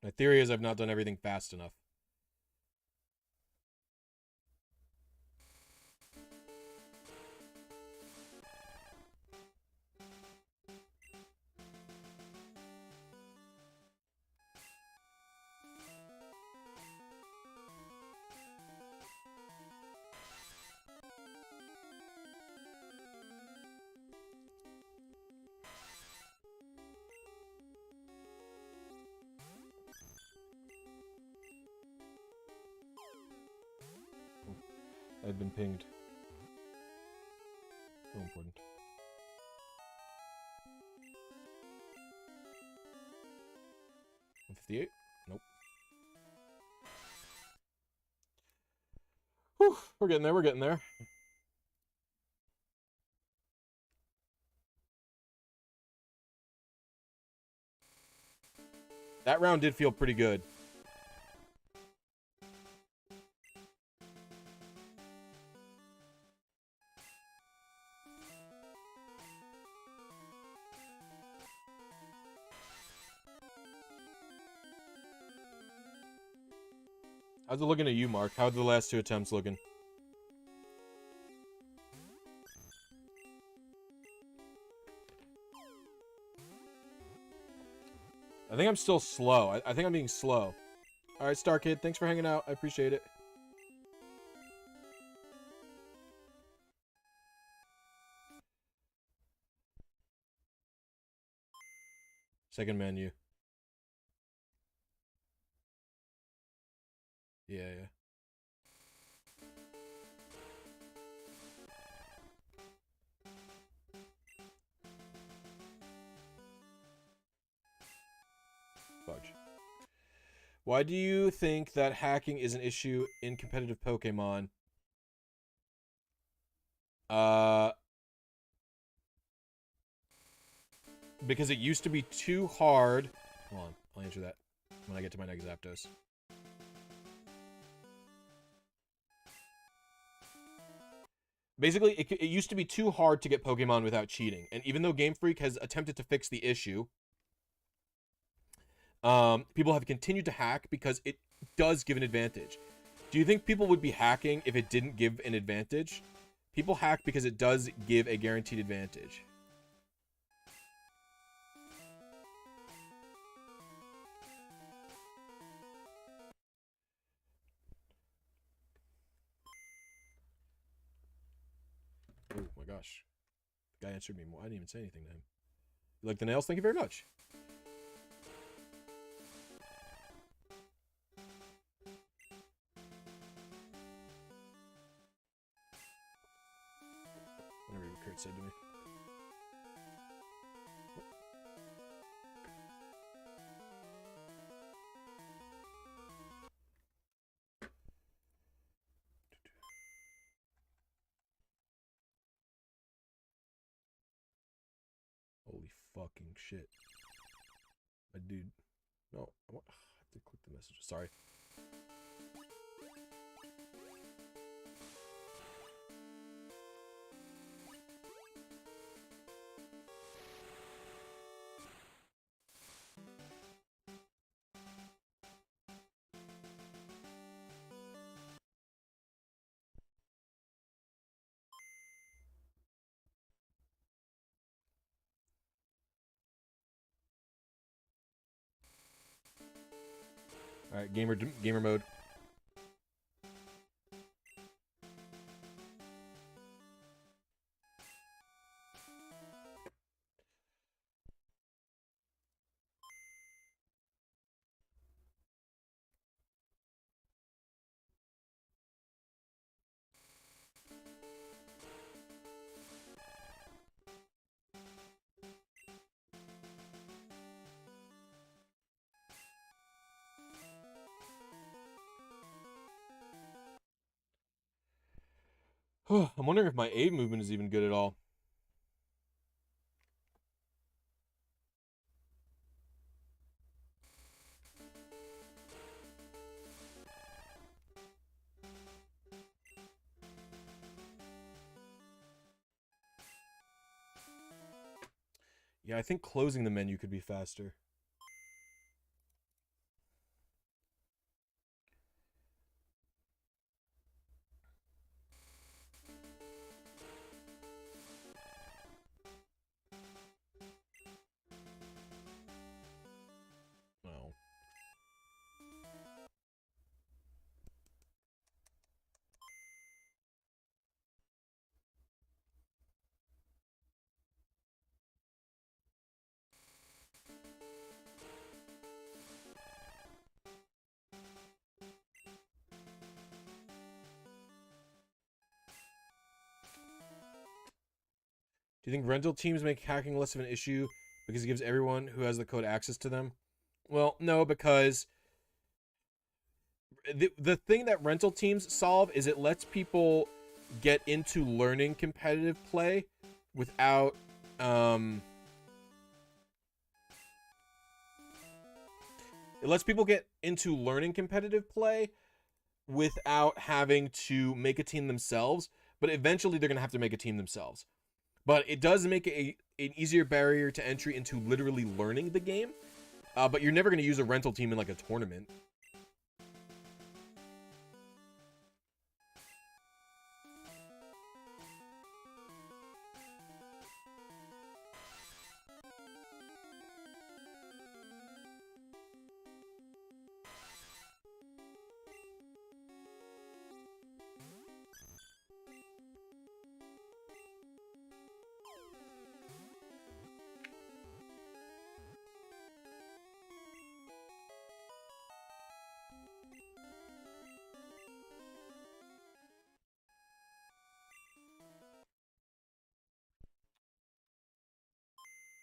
My theory is I've not done everything fast enough. I've been pinged. So important. $158? Nope. Whew, we're getting there, we're getting there. That round did feel pretty good. How's it looking at you, Mark? How are the last 2 attempts looking? I think I'm still slow. I think I'm being slow. Alright, Star Kid, thanks for hanging out. I appreciate it. Second menu. Yeah. Fudge. Why do you think that hacking is an issue in competitive Pokemon? Because it used to be too hard. Hold on, I'll answer that when I get to my next Zapdos. Basically, it used to be too hard to get Pokemon without cheating. And even though Game Freak has attempted to fix the issue, people have continued to hack because it does give an advantage. Do you think people would be hacking if it didn't give an advantage? People hack because it does give a guaranteed advantage. Oh my gosh. The guy answered me more. I didn't even say anything to him. You like the nails? Thank you very much. Whatever Kurt said to me. Holy fucking shit. My dude. No, I have to click the message. Sorry. All right, gamer mode. I'm wondering if my A movement is even good at all. Yeah, I think closing the menu could be faster. Do you think rental teams make hacking less of an issue because it gives everyone who has the code access to them? Well, no, because the thing that rental teams solve is it lets people get into learning competitive play without it lets people get into learning competitive play without having to make a team themselves, but eventually they're going to have to make a team themselves. But it does make an easier barrier to entry into literally learning the game. But you're never going to use a rental team in like a tournament.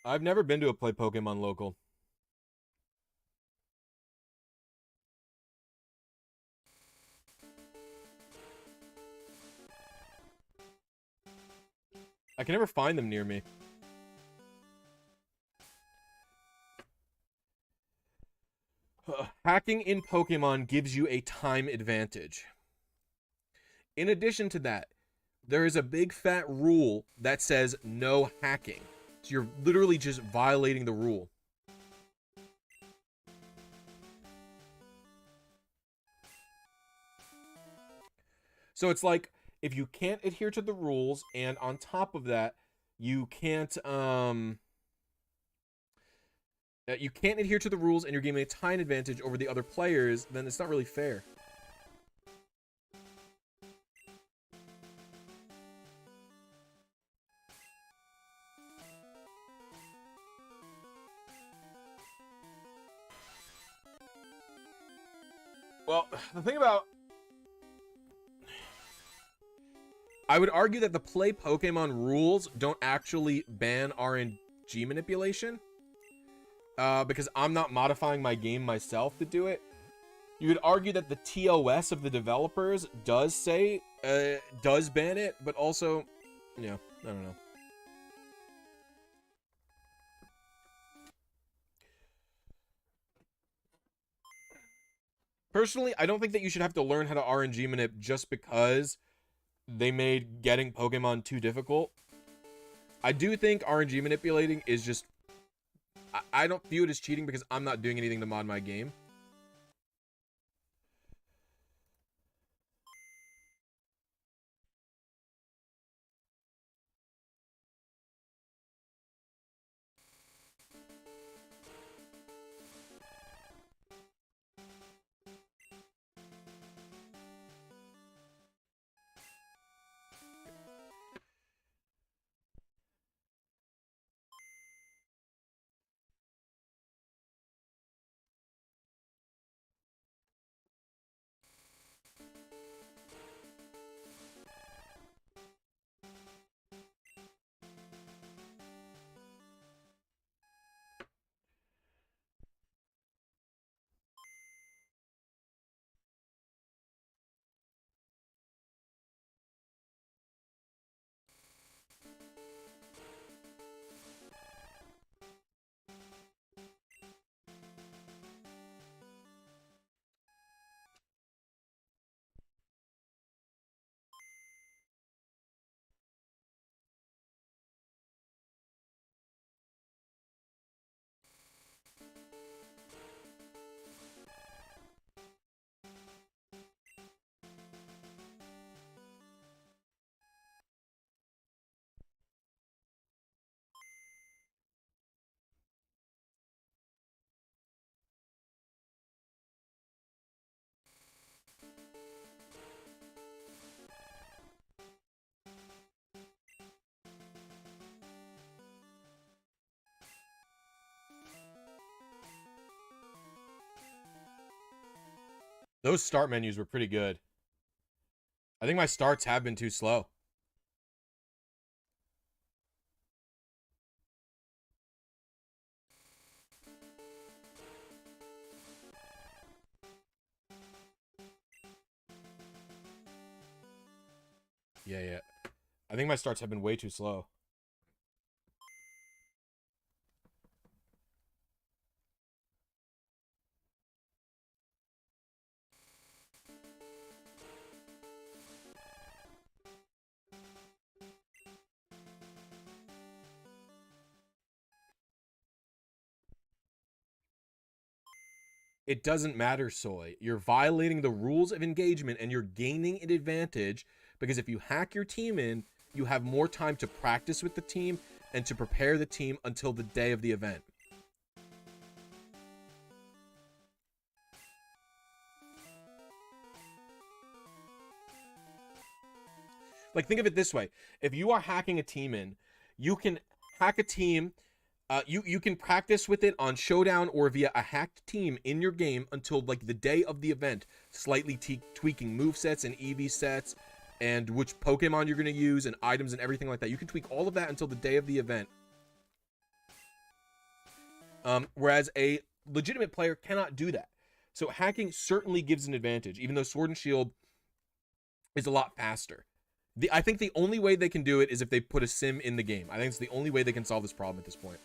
I've never been to a Play Pokemon local. I can never find them near me. Hacking in Pokemon gives you a time advantage. In addition to that, there is a big fat rule that says no hacking. So you're literally just violating the rule. So it's like, if you can't adhere to the rules, and on top of that, you can't adhere to the rules and you're giving a time advantage over the other players, then it's not really fair. Well, the thing about... I would argue that the Play Pokemon rules don't actually ban RNG manipulation. Because I'm not modifying my game myself to do it. You could argue that the TOS of the developers does say, does ban it, but also, yeah, I don't know. Personally, I don't think that you should have to learn how to RNG manip just because they made getting Pokemon too difficult. I do think RNG manipulating is just... I don't view it as cheating because I'm not doing anything to mod my game. Those start menus were pretty good. I think my starts have been too slow. Yeah. I think my starts have been way too slow. It doesn't matter, Soy. You're violating the rules of engagement and you're gaining an advantage because if you hack your team in, you have more time to practice with the team and to prepare the team until the day of the event. Like, think of it this way. If you are hacking a team in, you can hack a team. You can practice with it on Showdown or via a hacked team in your game until like the day of the event, slightly tweaking movesets and EV sets and which Pokemon you're going to use and items and everything like that. You can tweak all of that until the day of the event. Whereas a legitimate player cannot do that. So hacking certainly gives an advantage, even though Sword and Shield is a lot faster. I think the only way they can do it is if they put a sim in the game. I think it's the only way they can solve this problem at this point.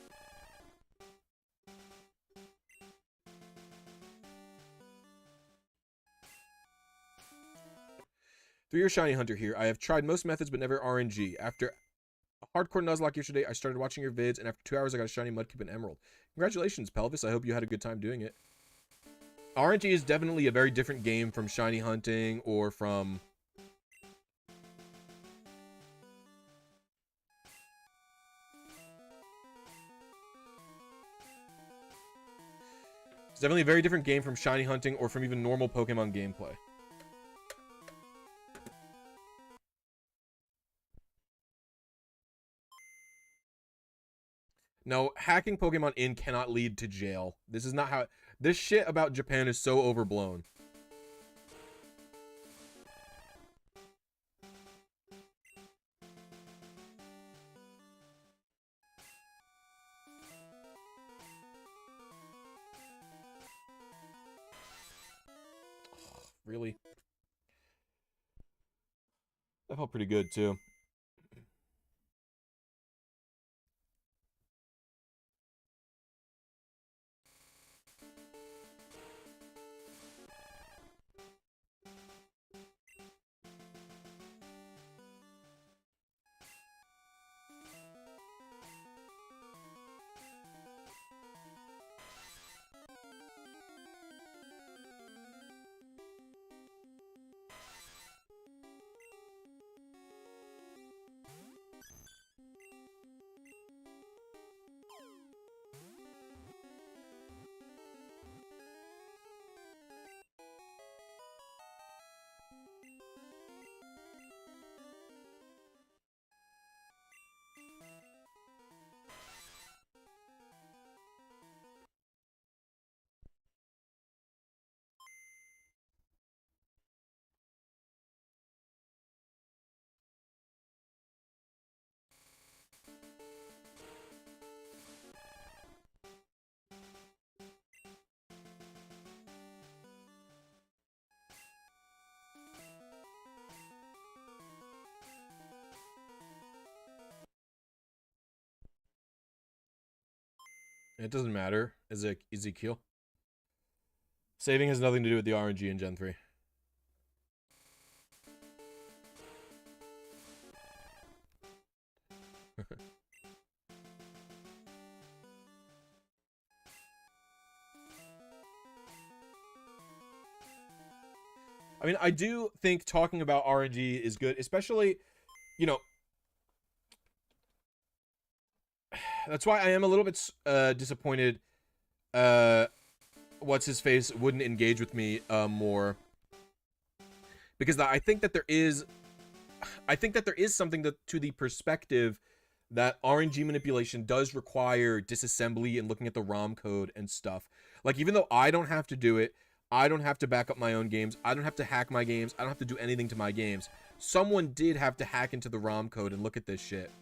Three-year Shiny Hunter here. I have tried most methods, but never RNG. After a hardcore Nuzlocke yesterday, I started watching your vids, and after 2 hours, I got a Shiny Mudkip and Emerald. Congratulations, Pelvis. I hope you had a good time doing it. RNG is definitely a very different game from Shiny Hunting or from... It's definitely a very different game from Shiny Hunting or from even normal Pokemon gameplay. No, hacking Pokemon in cannot lead to jail. This is not how... This shit about Japan is so overblown. Really? That felt pretty good, too. It doesn't matter, Ezekiel. Saving has nothing to do with the RNG in Gen 3. I mean, I do think talking about RNG is good, especially, you know, that's why I am a little bit disappointed what's his face wouldn't engage with me more, because I think that there is something to the perspective that RNG manipulation does require disassembly and looking at the ROM code and stuff. Like, even though I don't have to do it, I don't have to back up my own games, I don't have to hack my games, I don't have to do anything to my games, someone did have to hack into the ROM code and look at this shit.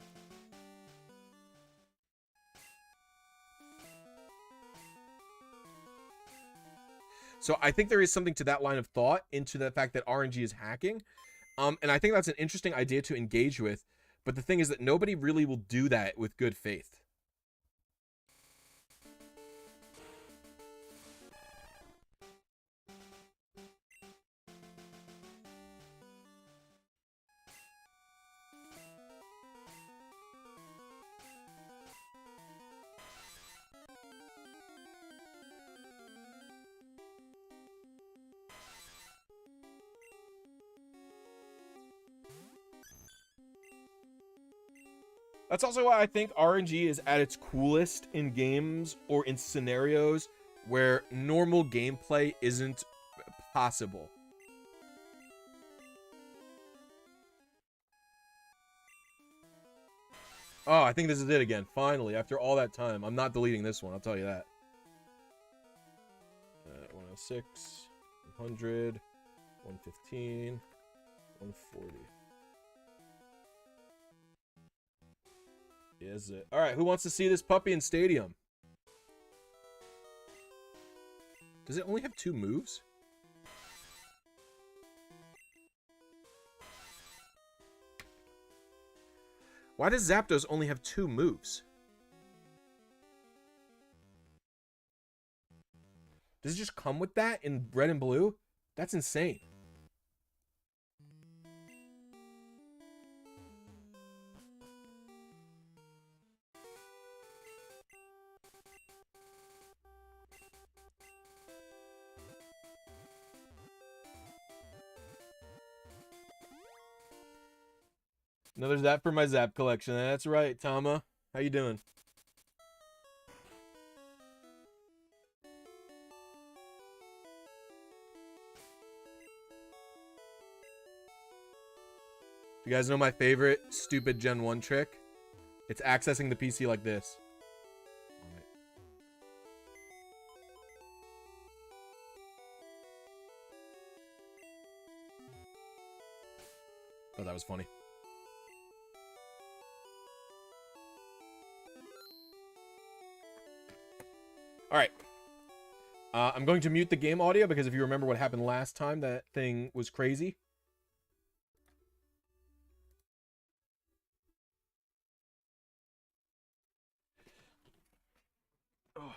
So I think there is something to that line of thought, into the fact that RNG is hacking. And I think that's an interesting idea to engage with. But the thing is that nobody really will do that with good faith. That's also why I think RNG is at its coolest in games or in scenarios where normal gameplay isn't possible. Oh, I think this is it again. Finally, after all that time. I'm not deleting this one, I'll tell you that. 106, 100, 115, 140. Is it? All right, who wants to see this puppy in Stadium? Does it only have 2 moves? Why does Zapdos only have 2 moves? Does it just come with that in red and blue? That's insane. Another Zap for my Zap collection. That's right, Tama. How you doing? You guys know my favorite stupid Gen 1 trick? It's accessing the PC like this. Oh, that was funny. All right. I'm going to mute the game audio because if you remember what happened last time, that thing was crazy. Oh.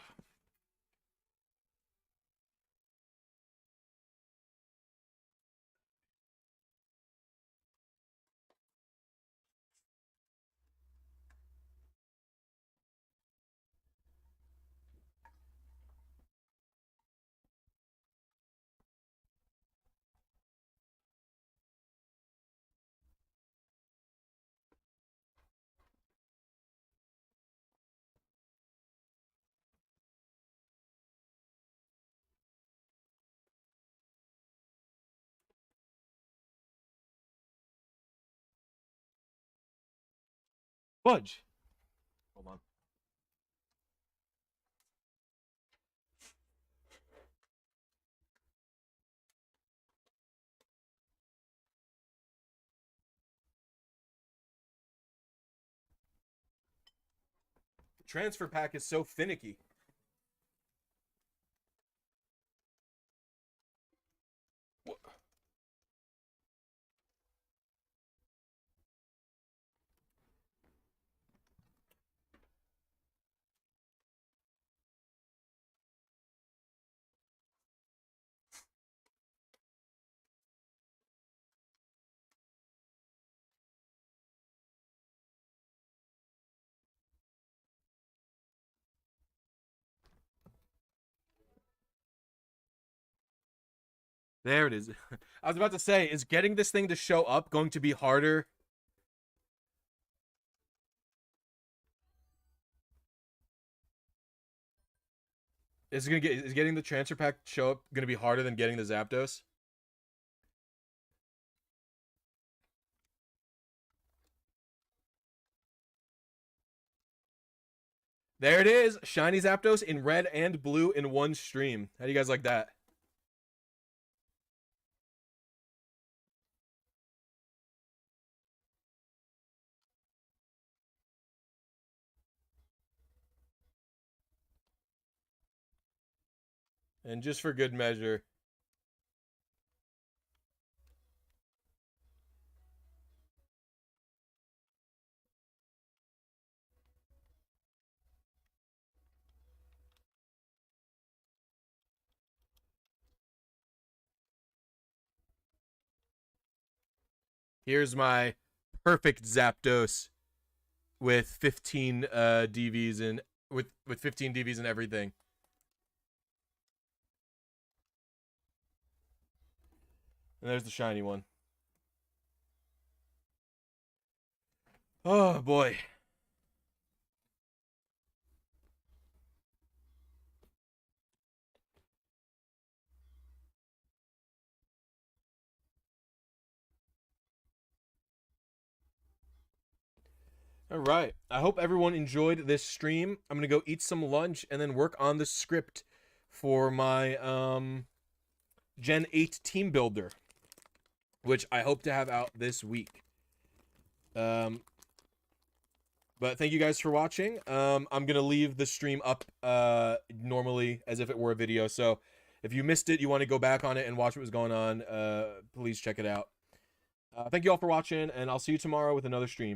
Fudge. Hold on. The transfer pack is so finicky. What? There it is. I was about to say, is getting this thing to show up going to be harder? Is getting the transfer pack to show up going to be harder than getting the Zapdos? There it is. Shiny Zapdos in red and blue in one stream. How do you guys like that? And just for good measure, Here's my perfect Zapdos with 15 DVs and with 15 DVs and everything. And there's the shiny one. Oh boy. All right. I hope everyone enjoyed this stream. I'm going to go eat some lunch and then work on the script for my Gen 8 team builder, which I hope to have out this week. But thank you guys for watching. I'm going to leave the stream up normally as if it were a video. So if you missed it, you want to go back on it and watch what was going on, please check it out. Thank you all for watching, and I'll see you tomorrow with another stream.